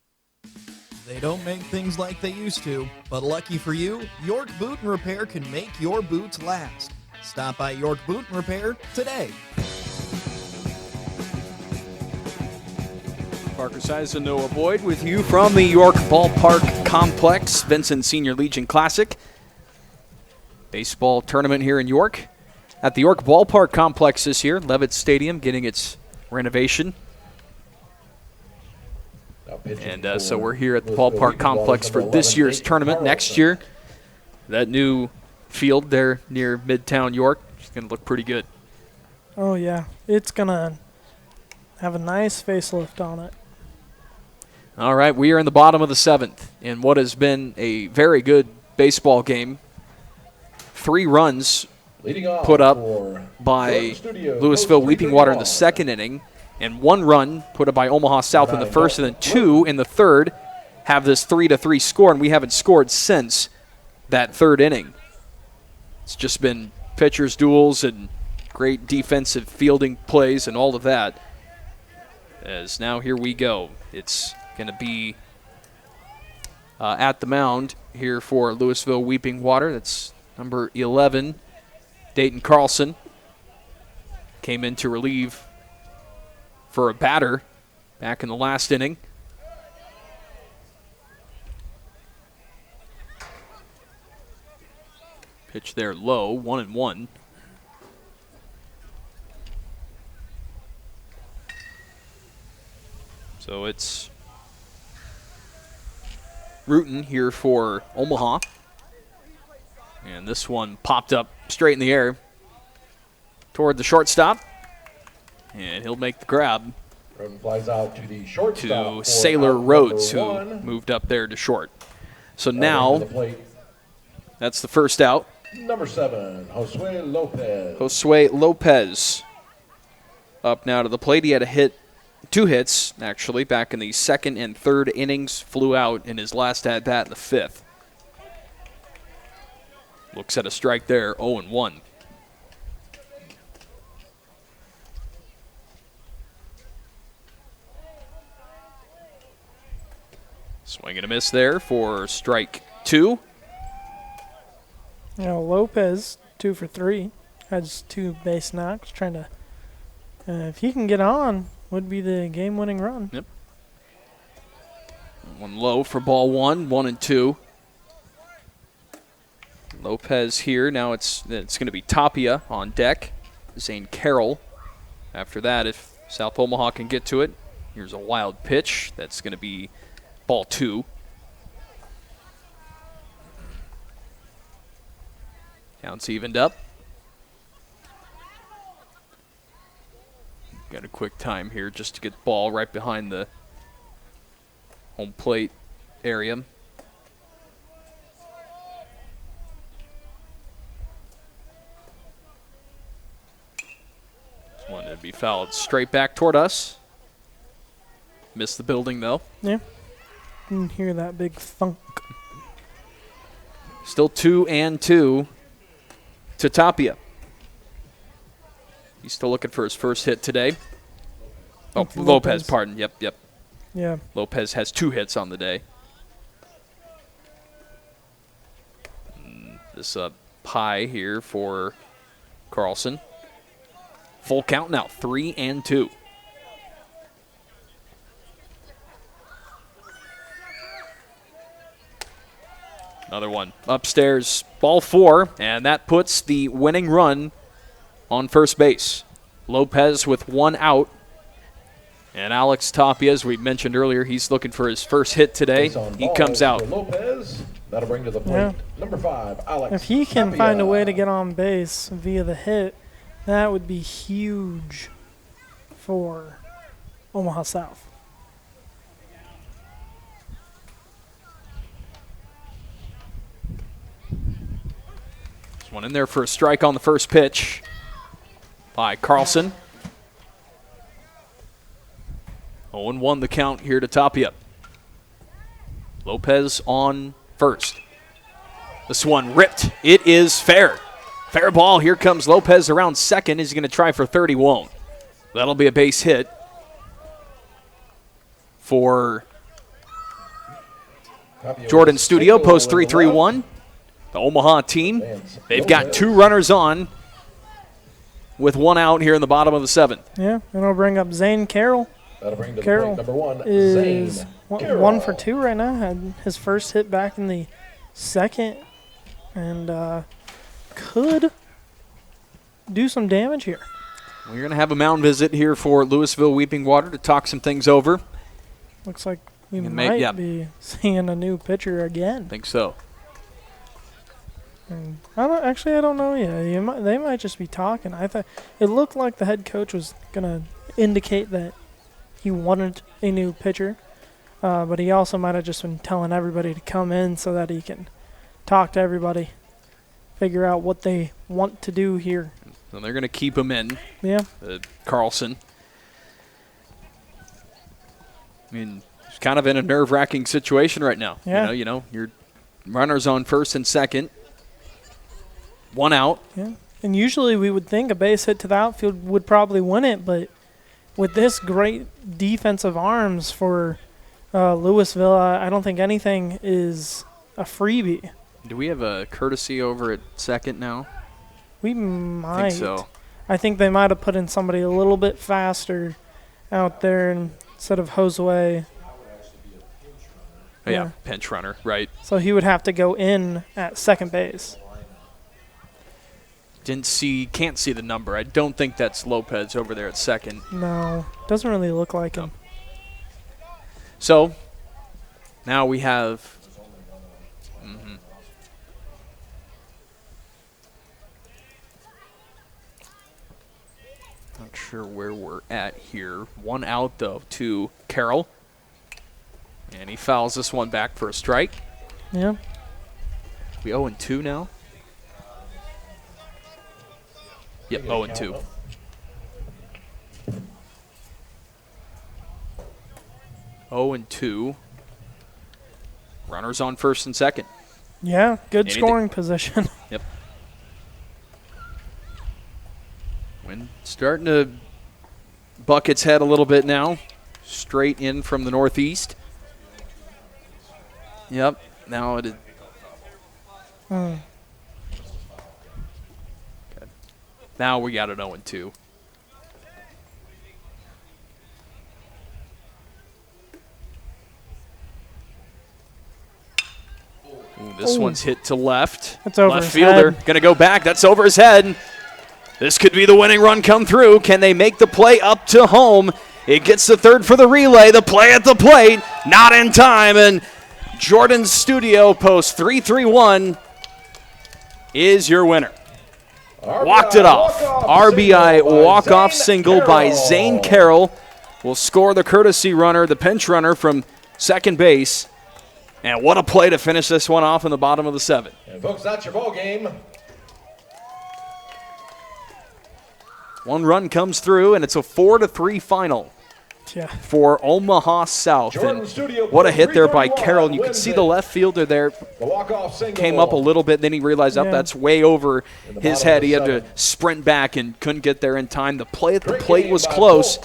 They don't make things like they used to, but lucky for you, York Boot and Repair can make your boots last. Stop by York Boot and Repair today. Parker Size and Noah Boyd with you from the York Ballpark Complex Vincent Senior Legion Classic baseball tournament here in York at the York Ballpark Complex this year. Levitt Stadium getting its renovation. And so we're here at the Ballpark Complex for this year's tournament. Next year, that new field there near Midtown York is going to look pretty good. Oh, yeah. It's going to have a nice facelift on it. All right, we are in the bottom of the 7th in what has been a very good baseball game. 3 runs put up by Louisville Weeping Water in the 2nd inning, and 1 run put up by Omaha South in the 1st, and then 2 in the 3rd have this 3-3 score, and we haven't scored since that 3rd inning. It's just been pitchers' duels and great defensive fielding plays and all of that. As now here we go. It's going to be at the mound here for Louisville Weeping Water. That's number 11, Dayton Carlson. Came in to relieve for a batter back in the last inning. Pitch there low, 1-1. So it's Rutan here for Omaha. And this one popped up straight in the air toward the shortstop. And he'll make the grab Flies out to the shortstop to Sailor Rhodes, who moved up there to short. So now that's the first out. Number 7, Josue Lopez. Josue Lopez up now to the plate. He had a hit, 2 hits, actually, back in the 2nd and 3rd innings. Flew out in his last at-bat in the 5th. Looks at a strike there, 0-1. Swing and a miss there for strike 2. You know, Lopez, 2 for 3, has 2 base knocks. Trying to, if he can get on, would be the game-winning run. Yep. 1 low for ball 1, 1-2. Lopez here. Now it's going to be Tapia on deck. Zane Carroll. After that, if South Omaha can get to it, here's a wild pitch. That's going to be ball 2. Counts evened up. Got a quick time here just to get the ball right behind the home plate area. This one to be fouled straight back toward us. Missed the building though. Yeah. Didn't hear that big thunk. Still 2-2 to Tapia. He's still looking for his first hit today. Oh, Lopez, pardon. Yep. Yeah. Lopez has 2 hits on the day. This pie here for Carlson. Full count now, 3-2. Another one upstairs, ball 4, and that puts the winning run on first base. Lopez with 1 out. And Alex Tapia, as we mentioned earlier, he's looking for his first hit today. He comes out. Lopez, that'll bring to the plate. Number 5, Alex. If he can Tapia. find a way to get on base via the hit, that would be huge for Omaha South. There's one in there for a strike on the first pitch by Carlson. 0-1 the count here to Tapia. Lopez on first. This one ripped. It is fair. Fair ball. Here comes Lopez around second. He's going to try for third. He won't. That'll be a base hit for Jordan Studio. Post 3-3-1. The Omaha team. They've got 2 runners on with 1 out here in the bottom of the 7th. Yeah, and I'll bring up Zane Carroll. That'll bring to the Carroll plate. Number 1, is Zane 1 for 2 right now. Had his first hit back in the 2nd, and could do some damage here. We're going to have a mound visit here for Louisville Weeping Water to talk some things over. Looks like we might be seeing a new pitcher again. I think so. And I don't know yet. They might just be talking. I thought it looked like the head coach was going to indicate that he wanted a new pitcher, but he also might have just been telling everybody to come in so that he can talk to everybody, figure out what they want to do here. So they're going to keep him in. Yeah. Carlson. I mean, he's kind of in a nerve-wracking situation right now. Yeah. You know, your runners on first and second. 1 out. Yeah. And usually we would think a base hit to the outfield would probably win it, but with this great defensive arms for Louisville, I don't think anything is a freebie. Do we have a courtesy over at second now? We might. I think so. I think they might have put in somebody a little bit faster out there instead of Josue. Yeah, pinch runner, right. So he would have to go in at second base. Can't see the number. I don't think that's Lopez over there at second. No, doesn't really look like him. So now we have not sure where we're at here. 1 out though to Carroll. And he fouls this one back for a strike. Yeah. We 0-2 now. Yep, 0-2. Runners on first and second. Yeah, good scoring position. Yep. Wind starting to buck its head a little bit now. Straight in from the northeast. Yep, now it is. Okay. Now we got an 0-2. This one's hit to left. That's over left his fielder head. going to go back. That's over his head. This could be the winning run come through. Can they make the play up to home? It gets the third for the relay. The play at the plate, not in time. And Jordan Studio post 3-3-1 is your winner. Walked it off. RBI walk-off single by Zane Carroll will score the courtesy runner, the pinch runner from second base. And what a play to finish this one off in the bottom of the 7th. And folks, that's your ball game. 1 run comes through, and it's a 4-3 final for Omaha South. And what a hit there by Carroll. And you could see the left fielder there came up a little bit, then he realized that's way over his head. He had to sprint back and couldn't get there in time. The play at the plate was close.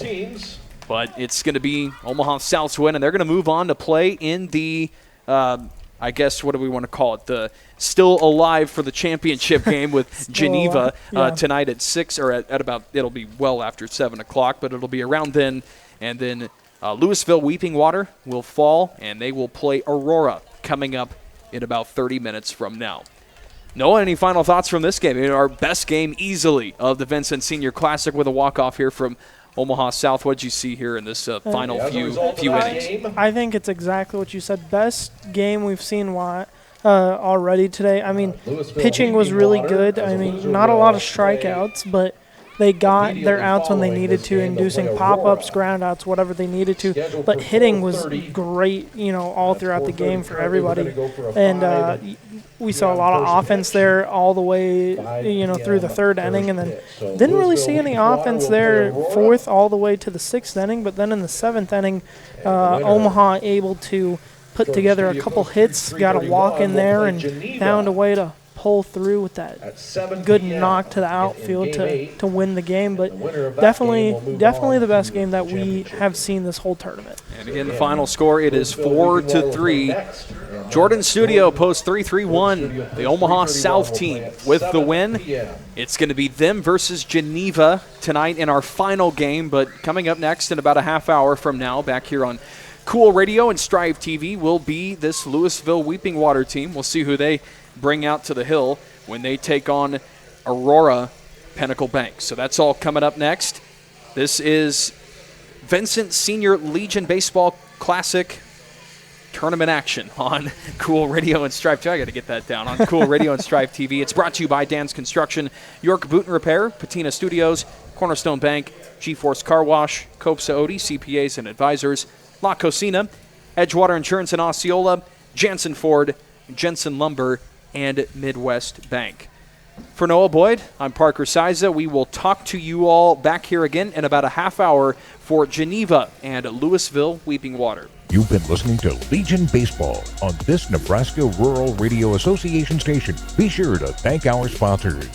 But it's going to be Omaha South's win, and they're going to move on to play in the, I guess, what do we want to call it? The still alive for the championship game with Geneva tonight at 6, or at about, it'll be well after 7 o'clock, but it'll be around then. And then Louisville Weeping Water will fall, and they will play Aurora coming up in about 30 minutes from now. Noah, any final thoughts from this game? Our best game easily of the Vincent Senior Classic with a walk-off here from Omaha South. What did you see here in this final few innings? I think it's exactly what you said. Best game we've seen already today. I mean, pitching was really good. I mean, not a lot of strikeouts, but they got their outs when they needed to, inducing pop-ups, ground-outs, whatever they needed to. But hitting was great, all throughout the game for everybody. And we saw a lot of offense there all the way, through the third inning, and then didn't really see any offense there fourth all the way to the sixth inning. But then in the seventh inning, Omaha able to put together a couple hits, got a walk in there, and found a way to pull through with that good knock to the outfield to win the game. But definitely the best game that we have seen this whole tournament. And again, the final score, it is 4-3. Jordan Studio posts 3-3-1. The Omaha South team with the win. It's going to be them versus Geneva tonight in our final game. But coming up next in about a half hour from now, back here on Cool Radio and Strive TV, will be this Louisville Weeping Water team. We'll see who they bring out to the hill when they take on Aurora Pinnacle Bank. So that's all coming up next. This is Vincent Senior Legion Baseball Classic tournament action on Cool Radio and Strive TV. I got to get that down. On Cool Radio and Strive TV. It's brought to you by Dan's Construction, York Boot and Repair, Patina Studios, Cornerstone Bank, G-Force Car Wash, Copsa Odie, CPAs and Advisors, La Cocina, Edgewater Insurance in Osceola, Jansen Ford, Jensen Lumber, and Midwest Bank. For Noah Boyd, I'm Parker Siza. We will talk to you all back here again in about a half hour for Geneva and Louisville Weeping Water. You've been listening to Legion Baseball on this Nebraska Rural Radio Association station. Be sure to thank our sponsors.